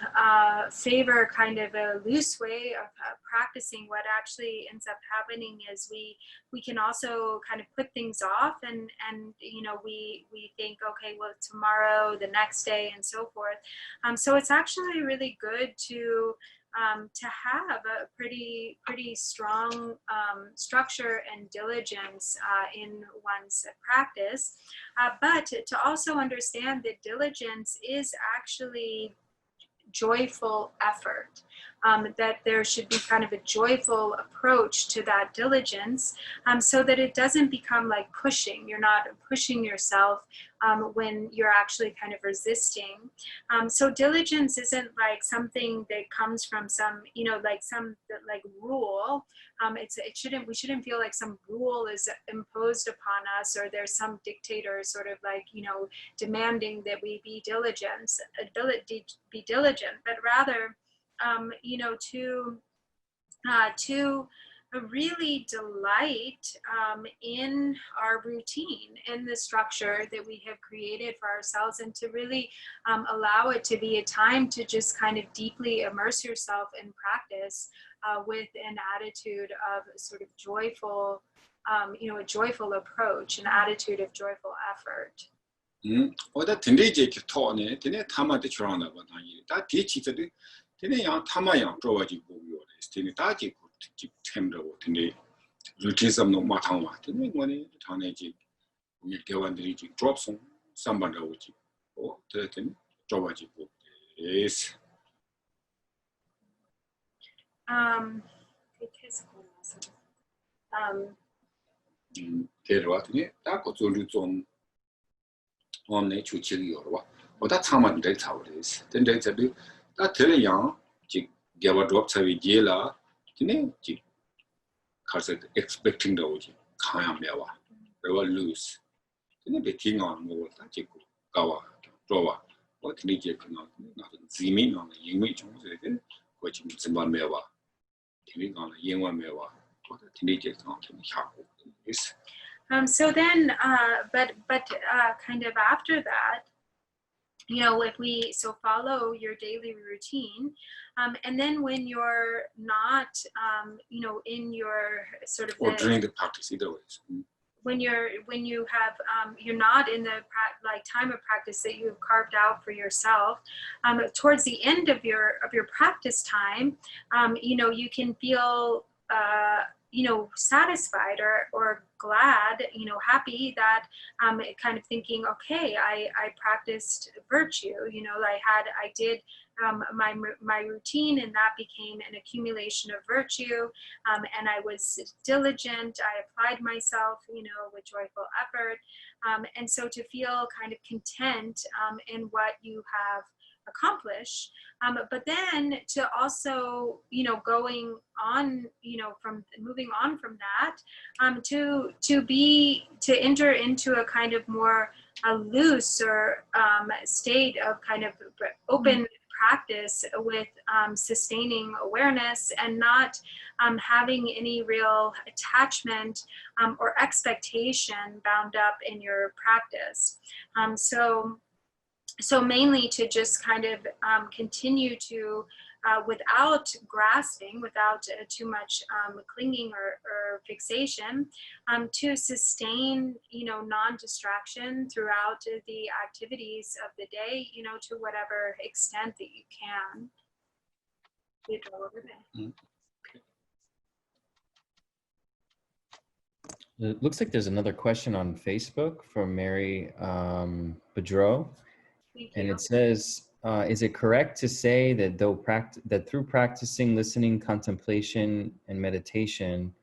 favor kind of a loose way of practicing, what actually ends up happening is we can also kind of put things off, and we think, okay, well, tomorrow, the next day, and so forth. So it's actually really good to have a pretty strong structure and diligence in one's practice, but to also understand that diligence is actually joyful effort, that there should be kind of a joyful approach to that diligence, so that it doesn't become like pushing. You're not pushing yourself when you're actually kind of resisting. So diligence isn't like something that comes from some, some rule. We shouldn't feel like some rule is imposed upon us, or there's some dictator sort of like, demanding that we be diligent, but rather, to really delight in our routine, in the structure that we have created for ourselves, and to really allow it to be a time to just kind of deeply immerse yourself in practice with an attitude of sort of joyful, a joyful approach, an attitude of joyful effort.
Oda Tindiji taught me, Tine Tama de Churana, but that teaches it. Tine Yang Tama Yang, Drowaji Bugio, Tine Taji could tender Tine Lutism no Matama, Tine Money, Tanaji, we go and reaching drops on somebody which or 13 Drowaji book is. Terwatine, Taco on nature chili or what that's how much that's how it is. Then there's a bit that tell young, give a drop to Jela, expecting the Oji, Kaya Mewa, they were loose. Then they king on more that Gawa, Drawa, what Nijik, not Zimin on the image, which is Simba Mewa, Timing on the Yingwa Mewa, what the Nijik on the Haku is.
So then, but kind of after that, if we follow your daily routine, and then when you're not, in your sort of
during the practice, either ways.
When you have you're not in the time of practice that you have carved out for yourself, towards the end of your practice time, you can feel satisfied or glad, happy that kind of thinking, okay, I practiced virtue, I did my routine, and that became an accumulation of virtue, and I was diligent, I applied myself, with joyful effort, and so to feel kind of content in what you have accomplished, but then to also, going on, from moving on from that, to enter into a kind of more looser state of kind of open practice with sustaining awareness, and not having any real attachment or expectation bound up in your practice. So mainly to just kind of continue to without grasping, without too much clinging or fixation, to sustain, non-distraction throughout the activities of the day, to whatever extent that you can.
It looks like there's another question on Facebook from Mary Bedreau, and it says, is it correct to say that through practicing listening, contemplation, and meditation,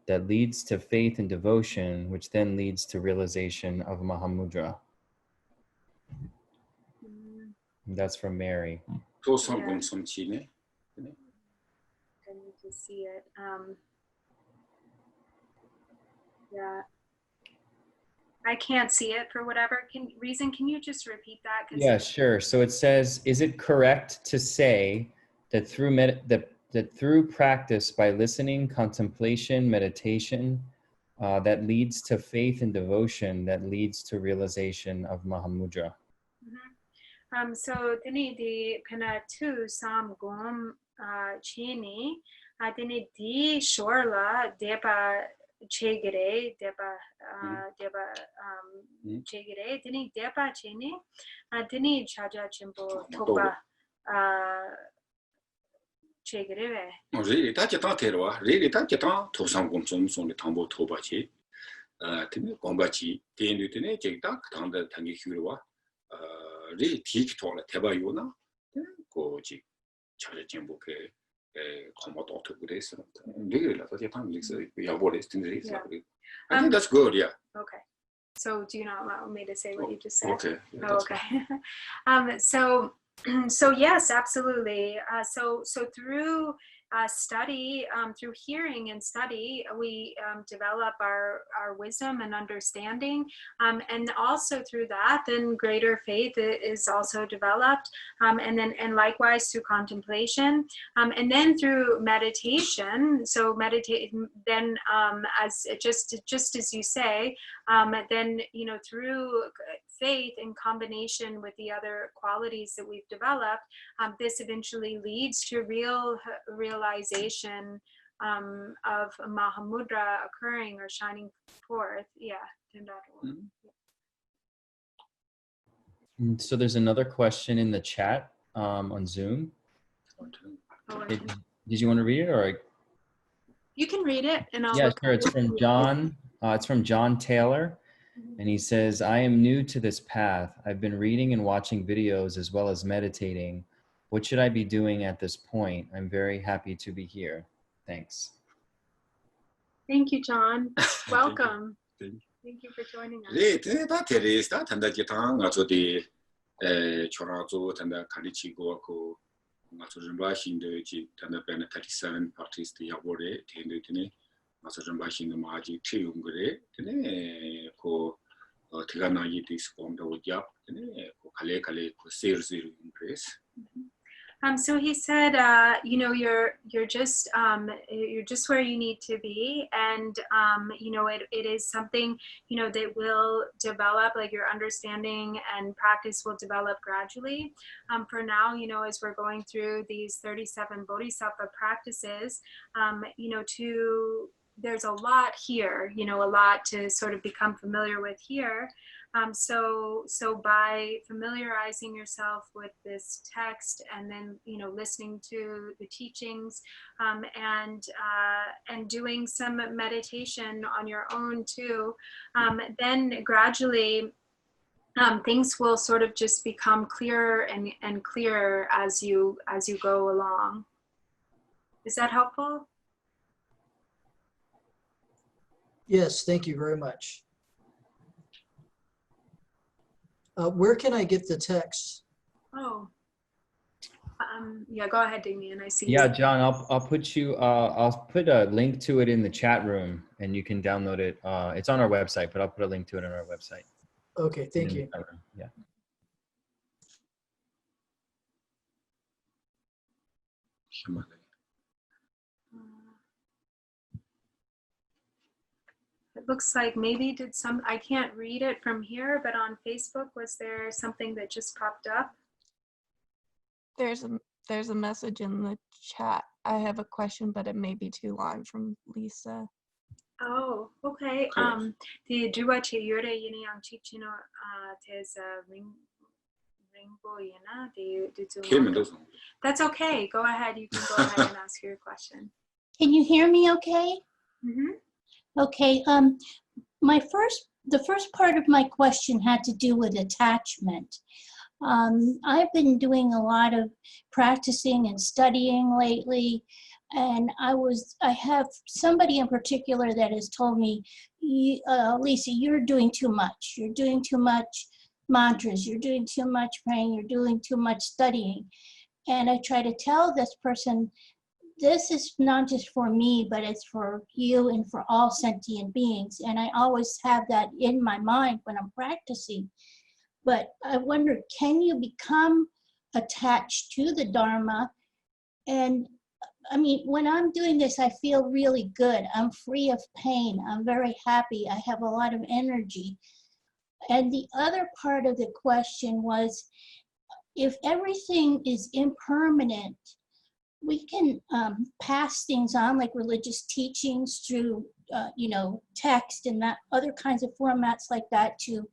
that leads to faith and devotion, which then leads to realization of Mahamudra? That's from Mary.
도삼공성치네.
I need to see it. Yeah, I can't see it for whatever reason. Can you just repeat that?
Yeah, sure. So it says, is it correct to say that through practice by listening, contemplation, meditation, that leads to faith and devotion, that leads to realization of Mahamudra?
So tini di pena tu sam gom chini tini di shorla deba chegere deba chegere tini deba chini tini chaja chimbo toba chegere
Really, that's a tanteroa. Really, that's a tan. 도삼공성 on the tambo tobachi. Tini gombachi. Tini tini jekta tanda tangi hyurwa. Really teach to the tebayuna. Goji chaja chimbo ke komodo to grace. Really, that's a tan. I think that's good. Yeah.
Okay. So do you not allow me to say what you just said?
Okay. Yeah,
Oh, okay. So yes, absolutely. So through study, through hearing and study, we develop our wisdom and understanding, and also through that, then greater faith is also developed, and likewise through contemplation, and then through meditation. So meditate, then as just as you say, then through faith in combination with the other qualities that we've developed, this eventually leads to realization of Mahamudra occurring or shining forth. Yeah.
So there's another question in the chat on Zoom. Did you want to read it, or?
You can read it, and I'll.
Yeah, sure. It's from John. It's from John Taylor. And he says, I am new to this path. I've been reading and watching videos as well as meditating. What should I be doing at this point? I'm very happy to be here. Thanks.
Thank you, John. Welcome. Thank you for joining us.
that is that and that yatang also the chorazo tanda karichigo ko also jambashin de ji tanda ben 37 parties the award tende tene also jambashin the maji triungre tene ko tigana yitis from the wujap tene ko kale ko sales increase.
So he said, you're just where you need to be, and it is something that will develop, like your understanding and practice will develop gradually. For now, as we're going through these 37 Bodhisattva practices, there's a lot here, a lot to sort of become familiar with here. So by familiarizing yourself with this text, and then listening to the teachings, and doing some meditation on your own too, then gradually things will sort of just become clearer and clearer as you go along. Is that helpful?
Yes, thank you very much. Where can I get the text?
Oh, yeah, go ahead, Damien. I see.
Yeah, John, I'll put a link to it in the chat room, and you can download it. It's on our website, but I'll put a link to it on our website.
Okay, thank you.
Yeah.
It looks like maybe I can't read it from here, but on Facebook, was there something that just popped up?
There's there's a message in the chat. I have a question, but it may be too long from Lisa.
Oh, okay.
Okay.
The Juba Chiyure Yini Yang Chichino, there's a rainbow,
Kim doesn't.
That's okay. Go ahead. You can go ahead and ask your question.
Can you hear me okay?
Mm-hmm.
Okay, the first part of my question had to do with attachment. I've been doing a lot of practicing and studying lately, and I have somebody in particular that has told me, Lisa, you're doing too much. You're doing too much mantras. You're doing too much praying. You're doing too much studying. And I try to tell this person, this is not just for me, but it's for you and for all sentient beings. And I always have that in my mind when I'm practicing. But I wonder, can you become attached to the Dharma? And I mean, when I'm doing this, I feel really good. I'm free of pain. I'm very happy. I have a lot of energy. And the other part of the question was, if everything is impermanent, we can pass things on, like religious teachings through, text and that other kinds of formats like that to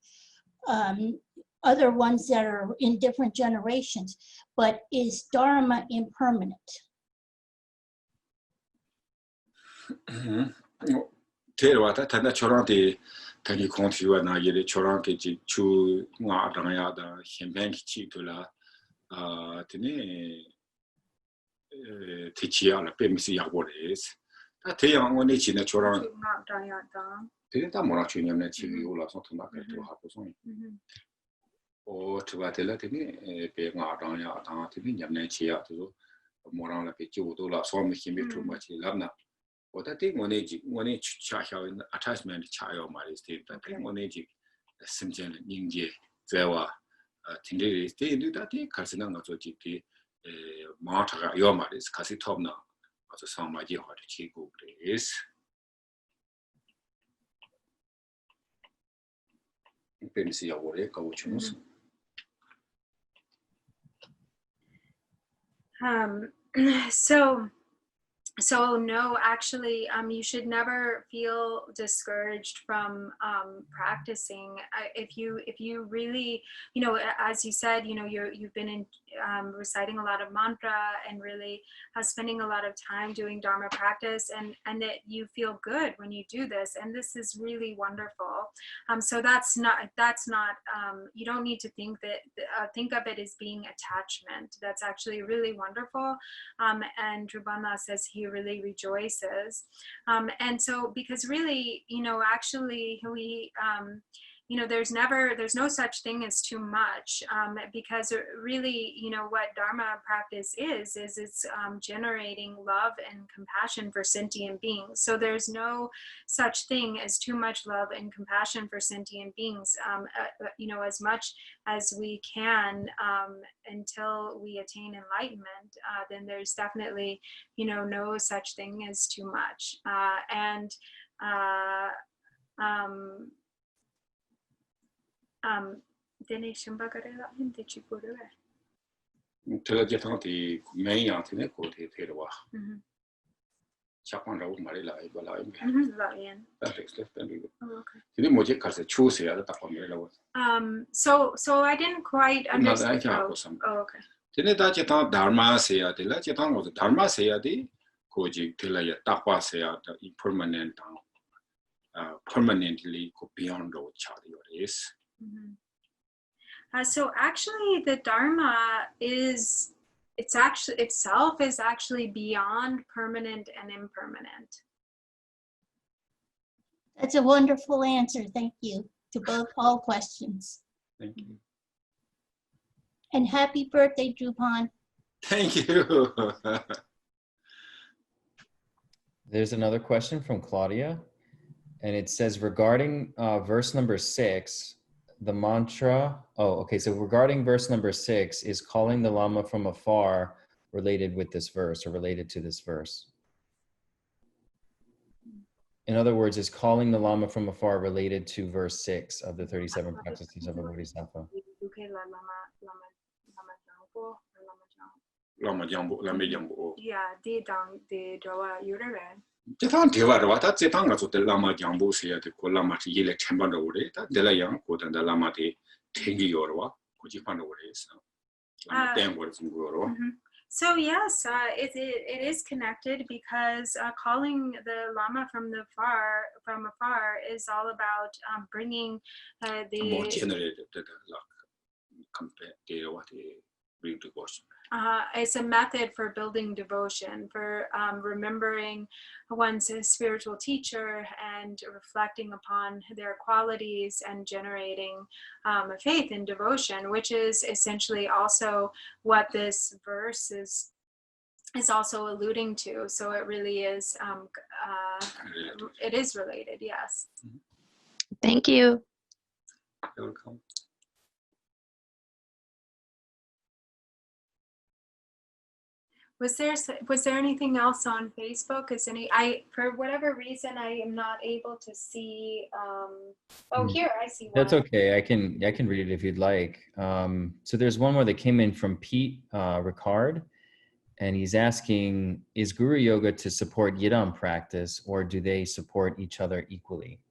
other ones that are in different generations. But is Dharma impermanent?
Terwata Tana Choranti, Tani Contiu and I Choranki, Chu Marayada, Himbanki Chitula, Tene Tichia, Pemisi Yabores. That young one is in a Choran. Didn't Amorachunium Chivula, something like that to happen. Or to Vatelatini, being Ardania, Tini, Yamnachia, Morana Pichudula, so making me too much. Lamna. What I think one age child attachment child married state, I think one age Simjan Ninja, Zewa, Tindiri, they do that, Casinanga to GP, Marta, your marriage, Casitobna, or the song my dear heart, Chico is. Pensi Awore, Coachus.
So no, actually, you should never feel discouraged from practicing. If you really, as you said, you've been reciting a lot of mantra and really spending a lot of time doing Dharma practice, and that you feel good when you do this, and this is really wonderful. So that's not. You don't need to think of it as being attachment. That's actually really wonderful. And Drubana says he really rejoices. And so, because really, actually we, there's no such thing as too much, because really, what Dharma practice is it's generating love and compassion for sentient beings. So there's no such thing as too much love and compassion for sentient beings, as much as we can until we attain enlightenment, then there's definitely, no such thing as too much. Dene shamba karela inte chikuru.
Telegetanti, May Antine, Terwa. Chapan Road Marilla, that extended. The Mojik has a choose here at the Pamela.
So I didn't quite understand. Oh, okay.
Didn't that Dharma say at the Lajetan was the Dharma say at the Koji Tilaya Tapa say at the impermanent, permanently beyond road Charlie is.
So actually, the Dharma itself is actually beyond permanent and impermanent.
That's a wonderful answer. Thank you to all questions.
Thank you.
And happy birthday, Drupan.
Thank you.
There's another question from Claudia, and it says regarding verse number 6, the mantra, so regarding verse number 6, is calling the Lama from afar related with this verse or related to this verse? In other words, is calling the Lama from afar related to verse 6 of the 37 practices of a Bodhisattva?
Lama Jambu, Lame Jambu.
Yeah, the dang the drawa yurare.
Jetan Tevara, that Jetanga to the Lama Jambu say at the Kolama Yele Chambano, that Delayang, quote and the Lama de Tengi Yorwa, Kujipano is.
So yes, it is connected because calling the Lama from afar is all about bringing the
more generated compared to what they bring devotion.
It's a method for building devotion, for remembering one's spiritual teacher and reflecting upon their qualities and generating faith and devotion, which is essentially also what this verse is also alluding to. So it really is, it is related, yes.
Thank you.
You're welcome.
Was there anything else on Facebook? For whatever reason I am not able to see. Here I see one.
That's okay. I can read it if you'd like. So there's one more that came in from Pete Ricard, and he's asking: is Guru Yoga to support Yidam practice, or do they support each other equally?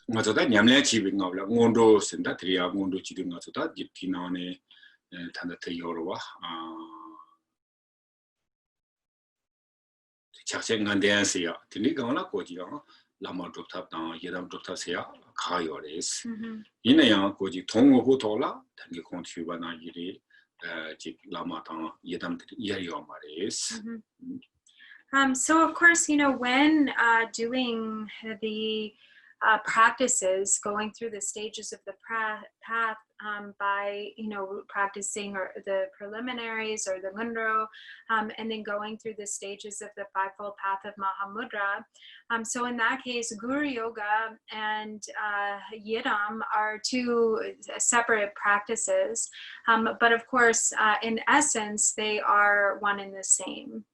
Ngatoda nyamle chibi ngawla ngondo senda triya ngondo chidi ngatoda jitina ne tanda te yorwa chakse ngandean seya tini gawla koji lama dokta ta yedam dokta seya ka yores ina yang koji tongo ho tola tangi kontriba na yiri ji lama ta yedam yari yomares.
So of course, when doing the practices, going through the stages of the path by practicing or the preliminaries or the mundro, and then going through the stages of the fivefold path of Mahamudra. So in that case, Guru Yoga and Yidam are two separate practices, but of course, in essence, they are one and the same.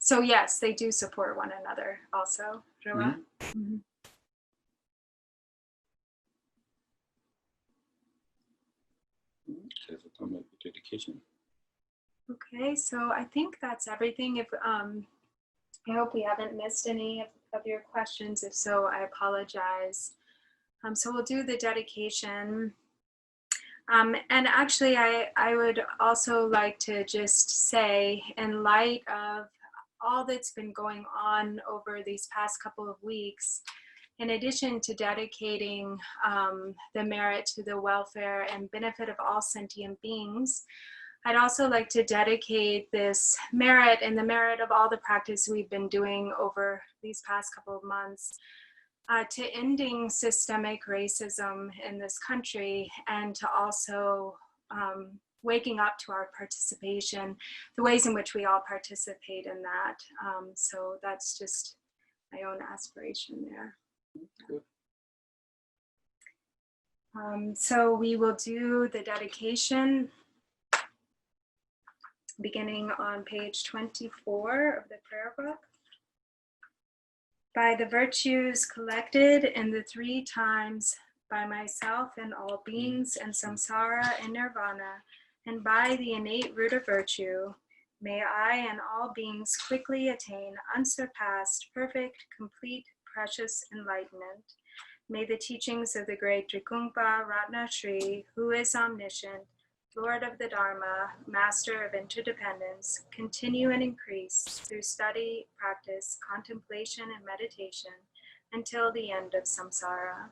So yes, they do support one another also.
Dedication.
Okay, so I think that's everything. If I hope we haven't missed any of your questions. If so, I apologize. So we'll do the dedication. And actually, I would also like to just say, in light of all that's been going on over these past couple of weeks, in addition to dedicating the merit to the welfare and benefit of all sentient beings, I'd also like to dedicate this merit and the merit of all the practice we've been doing over these past couple of months to ending systemic racism in this country, and to also waking up to our participation, the ways in which we all participate in that. So that's just my own aspiration there. So we will do the dedication beginning on page 24 of the prayer book. By the virtues collected in the 3 times, by myself and all beings and samsara and nirvana, and by the innate root of virtue, may I and all beings quickly attain unsurpassed, perfect, complete, precious enlightenment. May the teachings of the great Trikungpa Ratna Shri, who is omniscient, Lord of the Dharma, Master of interdependence, continue and increase through study, practice, contemplation, and meditation until the end of samsara.